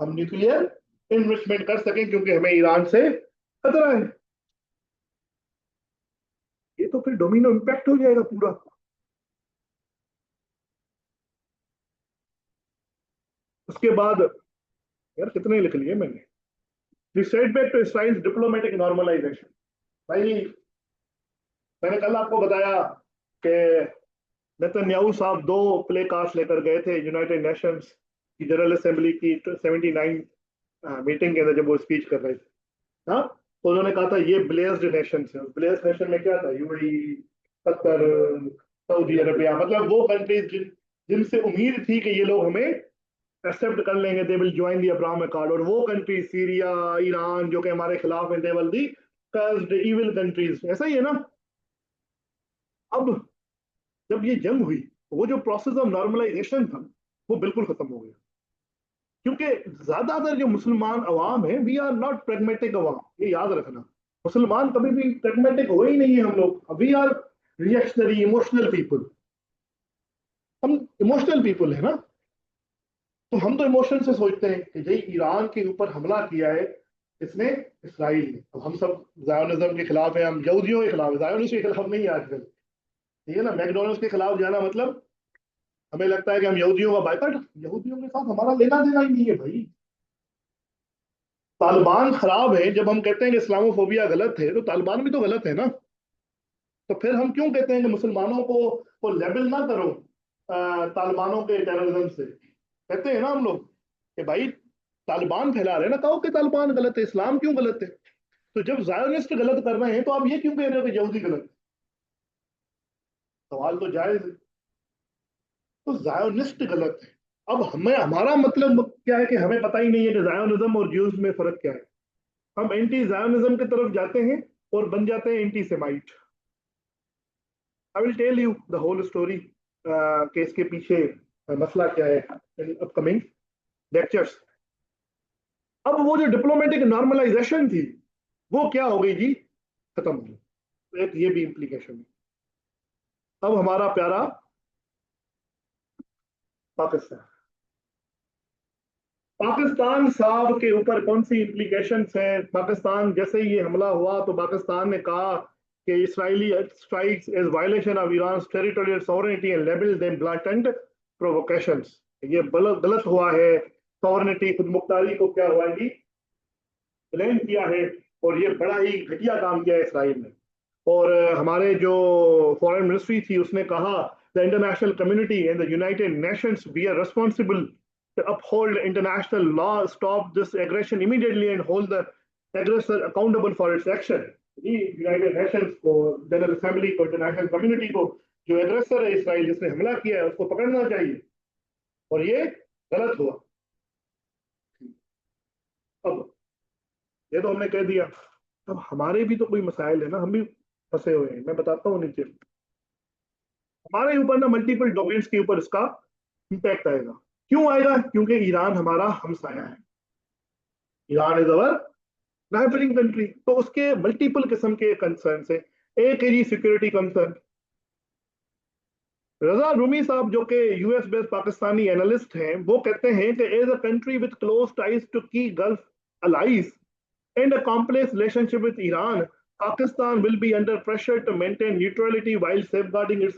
हम न्यूक्लियर इन्वेस्टमेंट कर सकें, क्योंकि हमें ईरान से खतरा है। ये तो फिर डोमिनो इम्पैक्ट हो जाएगा पूरा। उसके बाद यार कितने लिख लिए मैंने, the setback to Israel's diplomatic normalisation. भाई मैंने कल आपको बताया कि नेतन्याहू साहब 2 प्ले कार्ड्स लेकर गए थे यूनाइटेड नेशंस की जनरल असेंबली की 79 मीटिंग के अंदर, जब वो स्पीच कर रहे थे। हाँ, तो उन्होंने कहा था ये ब्लेस्ड नेशन है। ब्लेस्ड नेशन में क्या था, यूएई, कतर, सऊदी अरबिया, मतलब वो कंट्रीज जिनसे उम्मीद थी कि ये लोग हमें एक्सेप्ट कर लेंगे, they will join the Abraham accord. और वो कंट्री सीरिया, ईरान जो कि हमारे खिलाफ है, they will the cursed evil countries, ऐसा ही है ना। अब जब ये जंग हुई तो वो जो प्रोसेस ऑफ नॉर्मलाइजेशन था वो बिल्कुल खत्म हो गया, क्योंकि ज्यादातर जो मुसलमान अवाम है, वी आर नॉट प्रेगमेटिक अवाम, ये याद रखना। मुसलमान कभी भी प्रेगमेटिक हो ही नहीं है हम लोग, we are reactionary emotional people, हम इमोशनल पीपल है ना। तो हम तो इमोशन से सोचते हैं कि जी ईरान के ऊपर हमला किया है इसने, इसराइल ने, अब हम सब जायोनिज्म के खिलाफ है, हम यहूदियों के खिलाफ है, जायोनिस्ट के खिलाफ नहीं है आजकल, ठीक है ना। मैकडोनल्ड्स के खिलाफ जाना मतलब हमें लगता है कि हम यहूदियों का बाइकआउट, यहूदियों के साथ हमारा लेना देना ही नहीं है भाई। तालिबान खराब है, जब हम कहते हैं कि इस्लामोफोबिया गलत है, तो तालिबान भी तो गलत है ना। तो फिर हम क्यों कहते हैं कि मुसलमानों को लेबल ना करो तालिबानों के टेररिज्म से, कहते हैं ना हम लोग कि भाई तालिबान फैला रहे हैं ना, कहो कि तालिबान गलत है, इस्लाम क्यों गलत है। तो जब जायोनिस्ट गलत कर रहे हैं तो आप ये क्यों कह रहे हो कि यहूदी गलत है, सवाल तो जायज है। तो जायोनिस्ट गलत है। अब हमें, हमारा मतलब क्या है कि हमें पता ही नहीं है कि जायोनिज्म और ज्यूज में फर्क क्या है। हम एंटी जायोनिज्म की तरफ जाते हैं और बन जाते हैं anti semite. I will tell you the whole story कि इसके पीछे मसला क्या है इन अपकमिंग लेक्चर्स। अब वो जो डिप्लोमेटिक नॉर्मलाइजेशन थी वो क्या हो गई जी, खत्म हो गई। एक ये भी इम्प्लीकेशन है। अब हमारा प्यारा पाकिस्तान, पाकिस्तान साहब के ऊपर कौन सी इम्प्लीकेशंस है? पाकिस्तान जैसे ही ये हमला हुआ तो पाकिस्तान ने कहा कि Israeli strikes is violation of Iran territorial sovereignty and label them blatant provocations. ये गलत हुआ है, सॉवरेनिटी खुद मुख्तारी को क्या हुआ है, ब्लेम किया है, और ये बड़ा ही घटिया काम किया है इसराइल ने। और हमारे जो फॉरेन मिनिस्ट्री थी उसने कहा the international community and the United Nations we are responsible to uphold international law, stop this aggression immediately and hold the aggressor accountable for its action। ये यूनाइटेड नेशंस को, जनरल असेंबली को, इंटरनेशनल कम्युनिटी को, जो एग्रेसर है इसराइल जिसने हमला किया है उसको पकड़ना चाहिए, और ये गलत हुआ। अब ये तो हमने कह दिया, अब हमारे भी तो कोई मसाइल है ना, हम भी फंसे हुए हैं। मैं बताता हूँ नीचे हमारे ऊपर ना मल्टीपल डोमेन्स के ऊपर इसका इम्पैक्ट आएगा। क्यों आएगा? क्योंकि ईरान हमारा हमसाया है, Iran is our neighbouring country, तो उसके मल्टीपल किस्म के कंसर्न है। एक है जी सिक्योरिटी कंसर्न। रजा रूमी साहब जो कि यूएस बेस्ड पाकिस्तानी एनालिस्ट हैं, वो कहते हैं कि as a country with close ties to the Gulf allies and a complex relationship with Iran, Pakistan will be under pressure to maintain neutrality while safeguarding its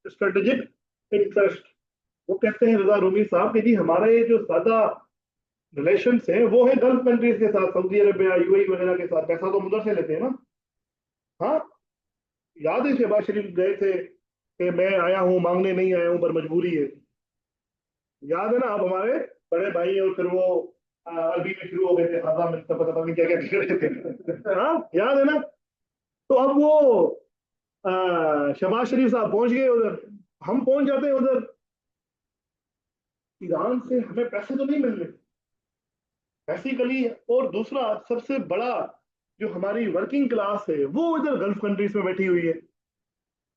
strategic interest। वो कहते हैं रजा रूमी साहब कि जी हमारे जो सादा रिलेशंस हैं वो है गल्फ कंट्रीज के साथ, सऊदी अरबिया, यूएई वगैरह के साथ। पैसा तो हम उधर से लेते हैं ना। हाँ, याद है शहबाज शरीफ गए थे कि मैं आया हूँ मांगने नहीं आया हूँ पर मजबूरी है, याद है ना? अब हमारे बड़े भाई और फिर वो अरबी में शुरू हो गए थे, खाजा मिलता पता नहीं क्या क्या कर रहे थे। हाँ, याद है ना? तो अब वो शहबाज शरीफ साहब पहुंच गए उधर, हम पहुंच जाते हैं उधर, ईरान से हमें पैसे तो नहीं मिल रहे बेसिकली। और दूसरा सबसे बड़ा जो हमारी वर्किंग क्लास है वो इधर गल्फ कंट्रीज में बैठी हुई है,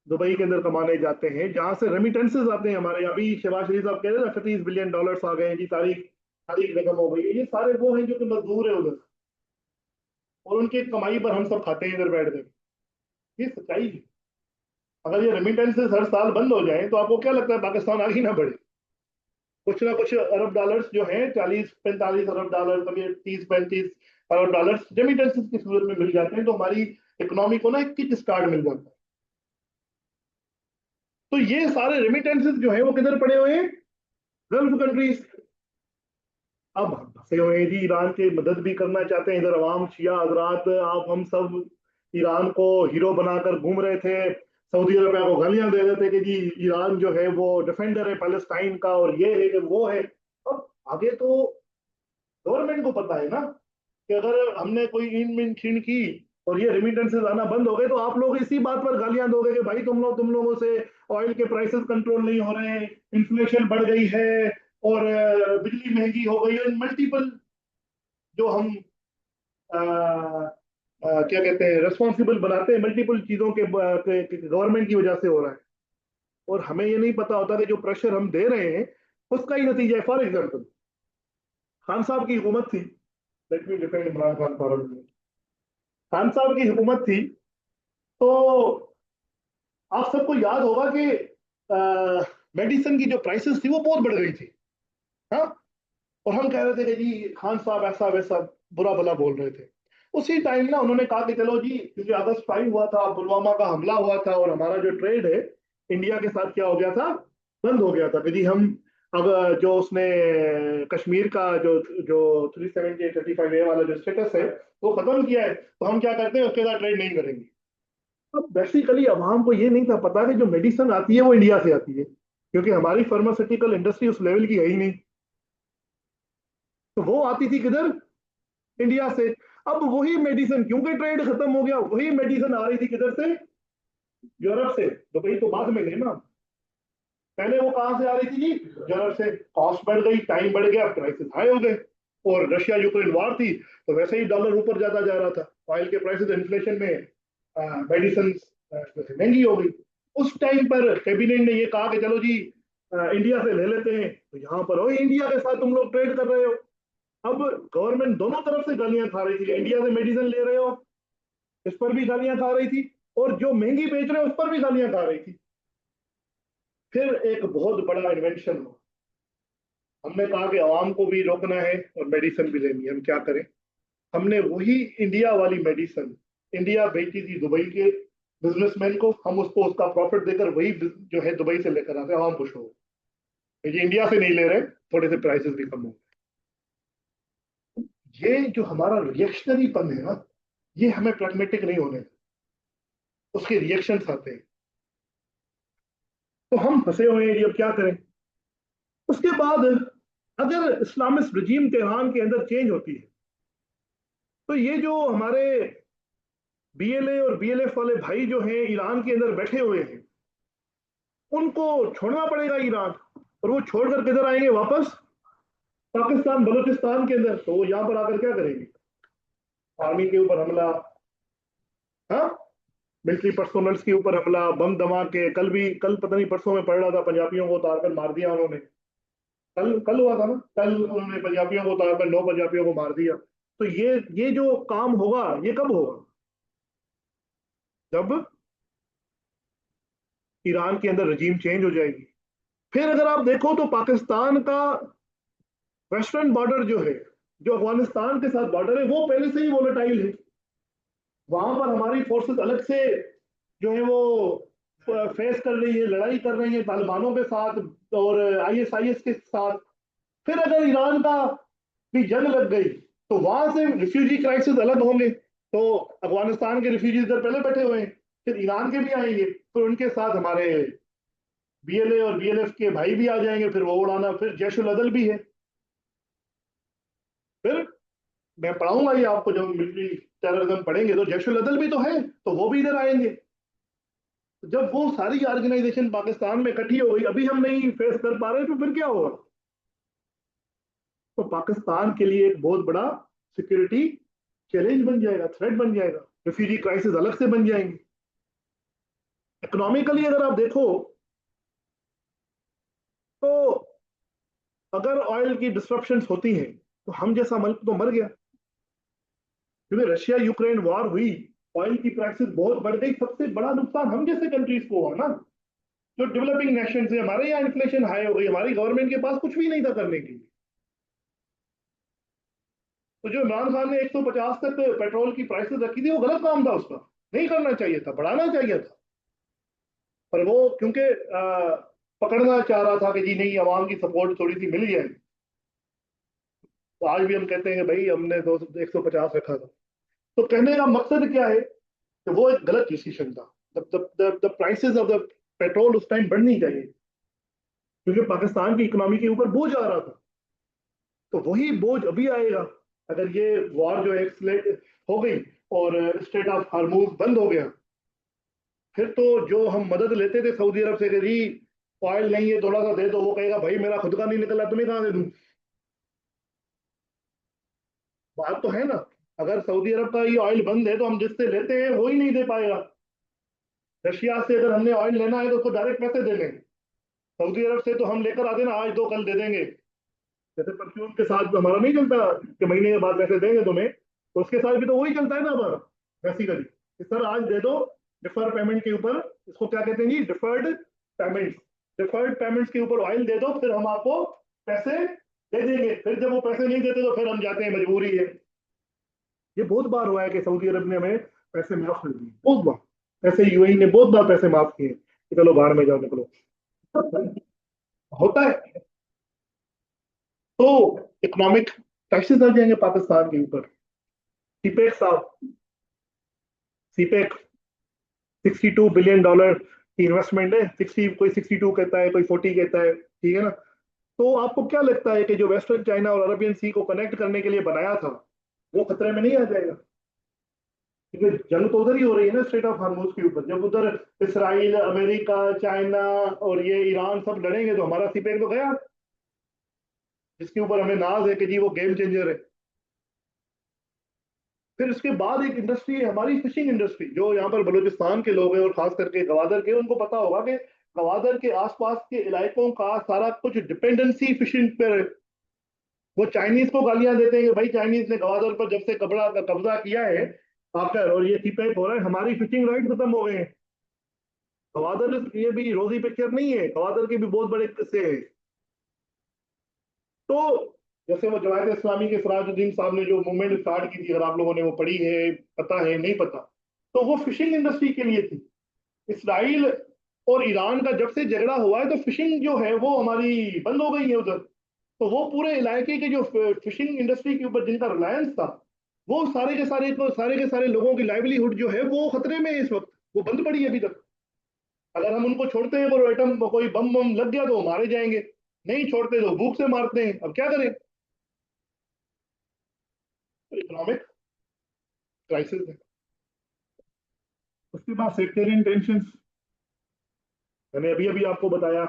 दुबई के अंदर कमाने जाते हैं, जहां से रेमिटेंसेस आते हैं हमारे। अभी शहबाज शरीफ साहब कह रहे हैं $30 बिलियन आ गए हैं जी, तारीख तारीख रकम हो गई है। ये सारे वो हैं जो कि मजदूर है उधर, और उनकी कमाई पर हम सब खाते हैं इधर बैठ कर। ये सच्चाई है। अगर ये रेमिटेंसेस हर साल बंद हो जाए तो आपको क्या लगता है पाकिस्तान आगे ना बढ़े? कुछ ना कुछ अरब डॉलर्स जो हैं, 40-45 अरब डॉलर, कभी 30-35 अरब डॉलर्स रेमिटेंसेस की सूरत में मिल जाते हैं, तो हमारी इकोनॉमी को ना एक किक स्टार्ट मिल जाता है। तो ये सारे रेमिटेंसेस जो है वो किधर पड़े हुए हैं? Gulf countries. अब फंसे हुए हैं जी, ईरान की मदद भी करना चाहते हैं इधर अवाम शिया हजरात। आप हम सब ईरान को हीरो बनाकर घूम रहे थे, सऊदी अरबिया को गालियां दे रहे थे कि जी ईरान जो है वो डिफेंडर है पैलेस्टाइन का, और ये है कि वो है। अब आगे तो गवर्नमेंट को पता है ना कि अगर हमने कोई इन मिन छीन की और ये रेमिटेंसेस आना बंद हो गए तो आप लोग इसी बात पर गालियां दोगे कि भाई तुम लोगों से ऑयल के प्राइसेस कंट्रोल नहीं हो रहे हैं, इन्फ्लेशन बढ़ गई है, और बिजली महंगी हो गई है। मल्टीपल जो हम क्या कहते हैं रेस्पॉन्सिबल बनाते हैं, मल्टीपल चीजों के गवर्नमेंट की वजह से हो रहा है, और हमें ये नहीं पता होता कि जो प्रेशर हम दे रहे हैं उसका ही नतीजा है। फॉर एग्जाम्पल खान साहब की हुकूमत थी, let me defend Imran Khan for, Khan साहब की हुकूमत थी, तो आप सबको याद होगा कि मेडिसिन की जो प्राइसेस थी वो बहुत बढ़ गई थी। हाँ, और हम कह रहे थे कि जी खान साहब ऐसा वैसा बुरा भला बोल रहे थे। उसी टाइम ना उन्होंने कहा कि चलो जी, क्योंकि अगस्त 5 हुआ था, पुलवामा का हमला हुआ था, और हमारा जो ट्रेड है इंडिया के साथ क्या हो गया था, बंद हो गया था कि जी हम अब जो उसने कश्मीर का जो जो 370-35A वाला जो स्टेटस है वो खत्म किया है, तो हम क्या करते हैं उसके साथ ट्रेड नहीं करेंगे। अब बेसिकली अवाम को ये नहीं था पता कि जो मेडिसिन आती है वो इंडिया से आती है, क्योंकि हमारी फार्मास्यूटिकल इंडस्ट्री उस लेवल की है ही नहीं, तो वो आती थी किधर, इंडिया से। अब वही मेडिसिन, क्योंकि ट्रेड खत्म हो गया, वही मेडिसिन आ रही थी किधर से, यूरोप से। दुबई तो बाद में गए ना, पहले वो कहां से आ रही थी जी, यूरोप से। कॉस्ट बढ़ गई, टाइम बढ़ गया, प्राइसेस हाई हो गए, और रशिया यूक्रेन वॉर थी तो वैसे ही डॉलर ऊपर जाता जा रहा था, ऑयल के प्राइसेस इन्फ्लेशन में मेडिसिन महंगी हो गई। उस टाइम पर कैबिनेट ने ये कहा कि चलो जी इंडिया से ले लेते हैं, तो यहाँ पर हो इंडिया के साथ तुम लोग ट्रेड कर रहे हो। अब गवर्नमेंट दोनों तरफ से गालियां खा रही थी, इंडिया से मेडिसिन ले रहे हो, इस पर भी गालियां खा रही थी, और जो महंगी बेच रहे हैं उस पर भी गालियां खा रही थी। फिर एक बहुत बड़ा इन्वेंशन हुआ। हमने कहा कि आवाम को भी रोकना है और मेडिसिन भी लेनी है, हम क्या करें। हमने वही इंडिया वाली मेडिसिन इंडिया बेची थी दुबई के बिजनेसमैन को, हम उसको उसका प्रॉफिट देकर वही जो है दुबई से लेकर आते हैं, आवाम खुश हो। ये इंडिया से नहीं ले रहे, थोड़े से प्राइसेस भी कम हो। ये जो हमारा रिएक्शनरीपन है ना, ये हमें प्रैग्मेटिक नहीं होने, उसके रिएक्शंस आते हैं। तो हम फंसे हुए हैं, ये अब क्या करें। उसके बाद अगर इस्लामिस्ट रजीम तेहरान के अंदर चेंज होती है, तो ये जो हमारे बीएलए और बीएलएफ वाले भाई जो हैं ईरान के अंदर बैठे हुए हैं, उनको छोड़ना पड़ेगा ईरान। और वो छोड़कर किधर आएंगे वापस, पाकिस्तान बलूचिस्तान के अंदर। तो वो यहाँ पर आकर क्या करेंगे, आर्मी के ऊपर हमला, हाँ, मिलिट्री पर्सोनल्स के ऊपर हमला, बम धमाके। कल पता नहीं परसों में पड़ रहा था, पंजाबियों को उतारकर मार दिया उन्होंने। कल कल हुआ था ना, कल उन्होंने पंजाबियों को उतारकर 9 पंजाबियों को मार दिया। तो ये जो काम होगा, ये कब होगा, जब ईरान के अंदर रजीम चेंज हो जाएगी। फिर अगर आप देखो तो पाकिस्तान का वेस्टर्न बॉर्डर जो है, जो अफगानिस्तान के साथ बॉर्डर है, वो पहले से ही वोलेटाइल है। वहां पर हमारी फोर्सेस अलग से जो है वो फेस कर रही है, लड़ाई कर रही है तालिबानों के साथ और आईएसआईएस के साथ। फिर अगर ईरान का भी जंग लग गई, तो वहां से रिफ्यूजी क्राइसिस अलग होंगे। तो अफगानिस्तान के रिफ्यूजी इधर पहले बैठे हुए हैं, फिर ईरान के भी आएंगे, फिर उनके साथ हमारे बीएलए और बीएलएफ के भाई भी आ जाएंगे, फिर वो उड़ाना। फिर जैश उल अदल भी है। फिर मैं पढ़ाऊंगा ये आपको, जब मिलिट्री टेररिज्म पढ़ेंगे तो जैश उल अदल भी तो है, तो वो भी इधर आएंगे। जब वो सारी ऑर्गेनाइजेशन पाकिस्तान में इकट्ठी हो गई, अभी हम नहीं फेस कर पा रहे, तो फिर क्या होगा। तो पाकिस्तान के लिए एक बहुत बड़ा सिक्योरिटी चैलेंज बन जाएगा, थ्रेट बन जाएगा। रिफ्यूजी क्राइसिस अलग से बन जाएंगे। इकोनॉमिकली अगर आप देखो, तो अगर ऑयल की डिस्ट्रप्शंस होती हैं, तो हम जैसा मुल्क तो मर गया। क्योंकि रशिया यूक्रेन वॉर हुई, ऑयल की प्राइसेस बहुत बढ़ गई, सबसे बड़ा नुकसान हम जैसे कंट्रीज को हुआ ना। जो डेवलपिंग नेशन है, हमारे यहाँ इन्फ्लेशन हाई हो गई, हमारी गवर्नमेंट के पास कुछ भी नहीं था करने के लिए। तो जो इमरान खान ने 150 तक पेट्रोल की प्राइसेस रखी थी, वो गलत काम था उसका, नहीं करना चाहिए था, बढ़ाना चाहिए था। पर वो क्योंकि पकड़ना चाह रहा था कि जी नहीं, आवाम की सपोर्ट थोड़ी सी मिल जाएगी, तो आज भी हम कहते हैं कि भाई हमने 150 रखा था। तो कहने का मकसद क्या है कि वो एक गलत डिसीजन था। The prices of the petrol उस टाइम बढ़नी चाहिए, क्योंकि पाकिस्तान की इकोनॉमी के ऊपर बोझ आ रहा था। तो वही बोझ अभी आएगा अगर ये वॉर जो एक्सलेट हो गई और स्टेट ऑफ हार्मूज बंद हो गया। फिर तो जो हम मदद लेते थे सऊदी अरब से कि जी ऑयल नहीं है, थोड़ा सा दे दो, वो कहेगा भाई मेरा खुद का नहीं निकला, तुम्हें कहां दे दूं। बात तो है ना। अगर सऊदी अरब का ये ऑयल बंद है, तो हम जिससे लेते हैं वो ही नहीं दे पाएगा। रशिया से अगर हमने ऑयल लेना है, तो उसको डायरेक्ट पैसे देने हैं। सऊदी अरब से तो हम लेकर आते ना, आज दो कल दे देंगे। जैसे परफ्यूम के साथ हमारा नहीं चलता कि महीने के बाद पैसे देंगे तुम्हें, तो उसके साथ भी तो वही चलता है ना हमारा, बेसिकली कि सर आज दे दो। डिफर पेमेंट के ऊपर, इसको क्या कहते हैं जी, डिफर्ड पेमेंट्स। डिफर्ड पेमेंट्स के ऊपर ऑयल दे दो, फिर हम आपको पैसे दे देंगे। फिर जब वो पैसे नहीं देते, तो फिर हम जाते हैं, मजबूरी है। ये बहुत बार हुआ है कि सऊदी अरब ने हमें पैसे माफ कर दिए, बहुत बार। ऐसे यूएई ने बहुत बार पैसे माफ किए कि चलो बाहर में जाओ, निकलो। होता है। तो इकोनॉमिक क्राइसिस आ जाएंगे पाकिस्तान के ऊपर। सीपेक साहब, सीपेक $62 बिलियन की इन्वेस्टमेंट है। 60, कोई 62 कहता है, कोई 40 कहता है, ठीक है ना। तो आपको क्या लगता है कि जो वेस्टर्न चाइना और अरबियन सी को कनेक्ट करने के लिए बनाया था, वो खतरे में नहीं आ जाएगा। क्योंकि जंग तो उधर ही हो रही है ना, स्ट्रेट ऑफ हार्मोज के ऊपर। जब उधर इसराइल, अमेरिका, चाइना और ये ईरान सब लड़ेंगे, तो हमारा सीपेक तो गया, जिसके ऊपर हमें नाज है कि जी वो गेम चेंजर है। फिर उसके बाद एक इंडस्ट्री है हमारी, फिशिंग इंडस्ट्री, जो यहाँ पर बलूचिस्तान के लोग हैं और खास करके गवादर के, उनको पता होगा कि गवादर के आसपास के इलाकों का सारा कुछ डिपेंडेंसी फिशिंग पर है। वो चाइनीज को गालियां देते हैं कि भाई चाइनीज ने गवादर पर जब से कब्जा कब्जा किया है, आप कह रहे हो, और ये सीपैक हो रहा है, हमारी फिशिंग राइट खत्म हो गए हैं। गवादर ये भी रोजी पिक्चर नहीं है, गवादर के भी बहुत बड़े किस्से हैं। तो जैसे वो जमायत इस्लामी के सिराजुद्दीन साहब ने जो मूवमेंट स्टार्ट की थी, अगर आप लोगों ने वो पढ़ी है, पता है नहीं पता, तो वो फिशिंग इंडस्ट्री के लिए थी। इसराइल और ईरान का जब से झगड़ा हुआ है तो फिशिंग जो है वो हमारी बंद हो गई है उधर। तो वो पूरे इलाके के जो फिशिंग इंडस्ट्री के ऊपर जिनका रिलायंस था, वो सारे के सारे लोगों की लाइवलीहुड जो है वो खतरे में है इस वक्त। वो बंद पड़ी है अभी तक। अगर हम उनको छोड़ते हैं, कोई एटम कोई बम बम लग गया तो वो मारे जाएंगे, नहीं छोड़ते तो भूख से मारते हैं। अब क्या करें? इकोनॉमिक क्राइसिस है। उसके बाद सेक्टेरियन टेंशन। मैंने अभी अभी आपको बताया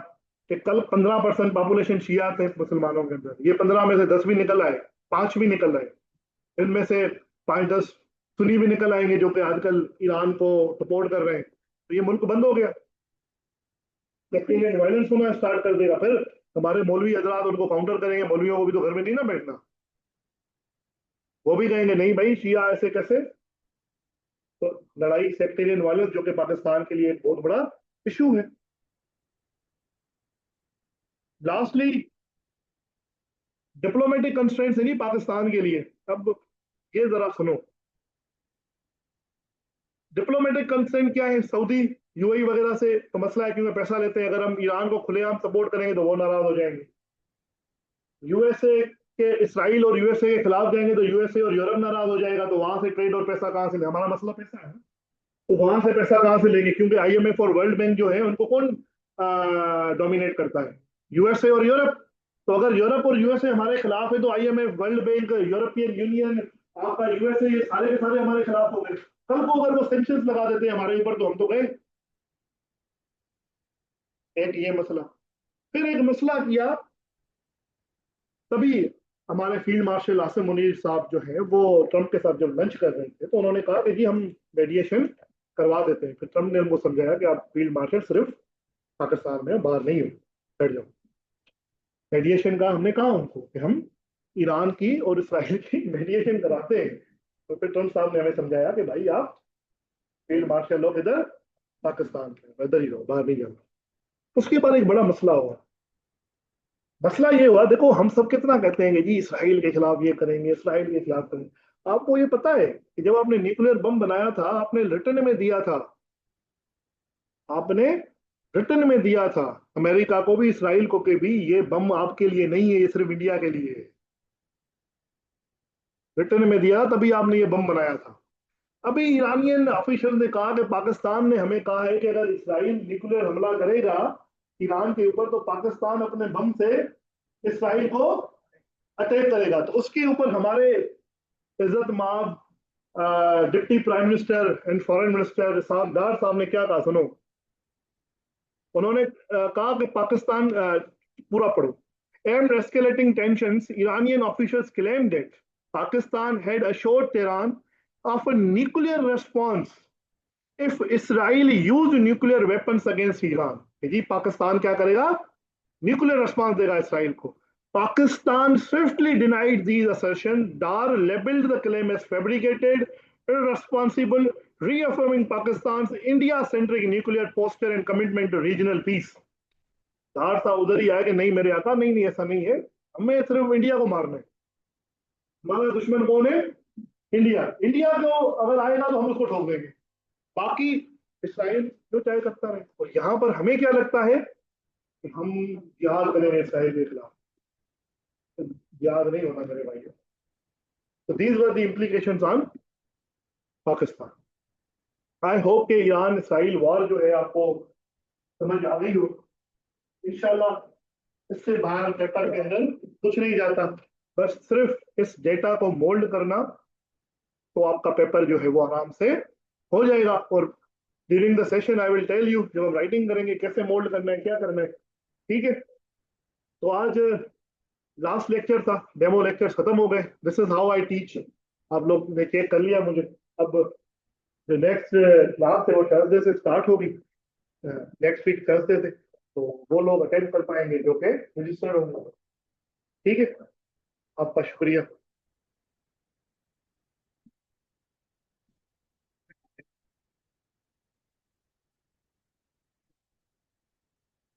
कि कल 15% पॉपुलेशन शिया थे मुसलमानों के अंदर, ये 15 में से 10 भी निकल आए, 5 भी निकल आए। इनमें से 5-10 सुन्नी भी निकल आएंगे जो कि आजकल ईरान को सपोर्ट कर रहे हैं। तो ये मुल्क बंद हो गया, लेकिन वायलेंस होना स्टार्ट कर देगा। फिर हमारे मौलवी हजरात उनको काउंटर करेंगे, मौलवियों को भी तो घर में नहीं ना बैठना। वो भी कहेंगे नहीं भाई, शिया ऐसे कैसे। तो लड़ाई सेक्टेरियन वायलेंस जो कि पाकिस्तान के लिए एक बहुत बड़ा इशू है। लास्टली डिप्लोमेटिक कंस्ट्रेंट्स नहीं पाकिस्तान के लिए। अब ये जरा सुनो, डिप्लोमेटिक कंस्ट्रेंट क्या है? सऊदी यूएई वगैरह से तो मसला है क्योंकि पैसा लेते हैं। अगर हम ईरान को खुलेआम सपोर्ट करेंगे तो वो नाराज हो जाएंगे। यूएसए के इसराइल और यूएसए के खिलाफ जाएंगे तो यूएसए और यूरोप नाराज हो जाएगा। तो वहां से ट्रेड और पैसा कहां से ले? हमारा मसला पैसा है ना। तो वहां से पैसा कहां से लेंगे? क्योंकि आईएमएफ और वर्ल्ड बैंक जो है उनको कौन डोमिनेट करता है? यूएसए और यूरोप। तो अगर यूरोप और यूएसए हमारे खिलाफ है तो IMF, world bank, European union, आपका यूएसए, ये सारे के सारे हमारे खिलाफ हो गए। कल को अगर वो सेंक्शन लगा देते हैं हमारे ऊपर तो हम तो गए। एक ये मसला। फिर एक मसला किया तभी हमारे फील्ड मार्शल आसिम मुनीर साहब जो है वो ट्रंप के साथ जब लंच कर रहे थे तो उन्होंने कहा कि जी हम मेडिएशन करवा देते हैं। फिर ट्रंप ने उनको समझाया कि आप फील्ड मार्शल सिर्फ पाकिस्तान में, बाहर नहीं हो, बैठ जाओ। मेडिएशन का हमने कहा उनको कि हम ईरान की और इसराइल की मेडिएशन कराते हैं। तो फिर ट्रंप साहब ने हमें समझाया कि भाई आप फील्ड मार्शल लोग इधर पाकिस्तान में इधर ही रहो, बाहर नहीं जाना। उसके बाद एक बड़ा मसला हुआ। मसला ये हुआ, देखो हम सब कितना कहते हैं कि जी इसराइल के खिलाफ ये करेंगे, इसराइल के खिलाफ करेंगे। आपको ये पता है कि जब आपने न्यूक्लियर बम बनाया था, आपने रिटर्न में दिया था, आपने रिटर्न में दिया था अमेरिका को भी, इसराइल को के भी, ये बम आपके लिए नहीं है, ये सिर्फ इंडिया के लिए है। रिटर्न में दिया तभी आपने ये बम बनाया था। अभी ईरानियन ऑफिशियल ने कहा कि पाकिस्तान ने हमें कहा है कि अगर इसराइल न्यूक्लियर हमला करेगा ईरान के ऊपर तो पाकिस्तान अपने बम से इसराइल को अटैक करेगा। तो उसके ऊपर हमारे इज्जत माब deputy prime minister and foreign minister साहबदार साहब ने क्या कहा, सुनो। उन्होंने कहा कि पाकिस्तान पूरा पढ़ो। Amid escalating tensions, Iranian officials claimed that Pakistan had assured Tehran of a nuclear response if Israel used nuclear weapons against Iran। जी पाकिस्तान क्या करेगा? न्यूक्लियर रिस्पॉन्स देगा इसराइल को। Pakistan swiftly denied these assertions. Dar labeled the claim as fabricated, irresponsible, reaffirming Pakistan's India-centric nuclear posture and commitment to regional peace। दार साहब उधर ही आया कि नहीं मेरे आता, नहीं नहीं ऐसा नहीं है, हमें सिर्फ इंडिया को मारना है। हमारा दुश्मन कौन है? इंडिया। इंडिया को अगर आएगा तो हम उसको ठोक देंगे, बाकी इसराइल जो चाहे करता रहे। और यहाँ पर हमें क्या लगता है कि हम जिहाद करेंगे इसराइल के खिलाफ। याद नहीं होना मेरे भाइयों। तो these were the implications on Pakistan. I hope कि ईरान इसराइल वॉर जो है आपको समझ आ गई हो। इंशाल्लाह इससे बाहर पेपर के अंदर कुछ नहीं जाता, बस सिर्फ इस डेटा को मोल्ड करना, तो आपका पेपर जो है वो आराम से हो जाएगा। और during the session I will tell you, जब हम राइटिंग करेंगे कैसे मोल्ड करना है, क्या करना है। ठीक है। तो आज लास्ट लेक्चर था, डेमो लेक्चर्स खत्म हो गए। This is how I teach. आप लोग ने चेक कर लिया मुझे। अब जो नेक्स्ट क्लास है वो थर्सडे से स्टार्ट होगी। नेक्स्ट वीक थर्सडे से, तो वो लोग अटेंड कर पाएंगे जो कि रजिस्टर्ड होंगे। ठीक है, आपका शुक्रिया।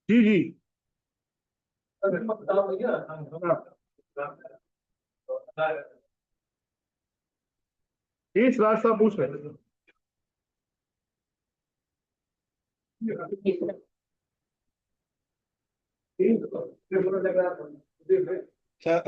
जी जी। इस राज साहब पूछ रहे थे।